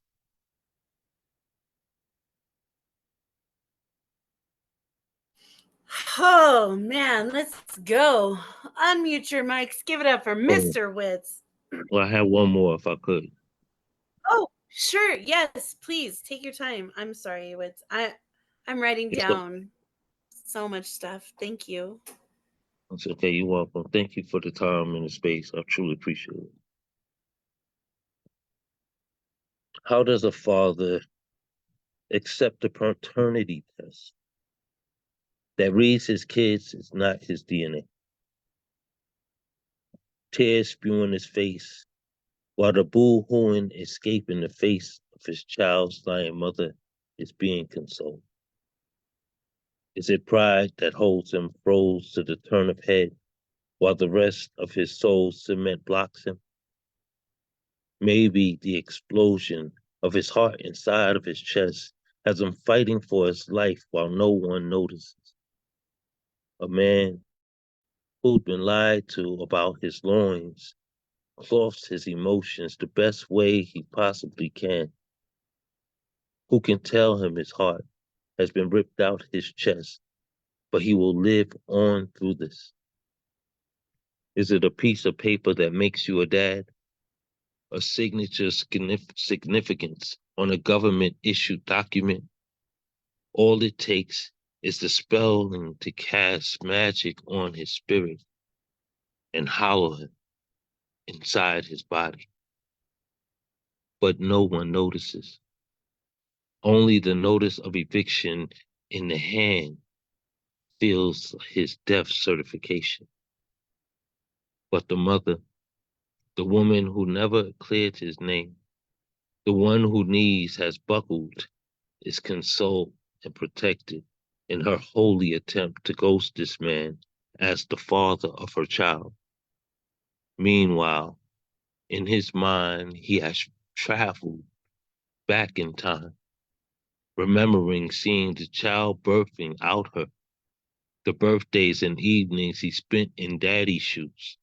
Oh man, let's go. Unmute your mics. Give it up for Oh, Mr. Witz. well, I have one more if I could. Oh, sure. Yes, please take your time. I'm sorry, Witz. I'm writing It's, o- down so much stuff. Thank you. it's okay, you're welcome. Thank you for the time and the space. I truly appreciate it. How does a father accept a paternity test that reads his kids is not his DNA? Tears spewing his face, while the boo-hooing escaping the face of his child's dying mother is being consoled. Is it pride that holds him froze to the turnip head, while the rest of his soul cement blocks him? Maybe the explosion of his heart inside of his chest has him fighting for his life while no one notices. A man who'd been lied to about his loins cloths his emotions the best way he possibly can. Who can tell him his heart has been ripped out his chest, but he will live on through this? Is it a piece of paper that makes you a dad? A signature significance on a government issued document? All it takes is the spelling to cast magic on his spirit and hollow him inside his body. But no one notices. Only the notice of eviction in the hand feels his death certification. But the mother, the woman who never cleared his name, The one whose knees has buckled is consoled and protected in her holy attempt to ghost this man as the father of her child. Meanwhile, in his mind, he has traveled back in time, remembering seeing the child birthing out her, the birthdays and evenings he spent in daddy's shoes,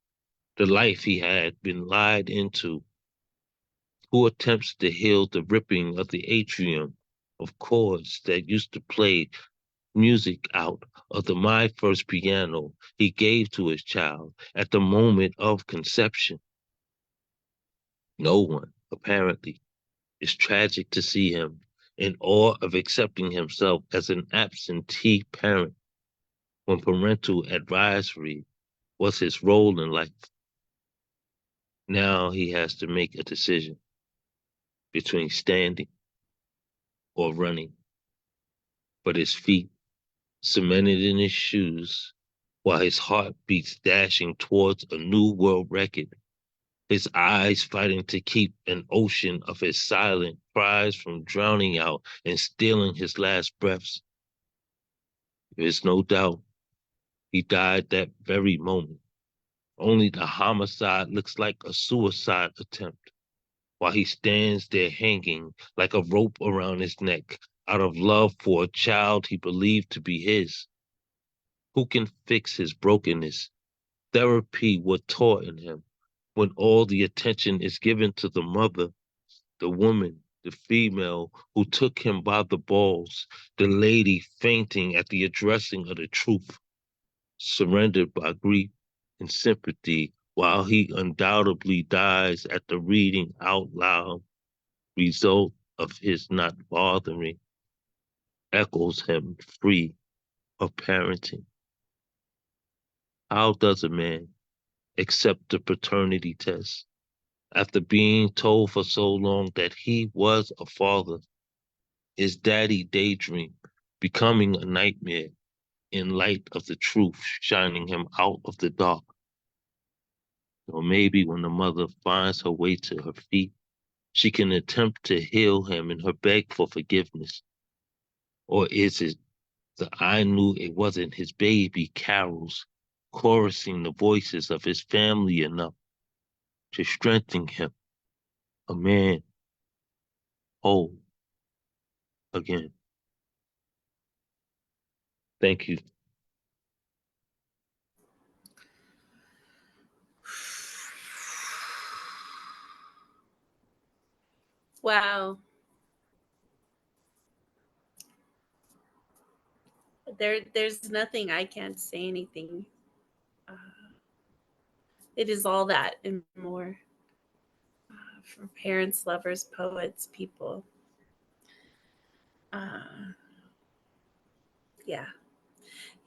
the life he had been lied into, who attempts to heal the ripping of the atrium of chords that used to play music out of the my first piano he gave to his child at the moment of conception. No one, apparently. It's tragic to see him in awe of accepting himself as an absentee parent when parental advisory was his role in life. Now he has to make a decision between standing or running, but his feet cemented in his shoes while his heart beats dashing towards a new world record, his eyes fighting to keep an ocean of his silent cries from drowning out and stealing his last breaths. There's no doubt he died that very moment. Only the homicide looks like a suicide attempt, while he stands there hanging like a rope around his neck out of love for a child he believed to be his. Who can fix his brokenness? Therapy was taught in him when all the attention is given to the mother, the woman, the female who took him by the balls, the lady fainting at the addressing of the truth, surrendered by grief and sympathy, while he undoubtedly dies at the reading out loud, result of his not bothering, echoes him free of parenting. How does a man accept the paternity test after being told for so long that he was a father? His daddy daydream becoming a nightmare in light of the truth shining him out of the dark. Or maybe when the mother finds her way to her feet, she can attempt to heal him in her beg for forgiveness. Or is it the I knew it wasn't his baby carols, chorusing the voices of his family enough to strengthen him, a man whole again? Thank you. Wow. There's nothing. I can't say anything. It is all that and more. For parents, lovers, poets, people. Yeah.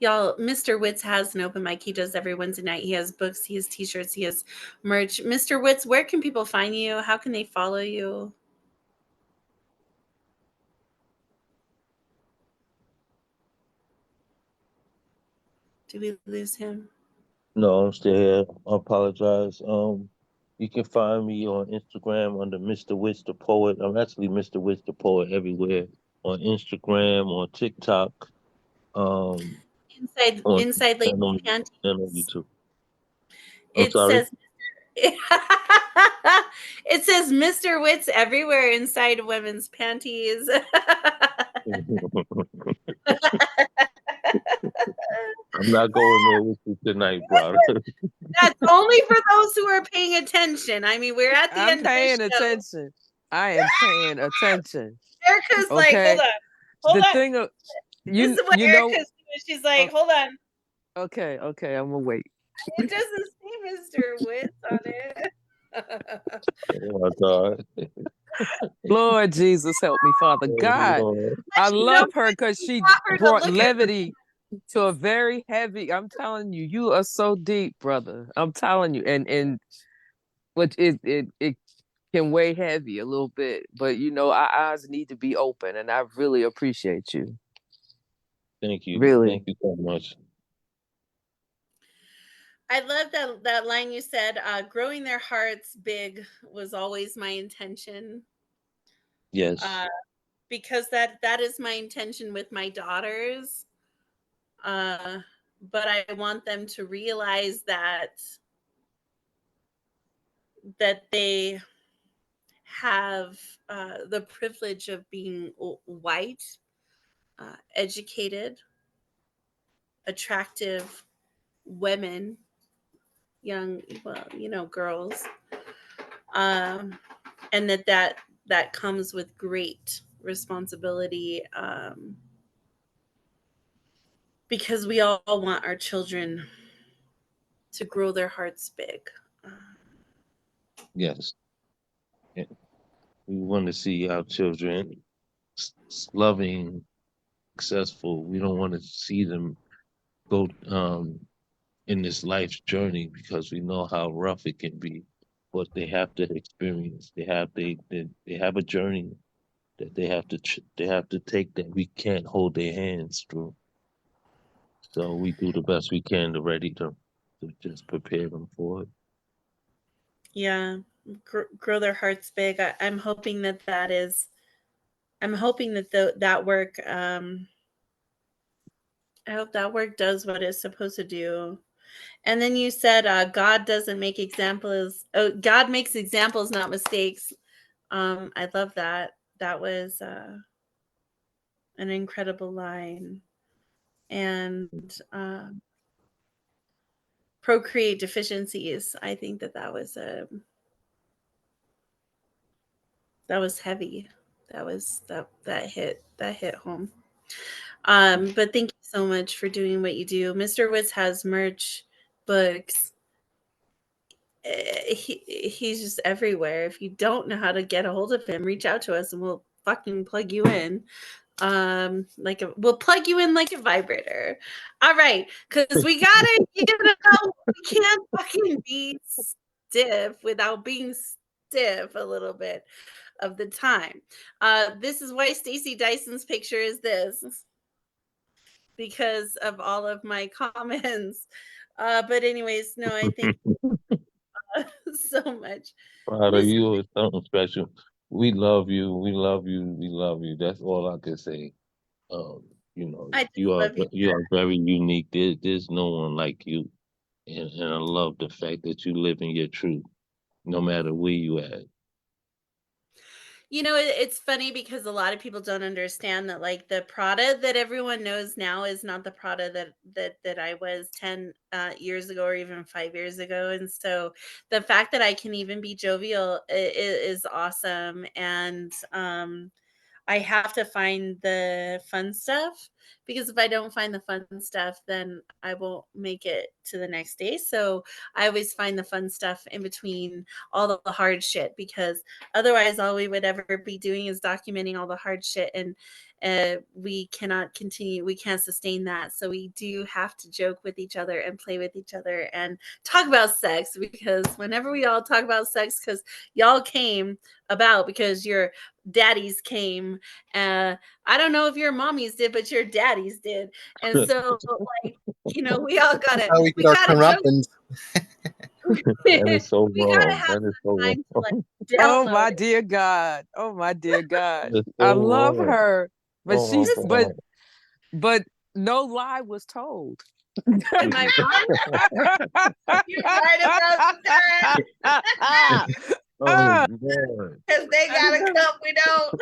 Y'all, Mr. Witz has an open mic. He does every Wednesday night. He has books, he has t-shirts, he has merch. Mr. Witz, where can people find you? How can they follow you? Did we lose him? No, I'm still here. I apologize. You can find me on Instagram under Mr. Witz the Poet. I'm actually Mr. Witz the Poet everywhere. On Instagram, on TikTok, on Inside Lady Panties. and on YouTube. I'm It sorry. says it says Mr. Witz everywhere inside women's panties. I'm not going there with you tonight, brother. That's only for those who are paying attention. I mean, we're at the I'm end of the paying show. attention. I am paying attention. Erica's like, Okay. hold The on. thing of This is what Erica's doing. She's like, hold on. Okay, I'm gonna wait. It doesn't say Mr. Witz on it. Oh my God. Lord Jesus, help me, Father God. I love her because she brought levity to a very heavy. I'm telling you, you are so deep, brother. I'm telling you, and but it can weigh heavy a little bit. But you know, our eyes need to be open, and I really appreciate you. Thank you. Really. Thank you so much. I love that line you said, growing their hearts big was always my intention. Yes. Because that is my intention with my daughters. But I want them to realize that they have the privilege of being white, educated, attractive women, young, well, girls, and that comes with great responsibility, because we all want our children to grow their hearts big. Yes. Yeah. We want to see our children loving, successful. We don't want to see them go in this life's journey because we know how rough it can be. But they have to experience. They have a journey that they have to take that we can't hold their hands through. So we do the best we can to ready to just prepare them for it. Yeah, grow their hearts big. I'm hoping that is. I'm hoping that work. I hope that work does what it's supposed to do. And then you said, God doesn't make examples. Oh, God makes examples, not mistakes. I love that. That was an incredible line. And procreate deficiencies. I think that was heavy. That hit home. But thank you so much for doing what you do. Mr. Woods has merch, books. He's just everywhere. If you don't know how to get a hold of him, reach out to us and we'll fucking plug you in. We'll plug you in like a vibrator. All right, because we gotta, we can't fucking be stiff without being stiff a little bit of the time. This is why Stacey Dyson's picture is this, because of all of my comments. But anyways, no, I thank you so much. Prada, Miss, you are something special. We love you. We love you. We love you. That's all I can say. Um, I just you are love you. you are very unique. There's no one like you, and I love the fact that you live in your truth, no matter where you at. It's funny because a lot of people don't understand that, like, the Prada that everyone knows now is not the Prada that I was 10 years ago or even 5 years ago. And so the fact that I can even be jovial is awesome. And I have to find the fun stuff, because if I don't find the fun stuff, then I won't make it to the next day. So I always find the fun stuff in between all the hard shit, because otherwise all we would ever be doing is documenting all the hard shit, and we cannot continue, we can't sustain that. So we do have to joke with each other and play with each other and talk about sex, because whenever we all talk about sex, because y'all came about because your daddies came. I don't know if your mommies did, but your daddies did. And so, like, we all gotta, How we we get our gotta joke. comeuppance. That is so We gotta wrong. have That is some so time to like wrong. Oh download my it. dear God. Oh my dear God. That is I so love wrong. her, but Oh she's my but God. but no lie was told. Am I wrong? You're right about that. Oh God. Because they got a cup, we don't.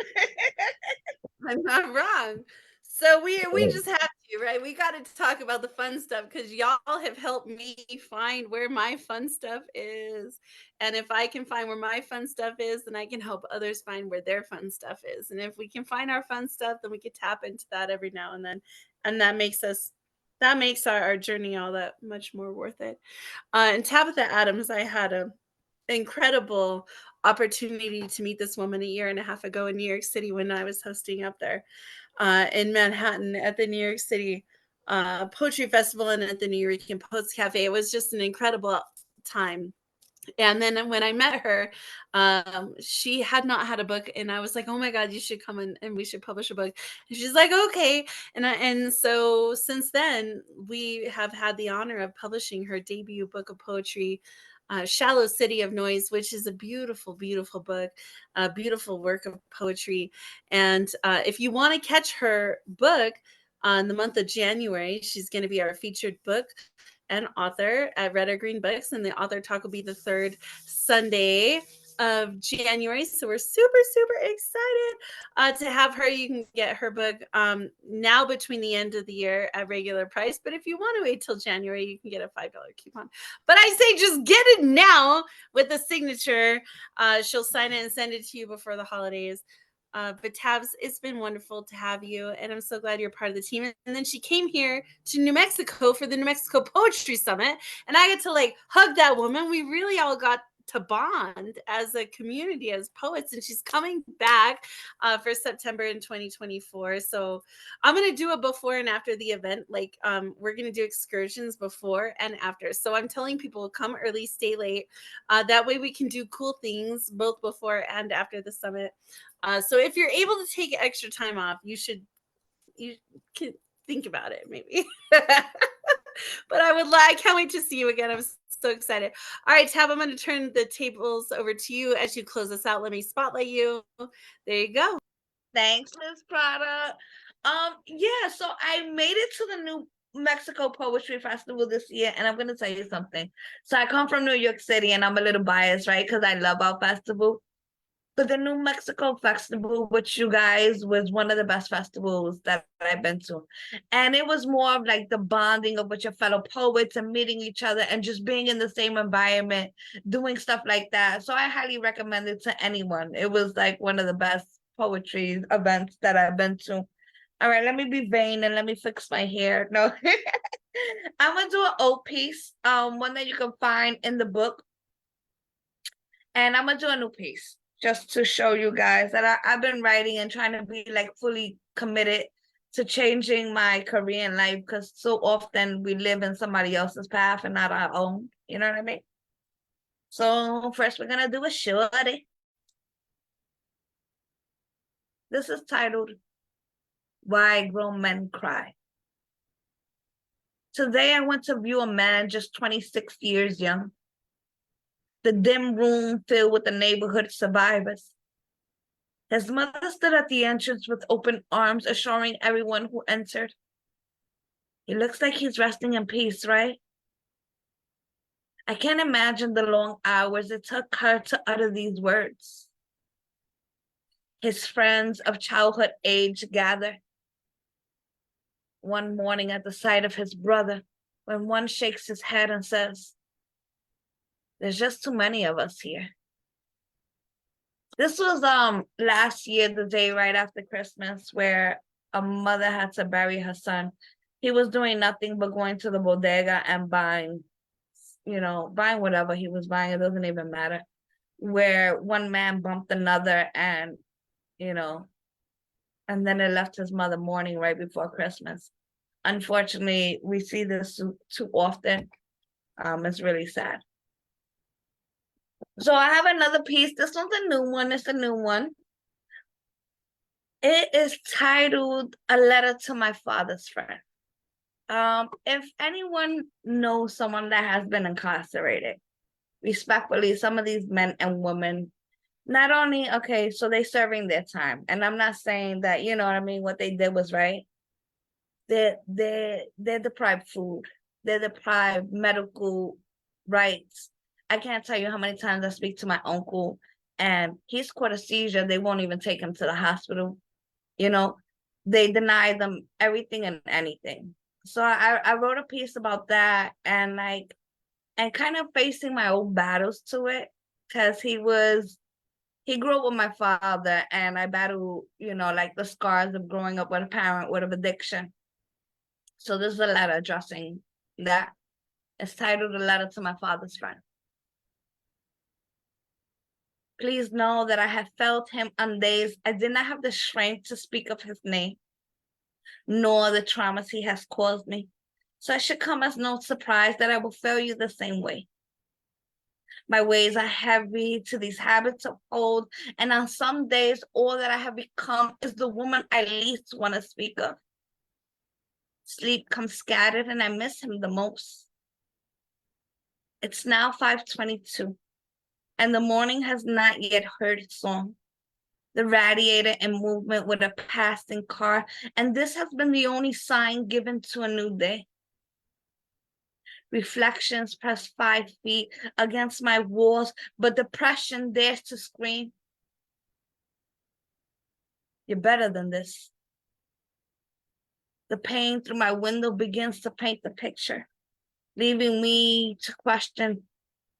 I'm not wrong. So we Oh, just have to, right? We got to talk about the fun stuff, because y'all have helped me find where my fun stuff is. And if I can find where my fun stuff is, then I can help others find where their fun stuff is. And if we can find our fun stuff, then we can tap into that every now and then. And that makes our journey all that much more worth it. And Tabitha Adams, I had a incredible opportunity to meet this woman a year and a half ago in New York City when I was hosting up there in Manhattan at the New York City Poetry Festival and at the New York Poets Cafe. It was just an incredible time. And then when I met her, she had not had a book, and I was like, "Oh my God, you should come and we should publish a book." And she's like, "Okay." And so since then, we have had the honor of publishing her debut book of poetry, Shallow City of Noise, which is a beautiful, beautiful book, a beautiful work of poetry. And if you want to catch her book on the month of January, she's going to be our featured book and author at Red or Green Books. And the author talk will be the third Sunday of January. So we're super, super excited to have her. You can get her book now between the end of the year at regular price. But if you want to wait till January, you can get a $5 coupon. But I say just get it now with the signature. She'll sign it and send it to you before the holidays. But Tabs, it's been wonderful to have you, and I'm so glad you're part of the team. And then she came here to New Mexico for the New Mexico Poetry Summit, and I get to like hug that woman. We really all got to bond as a community, as poets, and she's coming back for September in 2024. So I'm gonna do a before and after the event. Like we're gonna do excursions before and after. So I'm telling people come early, stay late. That way we can do cool things both before and after the summit. So if you're able to take extra time off, you can think about it maybe. But I can't wait to see you again. I'm so excited. All right, Tab, I'm going to turn the tables over to you as you close us out. Let me spotlight you. There you go. Thanks, Ms. Prada. Yeah, so I made it to the New Mexico Poetry Festival this year, and I'm gonna tell you something. So I come from New York City, and I'm a little biased, right? Because I love our festival. But the New Mexico Festival, which you guys was one of the best festivals that I've been to. And it was more of like the bonding of with your fellow poets and meeting each other and just being in the same environment, doing stuff like that. So I highly recommend it to anyone. It was like one of the best poetry events that I've been to. All right, let me be vain and let me fix my hair. No, I'm gonna do an old piece, one that you can find in the book. And I'm gonna do a new piece just to show you guys that I've been writing and trying to be like fully committed to changing my career in life, because so often we live in somebody else's path and not our own. You know what I mean? So first we're gonna do a shorty. This is titled Why Grown Men Cry. Today I went to view a man just 26 years young. The dim room filled with the neighborhood survivors. His mother stood at the entrance with open arms, assuring everyone who entered. He looks like he's resting in peace, right? I can't imagine the long hours it took her to utter these words. His friends of childhood age gather. One morning at the sight of his brother, when one shakes his head and says, "There's just too many of us here." This was last year, the day right after Christmas, where a mother had to bury her son. He was doing nothing but going to the bodega and buying whatever he was buying. It doesn't even matter. Where one man bumped another and then it left his mother mourning right before Christmas. Unfortunately, we see this too often. It's really sad. So I have another piece. This one's a new one. It's a new one. It is titled A Letter to My Father's Friend. If anyone knows someone that has been incarcerated, respectfully, some of these men and women, not only, okay, so they serving their time. And I'm not saying that, you know what I mean, what they did was right. They're deprived food. They're deprived medical rights. I can't tell you how many times I speak to my uncle and he's caught a seizure. They won't even take him to the hospital. They deny them everything and anything. So I wrote a piece about that and kind of facing my old battles to it, because he grew up with my father and I battle, like the scars of growing up with a parent with an addiction. So this is a letter addressing that. It's titled A Letter to My Father's Friend. Please know that I have felt him on days I did not have the strength to speak of his name, nor the traumas he has caused me. So it should come as no surprise that I will fail you the same way. My ways are heavy to these habits of old, and on some days, all that I have become is the woman I least want to speak of. Sleep comes scattered, and I miss him the most. It's now 5:22, and the morning has not yet heard its song. The radiator in movement with a passing car, and this has been the only sign given to a new day. Reflections press 5 feet against my walls, but depression dares to scream. You're better than this. The pain through my window begins to paint the picture, leaving me to question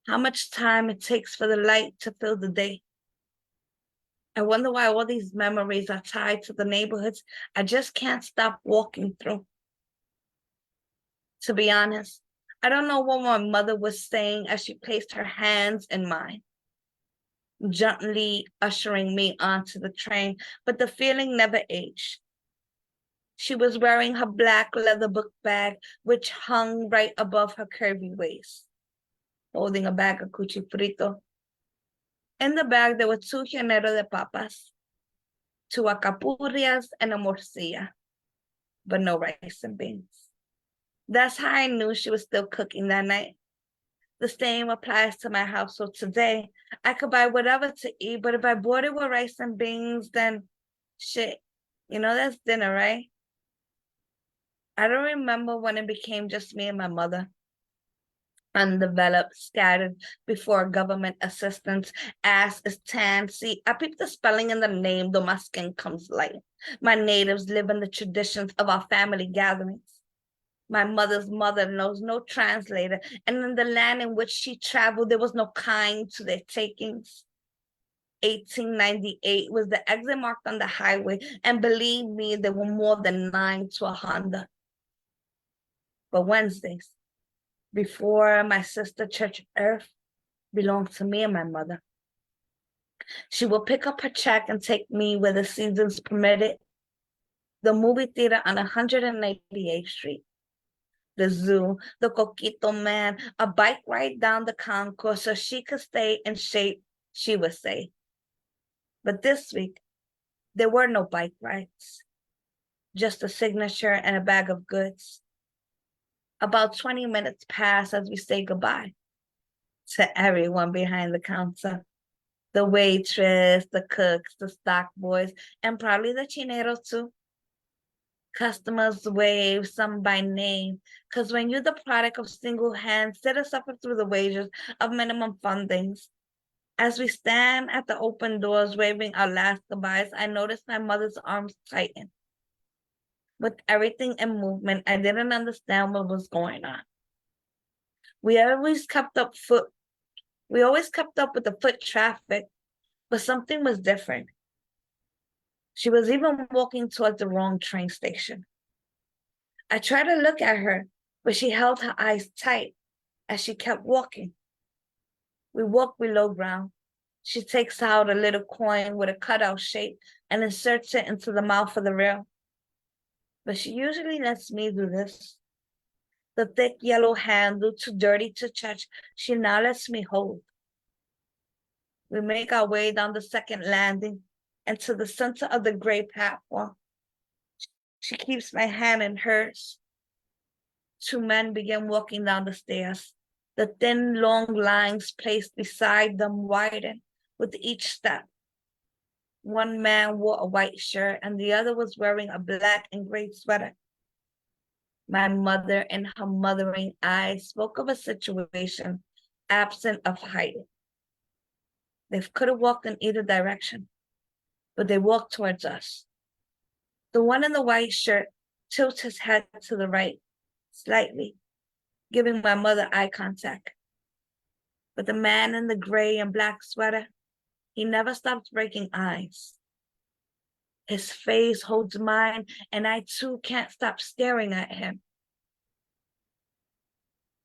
how much time it takes for the light to fill the day. I wonder why all these memories are tied to the neighborhoods I just can't stop walking through. To be honest, I don't know what my mother was saying as she placed her hands in mine, gently ushering me onto the train, but the feeling never aged. She was wearing her black leather book bag, which hung right above her curvy waist, holding a bag of cuchifrito. In the bag, there were 2 género de papas, 2 alcapurrias, and a morcilla, but no rice and beans. That's how I knew she was still cooking that night. The same applies to my household today. I could buy whatever to eat, but if I bought it with rice and beans, then shit, that's dinner, right? I don't remember when it became just me and my mother. Undeveloped, scattered before government assistance, ass is tan. See, I peeped the spelling in the name, though my skin comes light. My natives live in the traditions of our family gatherings. My mother's mother knows no translator, and in the land in which she traveled, there was no kind to their takings. 1898 was the exit marked on the highway, and believe me, there were more than 9 to a Honda. But Wednesdays, before my sister Church Earth, belonged to me and my mother. She will pick up her check and take me where the seasons permitted. The movie theater on 188th Street, the zoo, the Coquito Man, a bike ride down the concourse so she could stay in shape, she would say. But this week, there were no bike rides, just a signature and a bag of goods. About 20 minutes pass as we say goodbye to everyone behind the counter. The waitress, the cooks, the stock boys, and probably the chineros too. Customers wave, some by name, because when you're the product of single hands that are suffered through the wages of minimum fundings. As we stand at the open doors waving our last goodbyes, I noticed my mother's arms tighten. With everything in movement, I didn't understand what was going on. We always kept up with the foot traffic, but something was different. She was even walking towards the wrong train station. I tried to look at her, but she held her eyes tight as she kept walking. We walk below ground. She takes out a little coin with a cutout shape and inserts it into the mouth of the rail. But she usually lets me do this. The thick yellow handle, too dirty to touch, she now lets me hold. We make our way down the second landing and to the center of the gray platform. She keeps my hand in hers. 2 men begin walking down the stairs. The thin, long lines placed beside them widen with each step. One man wore a white shirt and the other was wearing a black and gray sweater. My mother, in her mothering eyes, spoke of a situation absent of hiding. They could have walked in either direction, but they walked towards us. The one in the white shirt tilts his head to the right, slightly, giving my mother eye contact. But the man in the gray and black sweater, he never stops breaking eyes. His face holds mine, and I too can't stop staring at him.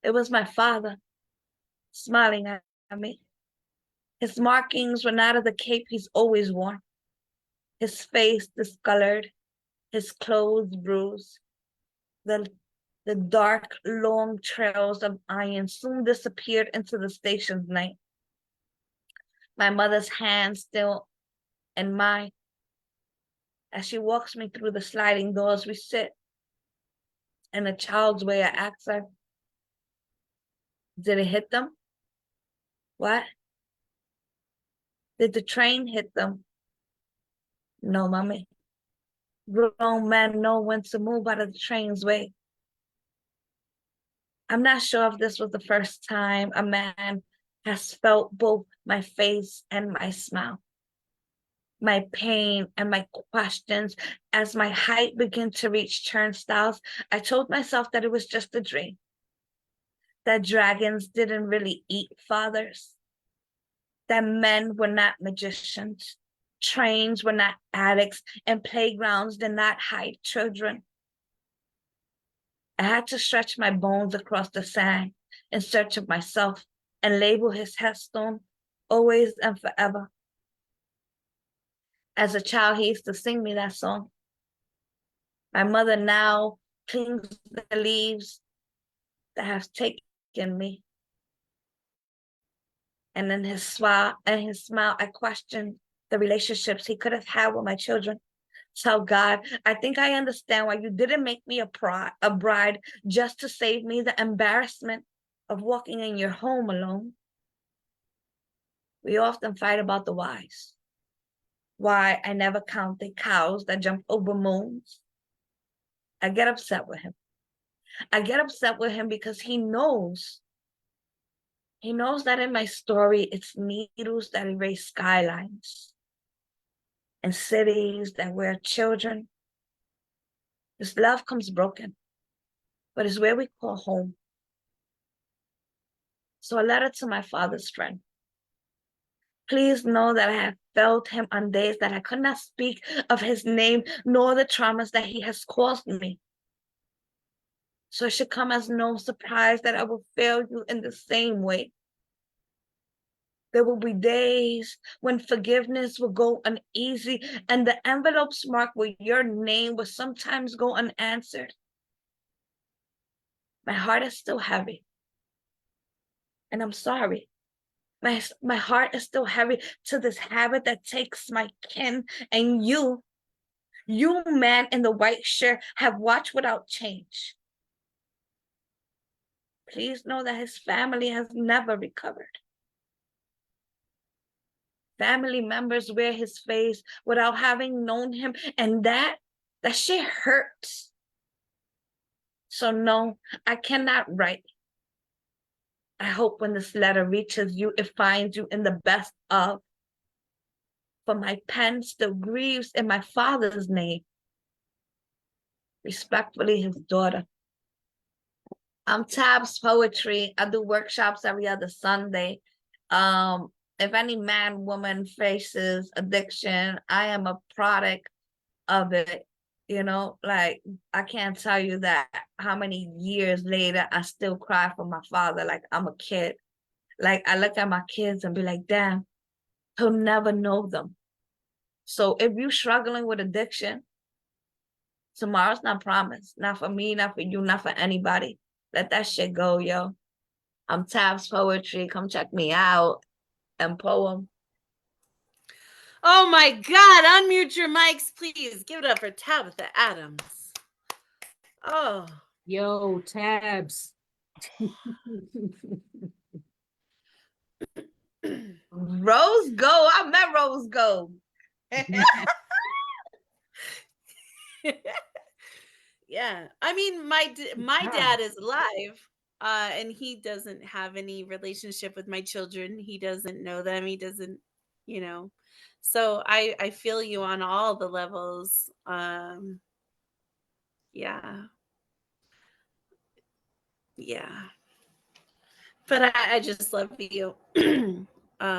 It was my father, smiling at me. His markings were not of the cape he's always worn. His face discolored, his clothes bruised. The dark, long trails of iron soon disappeared into the station's night. My mother's hand still in mine. As she walks me through the sliding doors, we sit. In a child's way, I ask her, Did it hit them? What? Did the train hit them? No, mommy. Grown men know when to move out of the train's way. I'm not sure if this was the first time a man has felt both my face and my smile, my pain and my questions. As my height began to reach turnstiles, I told myself that it was just a dream, that dragons didn't really eat fathers, that men were not magicians, trains were not addicts, and playgrounds did not hide children. I had to stretch my bones across the sand in search of myself and label his headstone always and forever. As a child, he used to sing me that song. My mother now cleans the leaves that have taken me. And in his smile, I questioned the relationships he could have had with my children. Tell God, I think I understand why you didn't make me a bride just to save me the embarrassment of walking in your home alone. We often fight about the whys. Why I never counted cows that jumped over moons. I get upset with him. I get upset with him because he knows that in my story, it's needles that erase skylines and cities that wear children. This love comes broken, but it's where we call home. So a letter to my father's friend. Please know that I have felt him on days that I could not speak of his name nor the traumas that he has caused me. So it should come as no surprise that I will fail you in the same way. There will be days when forgiveness will go uneasy and the envelopes marked with your name will sometimes go unanswered. My heart is still heavy. And I'm sorry. My heart is still heavy to this habit that takes my kin, and you man in the white shirt, have watched without change. Please know that his family has never recovered. Family members wear his face without having known him, and that shit hurts. So no, I cannot write. I hope when this letter reaches you, it finds you in the best of. For my pen still grieves in my father's name. Respectfully, his daughter. I'm Tabs Poetry. I do workshops every other Sunday. If any man, woman faces addiction, I am a product of it. You know, like, I can't tell you that how many years later I still cry for my father like I'm a kid. Like, I look at my kids and be like, damn, he'll never know them. So if you're struggling with addiction, tomorrow's not promised. Not for me, not for you, not for anybody. Let that shit go, yo. I'm Tabs Poetry. Come check me out. And poem. Oh my God, unmute your mics, please. Give it up for Tabitha Adams. Oh. Yo, Tabs. Rose Gold. I met Rose Gold. Yeah. I mean, my dad is alive. And he doesn't have any relationship with my children. He doesn't know them. He doesn't, you know. So I feel you on all the levels. Yeah. Yeah. But I just love you.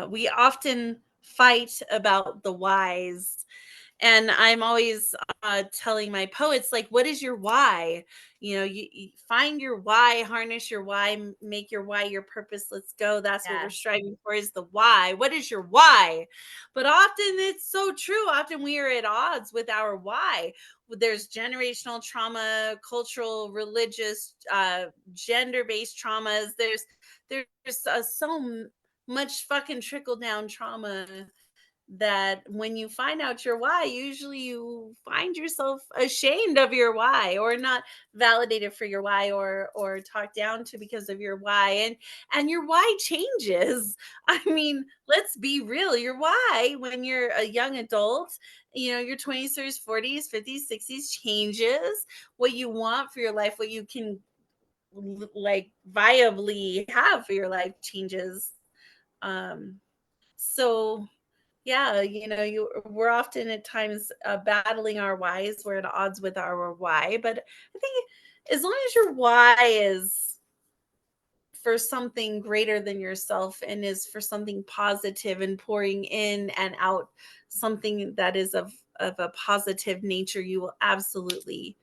We often fight about the whys, and I'm always telling my poets, like, what is your why? You find your why, harness your why, make your why your purpose. Let's go. That's what we're striving for, is the why. What is your why? But often it's so true. Often we are at odds with our why. There's generational trauma, cultural, religious, gender-based traumas. There's so much fucking trickle down trauma that when you find out your why, usually you find yourself ashamed of your why, or not validated for your why, or talked down to because of your why. And your why changes. I mean, let's be real. Your why when you're a young adult, your 20s, 30s, 40s, 50s, 60s changes. What you want for your life, what you can like viably have for your life changes. So yeah, we're often at times battling our whys. We're at odds with our why, but I think as long as your why is for something greater than yourself and is for something positive and pouring in and out something that is of a positive nature, you will absolutely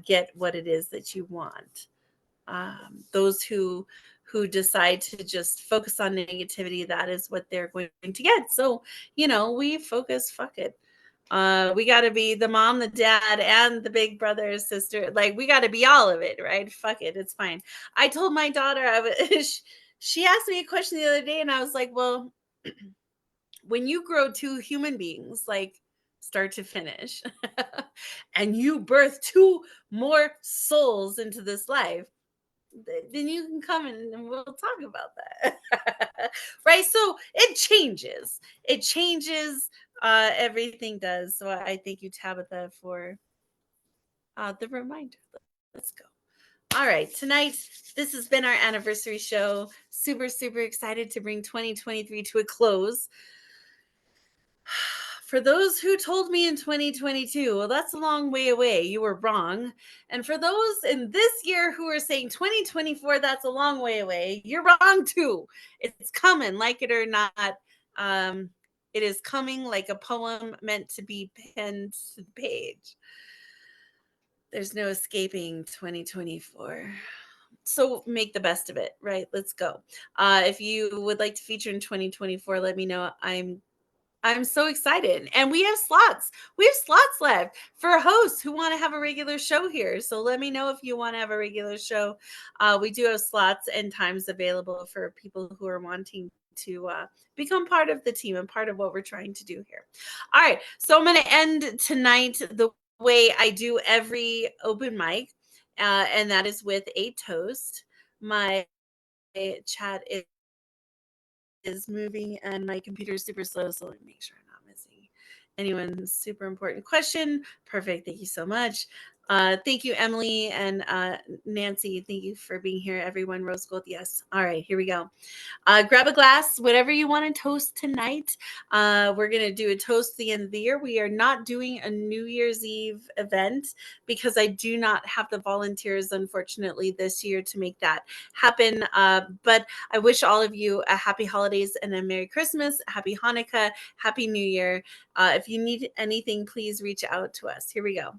get what it is that you want. Those who decide to just focus on negativity, that is what they're going to get. So we focus, fuck it. We got to be the mom, the dad, and the big brother or sister. Like, we got to be all of it, right? Fuck it, it's fine. I told my daughter, she asked me a question the other day, and I was like, well, when you grow two human beings, like start to finish, and you birth two more souls into this life, then you can come in and we'll talk about that. Right? So it changes. Everything does. So I thank you, Tabitha, for the reminder. Let's go. All right, tonight, this has been our anniversary show. Super, super excited to bring 2023 to a close. For those who told me in 2022, well, that's a long way away, you were wrong. And for those in this year who are saying 2024, that's a long way away, you're wrong too. It's coming, like it or not. It is coming like a poem meant to be penned to the page. There's no escaping 2024. So make the best of it, right? Let's go. If you would like to feature in 2024, let me know. I'm so excited. And we have slots. We have slots left for hosts who want to have a regular show here. So let me know if you want to have a regular show. We do have slots and times available for people who are wanting to become part of the team and part of what we're trying to do here. All right. So I'm going to end tonight the way I do every open mic, and that is with a toast. My chat is moving and my computer is super slow, so let me make sure I'm not missing anyone's super important question. Perfect. Thank you so much. Thank you, Emily and Nancy. Thank you for being here, everyone. Rose Gold, yes. All right, here we go. Grab a glass, whatever you want to toast tonight. We're going to do a toast at the end of the year. We are not doing a New Year's Eve event because I do not have the volunteers, unfortunately, this year to make that happen. But I wish all of you a happy holidays and a Merry Christmas, happy Hanukkah, happy New Year. If you need anything, please reach out to us. Here we go.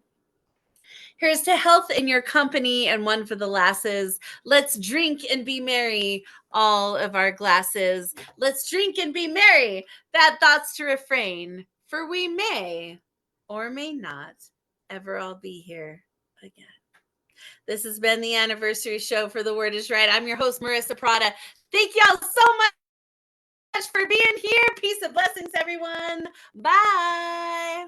Here's to health in your company and one for the lasses. Let's drink and be merry, all of our glasses. Let's drink and be merry. Bad thoughts to refrain, for we may or may not ever all be here again. This has been the anniversary show for The Word is Right. I'm your host, Marissa Prada. Thank y'all so much for being here. Peace and blessings, everyone. Bye.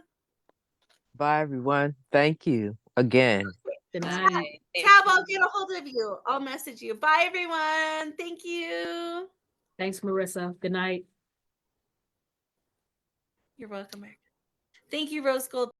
Bye, everyone. Thank you again. Good night. Tab, I'll get a hold of you. I'll message you. Bye, everyone. Thank you. Thanks, Marissa. Good night. You're welcome, Erica. Thank you, Rose Gold.